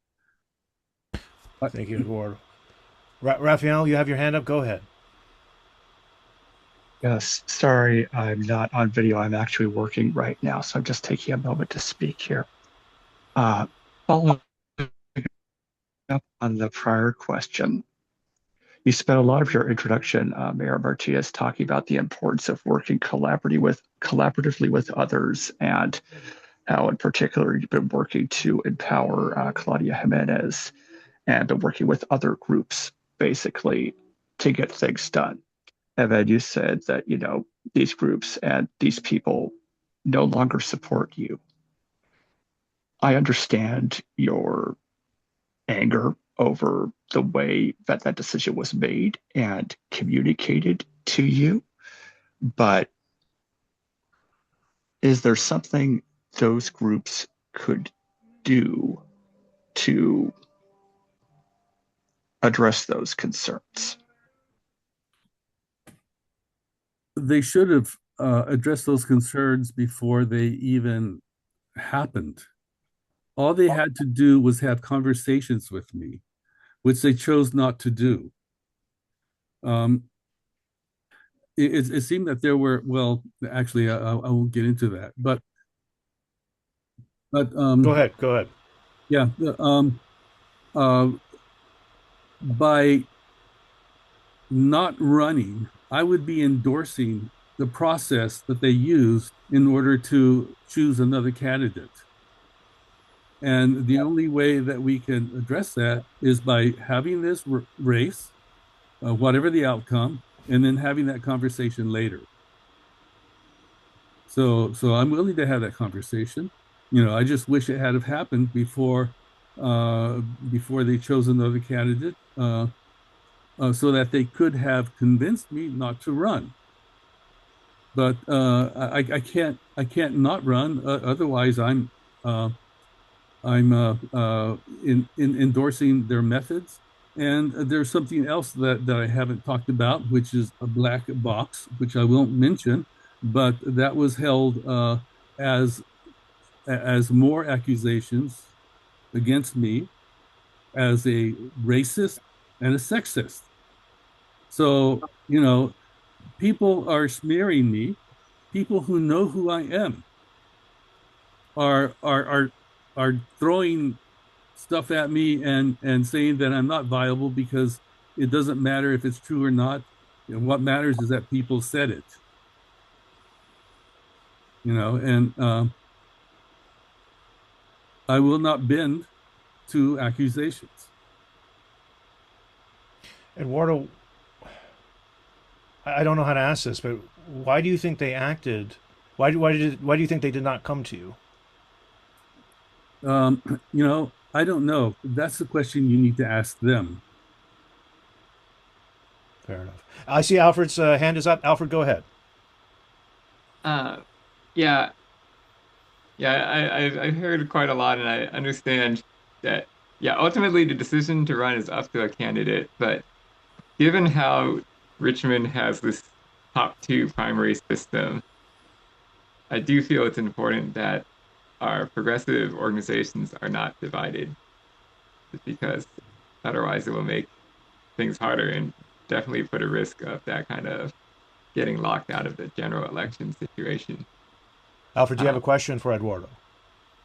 Thank you, Eduardo. Raphael, you have your hand up. Go ahead. Yes, sorry, I'm not on video. I'm actually working right now, so I'm just taking a moment to speak here. Following up on the prior question, you spent a lot of your introduction, Mayor Martinez, talking about the importance of working collaboratively with others, and how in particular you've been working to empower Claudia Jimenez and been working with other groups basically to get things done. And then you said that, these groups and these people no longer support you. I understand your anger over the way that that decision was made and communicated to you, but is there something those groups could do to address those concerns? they should have addressed those concerns before they even happened. All they had to do was have conversations with me, which they chose not to do. Um, it seemed that there were, well, actually, I won't get into that, but Go ahead. Yeah, uh, by not running, I would be endorsing the process that they used in order to choose another candidate. And the only way that we can address that is by having this race, whatever the outcome, and then having that conversation later. So I'm willing to have that conversation. I just wish it had have happened before they chose another candidate, so that they could have convinced me not to run. But I can't not run. Otherwise, I'm endorsing their methods. And there's something else that I haven't talked about, which is a black box, which I won't mention, but that was held as more accusations against me as a racist and a sexist. So, people are smearing me. People who know who I am are throwing stuff at me and saying that I'm not viable because it doesn't matter if it's true or not. What matters is that people said it. And I will not bend to accusations. Eduardo, I don't know how to ask this, but why do you think they acted? Why do you think they did not come to you? I don't know. That's the question you need to ask them. Fair enough. I see Alfred's hand is up. Alfred, go ahead. Yeah, I've heard quite a lot, and I understand that, yeah, ultimately the decision to run is up to a candidate. But given how Richmond has this top two primary system, I do feel it's important that our progressive organizations are not divided, because otherwise it will make things harder and definitely put a risk of that kind of getting locked out of the general election situation. Alfred, do you have a question for Eduardo?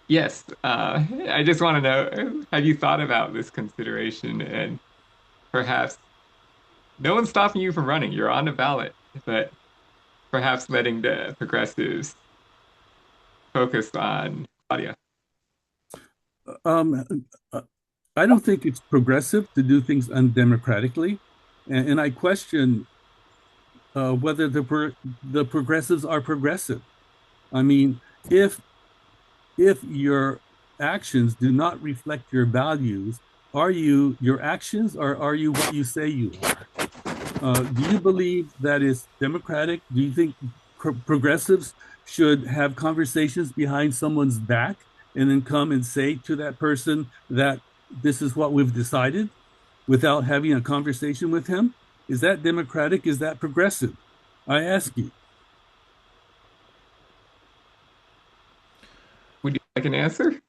Yes, I just want to know, have you thought about this consideration, and perhaps no one's stopping you from running, you're on the ballot, but perhaps letting the progressives focus on Claudia? I don't think it's progressive to do things undemocratically, and I question whether the progressives are progressive. I mean, if your actions do not reflect your values, are you your actions, or are you what you say you are? Do you believe that is democratic? Do you think progressives should have conversations behind someone's back and then come and say to that person that this is what we've decided without having a conversation with him? Is that democratic? Is that progressive? I ask you. Would you like an answer?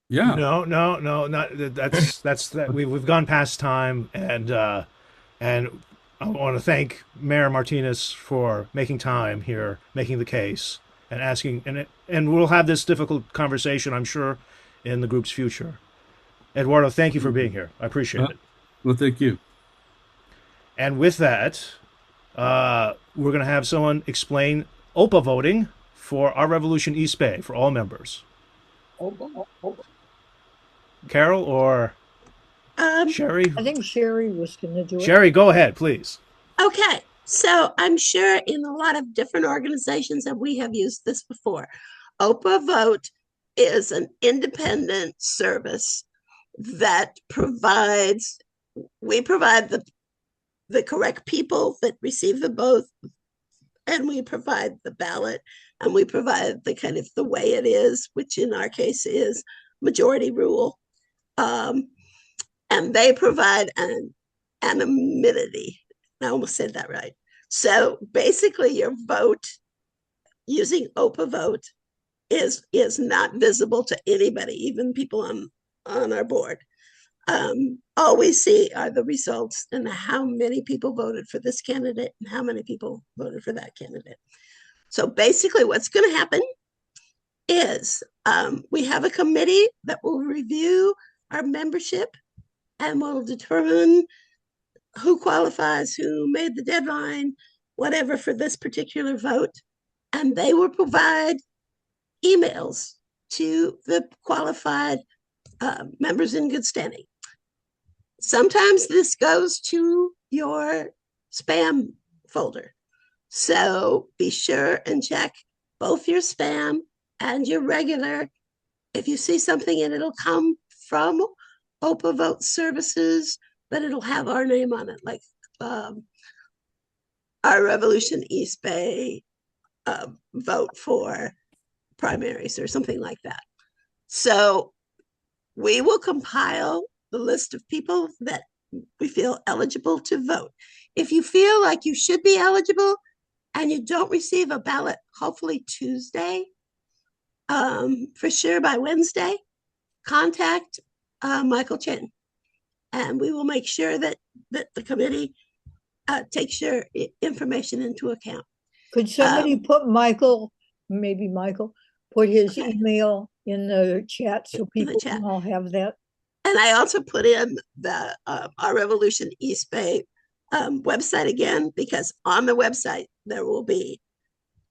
Yeah. No, not that's that we've gone past time, and I want to thank Mayor Martinez for making time here, making the case, and asking, and we'll have this difficult conversation, I'm sure, in the group's future. Eduardo, thank you for being here. I appreciate it. Well, thank you. And with that, we're going to have someone explain OPA voting for Our Revolution East Bay for all members. Carol or Sherry? I think Sherry was going to do it. Sherry, go ahead, please. Okay, so I'm sure in a lot of different organizations that we have used this before. OPA Vote is an independent service that we provide the correct people that receive the vote, and we provide the ballot, and we provide the kind of the way it is, which in our case is majority rule. And they provide an anonymity. I almost said that right. So basically your vote using OPA vote is not visible to anybody, even people on our board. All we see are the results and how many people voted for this candidate and how many people voted for that candidate. So basically what's going to happen is we have a committee that will review our membership and will determine who qualifies, who made the deadline, whatever for this particular vote. And they will provide emails to the qualified members in good standing. Sometimes this goes to your spam folder. So be sure and check both your spam and your regular. If you see something and it'll come from OPA Vote Services, but it'll have our name on it, like Our Revolution East Bay vote for primaries or something like that. So we will compile the list of people that we feel eligible to vote. If you feel like you should be eligible and you don't receive a ballot, hopefully Tuesday, for sure by Wednesday, contact Michael Chen, and we will make sure that the committee takes your information into account. Could somebody put Michael, maybe Michael, put his email in the chat so people can all have that? And I also put in the Our Revolution East Bay website again, because on the website there will be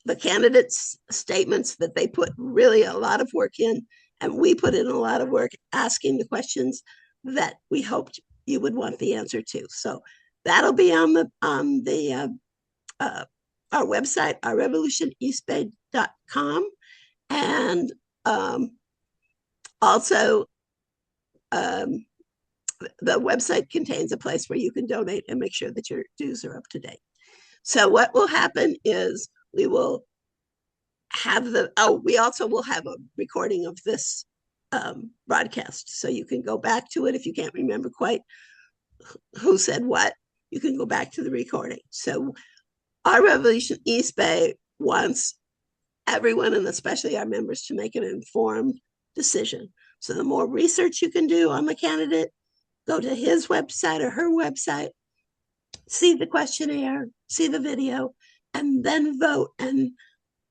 the candidates' statements that they put really a lot of work in, and we put in a lot of work asking the questions that we hoped you would want the answer to. So that'll be on the our website, ourrevolutioneastbay.com, and also the website contains a place where you can donate and make sure that your dues are up to date. So what will happen is we will have we also will have a recording of this broadcast. So you can go back to it if you can't remember quite who said what, you can go back to the recording. So Our Revolution East Bay wants everyone, and especially our members, to make an informed decision. So the more research you can do on the candidate, go to his website or her website, see the questionnaire, see the video, and then vote. And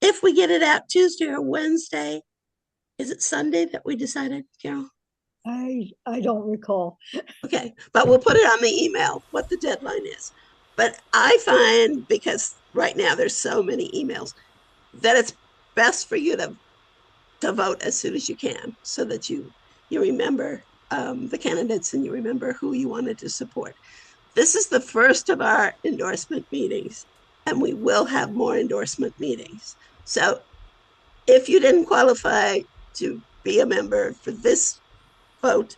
if we get it out Tuesday or Wednesday, is it Sunday that we decided, Carol? I don't recall. Okay, but we'll put it on the email what the deadline is. But I find, because right now there's so many emails, that it's best for you to vote as soon as you can, so that you remember the candidates and you remember who you wanted to support. This is the first of our endorsement meetings, and we will have more endorsement meetings. So if you didn't qualify to be a member for this vote,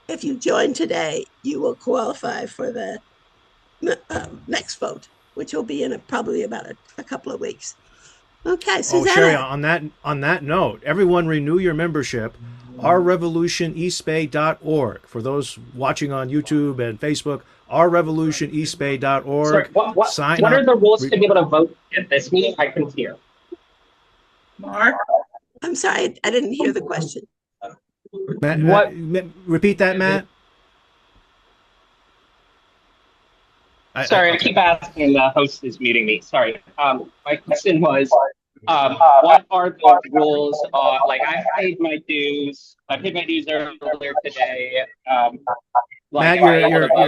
if you join today, you will qualify for the next vote, which will be in probably about a couple of weeks. Okay, Susanna. Oh, Sherry, on that note, everyone renew your membership. ourrevolutioneastbay.org. For those watching on YouTube and Facebook, ourrevolutioneastbay.org. Sorry, what are the rules to be able to vote at this meeting? I couldn't hear. Mark? I'm sorry, I didn't hear the question. Matt, repeat that, Matt. Sorry, I keep asking the host is muting me. Sorry. My question was, what are the rules? Like, I paid my dues. I paid my dues earlier today. Matt,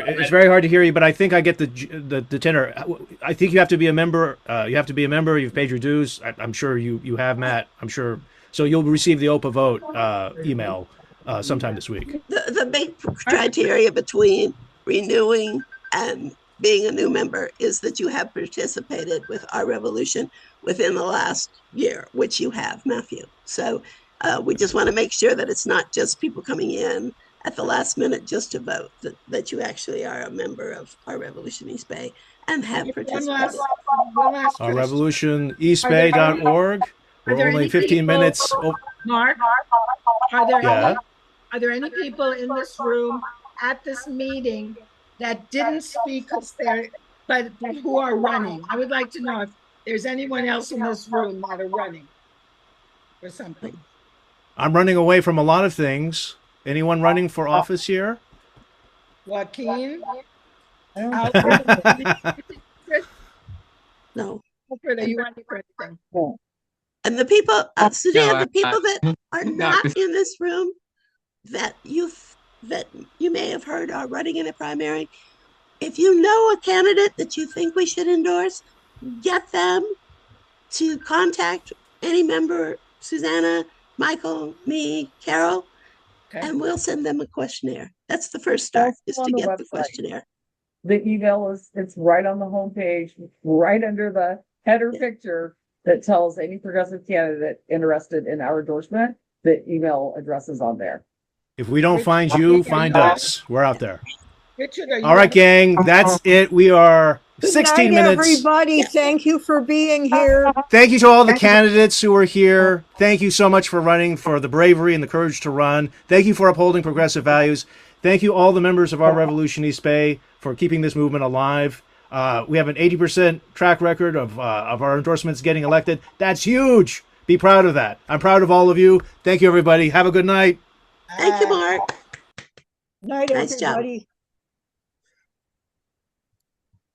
it's very hard to hear you, but I think I get the tenor. I think you have to be a member. You have to be a member. You've paid your dues. I'm sure you have, Matt. I'm sure. So you'll receive the OPA vote email sometime this week. The big criteria between renewing and being a new member is that you have participated with Our Revolution within the last year, which you have, Matthew. So we just want to make sure that it's not just people coming in at the last minute just to vote, that you actually are a member of Our Revolution East Bay and have participated. ourrevolutioneastbay.org. We're only 15 minutes. Mark, are there any people in this room at this meeting that didn't speak because but who are running. I would like to know if there's anyone else in this room that are running for something. I'm running away from a lot of things. Anyone running for office here? Joaquin? No. Alfred, are you running for anything? And the people, Suzanne, the people that are not not in this room that you may have heard are running in a primary, if you know a candidate that you think we should endorse, get them to contact any member, Susanna, Michael, me, Carol, and we'll send them a questionnaire. That's the first start, is to get the questionnaire. The email it's right on the homepage, right under the header picture that tells any progressive candidate interested in our endorsement. The email address is on there. If we don't find you, find us. We're out there. Richard, are you All right, gang, that's it. We are 16 Good night, minutes. everybody. Thank you for being here. Thank you to all the candidates who are here. Thank you so much for running, for the bravery and the courage to run. Thank you for upholding progressive values. Thank you all the members of our Revolution East Bay for keeping this movement alive. We have an 80% track record of our endorsements getting elected. That's huge. Be proud of that. I'm proud of all of you. Thank you, everybody. Have a good night. Thank you, Mark. Night, Nice job. everybody.